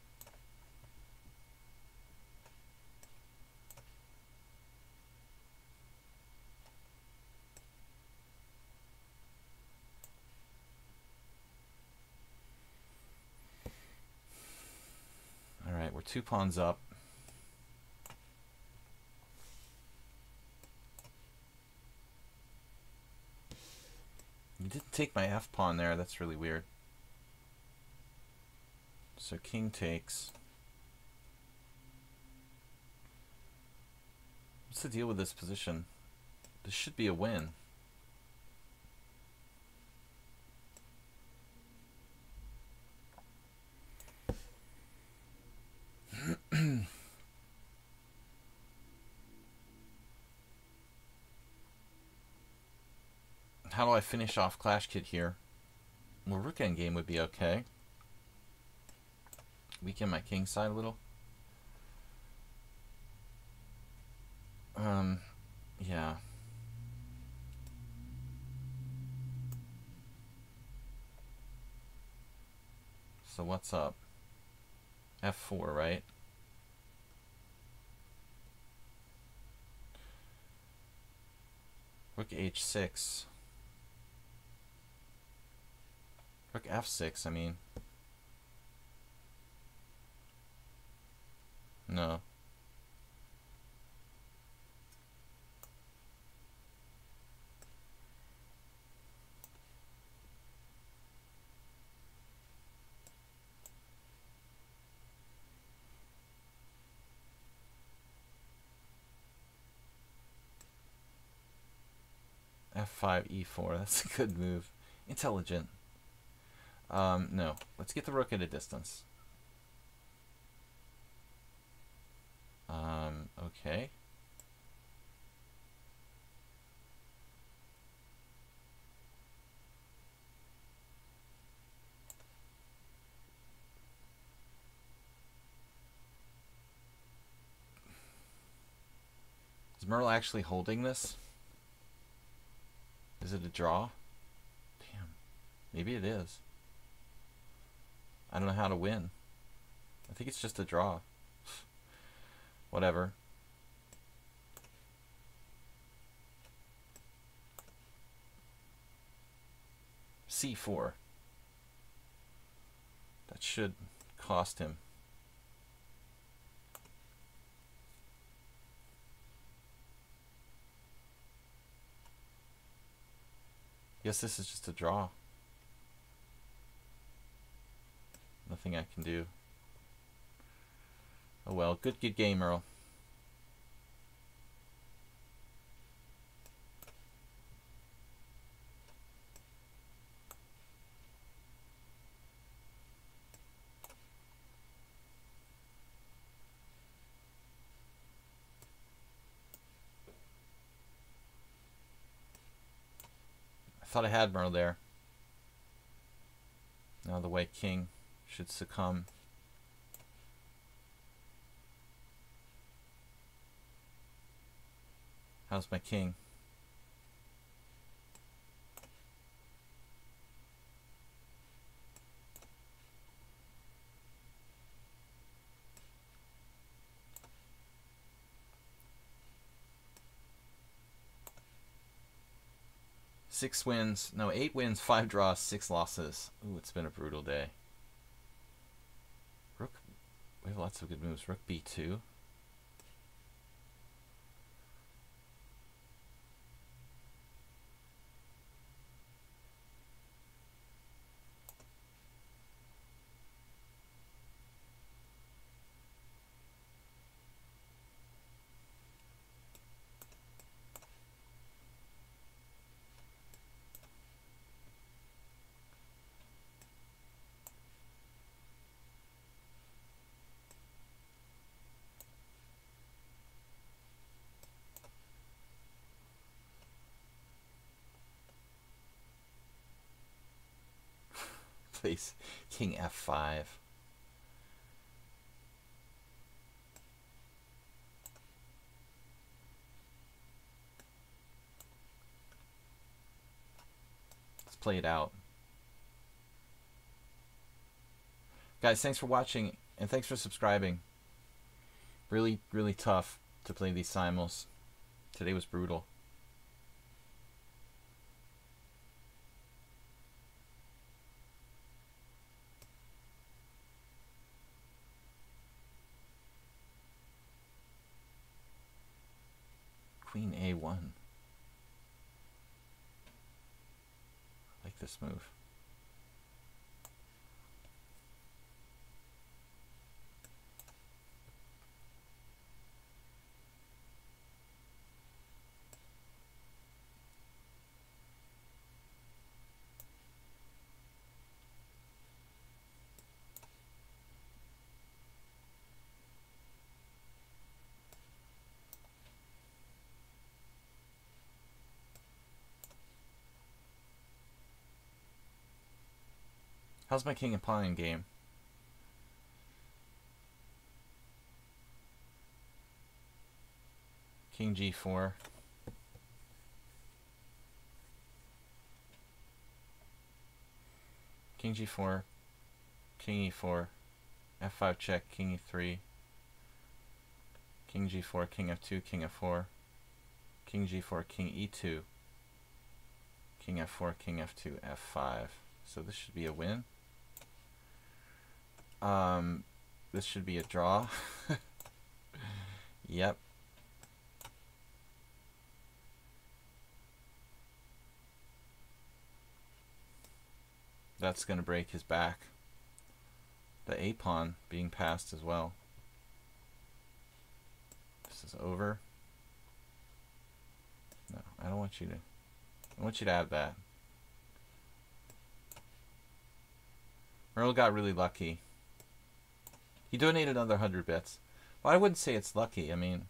Alright, we're 2 pawns up. You didn't take my F pawn there. That's really weird. So king takes. What's the deal with this position? This should be a win. How do I finish off Clash Kid here? Well, rook endgame would be okay. Weaken my king side a little. Yeah. So what's up? F4, right? Rook H6. Rook F6, I mean. No. F5, E4, that's a good move. Intelligent. No. Let's get the rook at a distance. Okay. Is Merle actually holding this? Is it a draw? Damn. Maybe it is. I don't know how to win. I think it's just a draw. Whatever. C4. That should cost him. Guess this is just a draw. Nothing I can do. Oh well, good game, Earl. I thought I had Merle there. Now the white king should succumb. How's my king? Six wins, no, 8 wins, 5 draws, 6 losses. Ooh, it's been a brutal day. Rook, we have lots of good moves. Rook b2. Please, king f5. Let's play it out. Guys, thanks for watching, and thanks for subscribing. Really, really tough to play these simuls. Today was brutal. Queen a1. I like this move. How's my king and pawn game? King g4. King g4. King e4. f5 check. King e3. King g4. King f2. King f4. King g4. King e2. King f4. King f2. f5. So this should be a win. This should be a draw. Yep. That's going to break his back. The a pawn being passed as well. This is over. No, I don't want you to. I want you to have that. Merle got really lucky. He donated another 100 bits. Well, I wouldn't say it's lucky. I mean,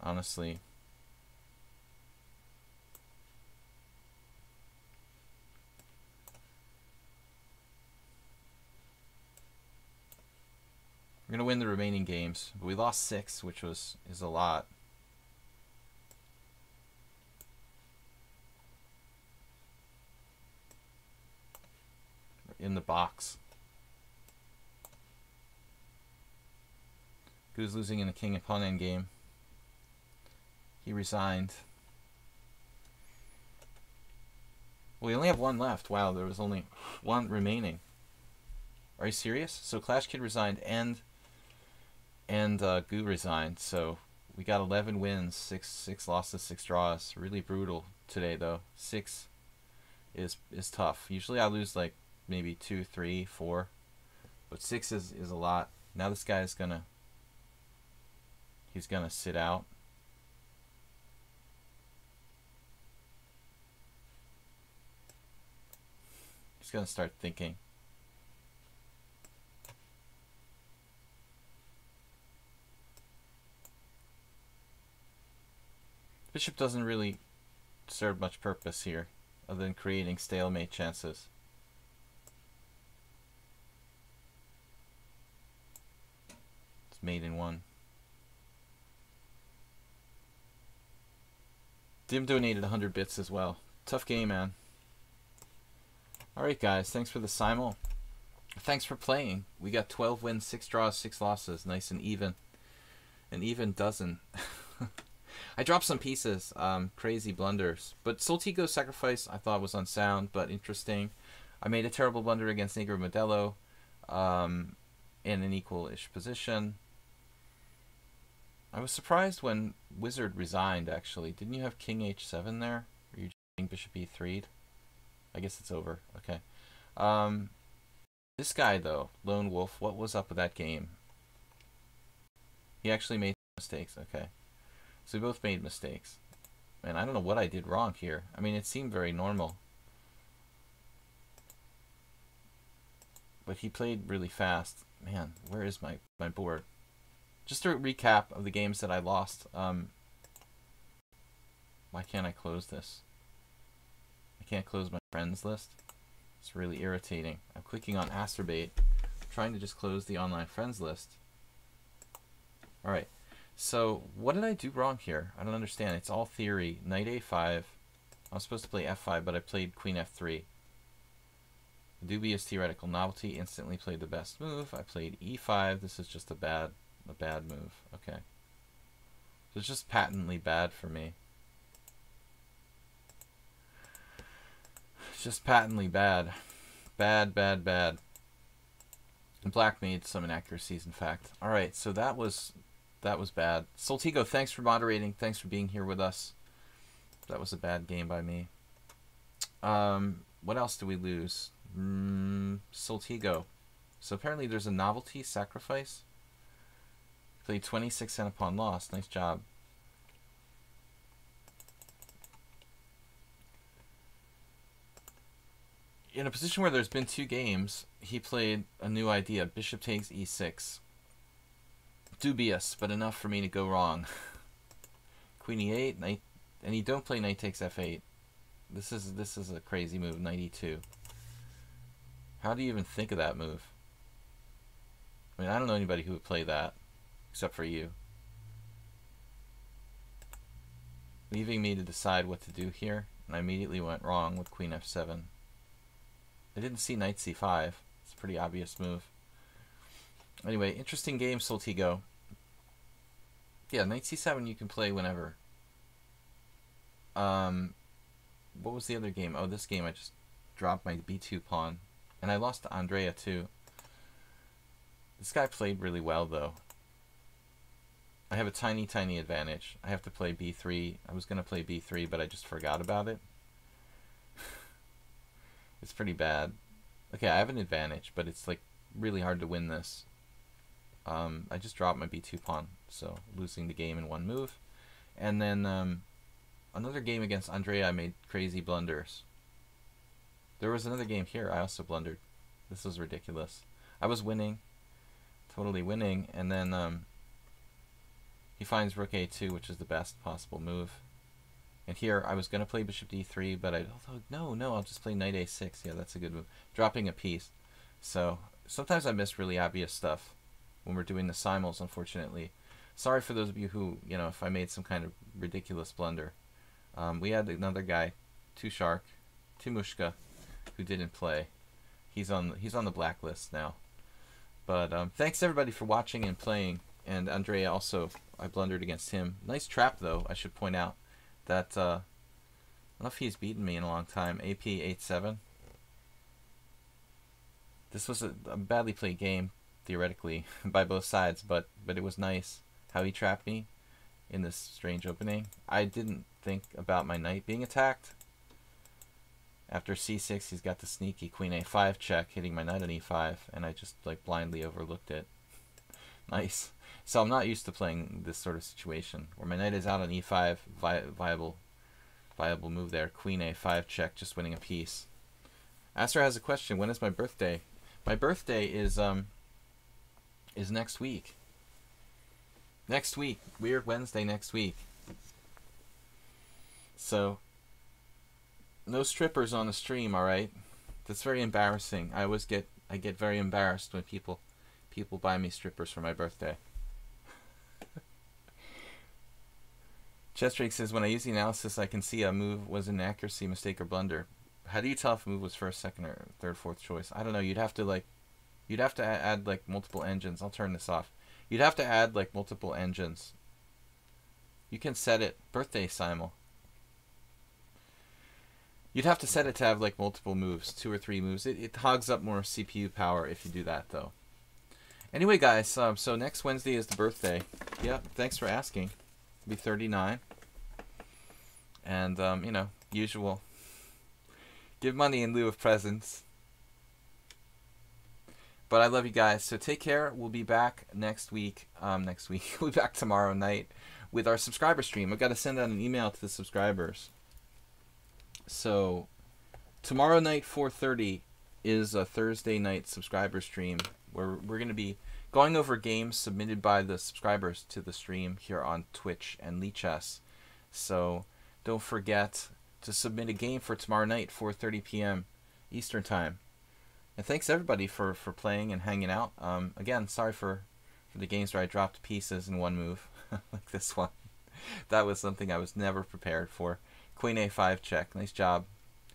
honestly. We're gonna win the remaining games. But we lost 6, which is a lot. We're in the box. Who's losing in the king and pawn endgame? He resigned. Well, we only have 1 left. Wow, there was only 1 remaining. Are you serious? So Clash Kid resigned and Goo resigned. So We got 11 wins, six losses, 6 draws. Really brutal today though. 6 is tough. Usually I lose like maybe 2, 3, 4, but 6 is a lot. Now this guy is he's gonna sit out. He's gonna start thinking. Bishop doesn't really serve much purpose here, other than creating stalemate chances. It's mate in 1. Dim donated 100 bits as well. Tough game, man. Alright guys, thanks for the simul. Thanks for playing. We got 12 wins, 6 draws, 6 losses. Nice and even. An even dozen. I dropped some pieces, crazy blunders. But Soltigo's sacrifice I thought was unsound, but interesting. I made a terrible blunder against Negro Modelo in an equal-ish position. I was surprised when Wizard resigned, actually. Didn't you have King H7 there? Or you just Bishop E3'd? I guess it's over. Okay. This guy, though, Lone Wolf, what was up with that game? He actually made mistakes. Okay. So we both made mistakes. Man, I don't know what I did wrong here. I mean, it seemed very normal. But he played really fast. Man, where is my board? Just a recap of the games that I lost. Why can't I close this? I can't close my friends list. It's really irritating. I'm clicking on Asterbait, trying to just close the online friends list. Alright, so what did I do wrong here? I don't understand. It's all theory. Knight A5. I was supposed to play F5, but I played Queen F3. Dubious theoretical novelty. Instantly played the best move. I played E5. This is just a bad move. Okay. So it's just patently bad for me. It's just patently bad. Bad. And black made some inaccuracies, in fact. Alright, so that was bad. Soltigo, thanks for moderating. Thanks for being here with us. That was a bad game by me. What else do we lose? Soltigo. So apparently there's a novelty sacrifice. Played 26 and a pawn lost. Nice job. In a position where there's been 2 games, he played a new idea. Bishop takes E6. Dubious, but enough for me to go wrong. Queen E8, knight, and you don't play knight takes F8. This is a crazy move. Knight E2. How do you even think of that move? I mean, I don't know anybody who would play that, except for you. Leaving me to decide what to do here, and I immediately went wrong with Queen F7. I didn't see Knight C5. It's a pretty obvious move. Anyway, interesting game, Soltigo. Yeah, Knight C7 you can play whenever. What was the other game? Oh, this game I just dropped my B2 pawn. And I lost to Andrea too. This guy played really well though. I have a tiny advantage. I have to play B3. I was going to play B3, but I just forgot about it. It's pretty bad. Okay, I have an advantage, but it's like really hard to win this. I just dropped my B2 pawn, so losing the game in 1 move. And then another game against Andrea, I made crazy blunders. There was another game here I also blundered. This was ridiculous. I was winning, totally winning, and then he finds Rook A2, which is the best possible move. And here I was going to play Bishop D3, but I thought, no, I'll just play Knight A6. Yeah, that's a good move. Dropping a piece. So sometimes I miss really obvious stuff when we're doing the simuls, unfortunately. Sorry for those of you who, you know, if I made some kind of ridiculous blunder. We had another guy, Tushark, Tumushka, who didn't play. He's on the blacklist now. But thanks everybody for watching and playing. And Andrea also, I blundered against him. Nice trap though, I should point out. That, I don't know if he's beaten me in a long time. AP 8-7. This was a badly played game, theoretically, by both sides, but it was nice how he trapped me in this strange opening. I didn't think about my knight being attacked. After c6, he's got the sneaky queen a5 check, hitting my knight on e5, and I just like blindly overlooked it. Nice. So I'm not used to playing this sort of situation where my knight is out on e5, viable move there. Queen a5 check, just winning a piece. Aster has a question. When is my birthday? My birthday is next week. Next week. Weird Wednesday next week. So no strippers on the stream, all right? That's very embarrassing. I get very embarrassed when people buy me strippers for my birthday. Chestrake says, when I use the analysis, I can see a move was an accuracy, mistake, or blunder. How do you tell if a move was first, second, or third, fourth choice? I don't know. You'd have to add like multiple engines. I'll turn this off. You'd have to add like multiple engines. You can set it. Birthday simul. You'd have to set it to have like multiple moves, 2 or 3 moves. It hogs up more CPU power if you do that, though. Anyway, guys, so next Wednesday is the birthday. Yeah, thanks for asking. It'll be 39. And, you know, usual. Give money in lieu of presents. But I love you guys, so take care. We'll be back next week. We'll be back tomorrow night with our subscriber stream. I've got to send out an email to the subscribers. So, tomorrow night, 4:30, is a Thursday night subscriber stream where we're going to be going over games submitted by the subscribers to the stream here on Twitch and Lichess. So, don't forget to submit a game for tomorrow night, 4:30 p.m. Eastern Time. And thanks everybody for playing and hanging out. Again, sorry for the games where I dropped pieces in one move, like this one. That was something I was never prepared for. Queen a5 check. Nice job.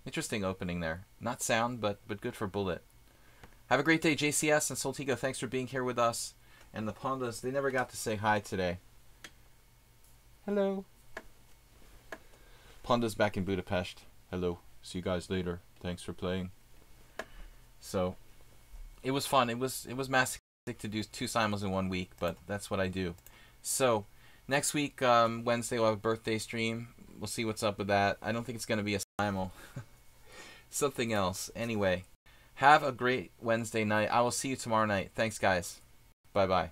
Interesting opening there. Not sound, but good for bullet. Have a great day, JCS and Soltigo. Thanks for being here with us. And the Pandas, they never got to say hi today. Hello. Pandas back in Budapest. Hello. See you guys later. Thanks for playing. So, it was fun. It was masochistic to do 2 simuls in 1 week, but that's what I do. So, next week, Wednesday, we'll have a birthday stream. We'll see what's up with that. I don't think it's going to be a simul. Something else. Anyway, have a great Wednesday night. I will see you tomorrow night. Thanks, guys. Bye-bye.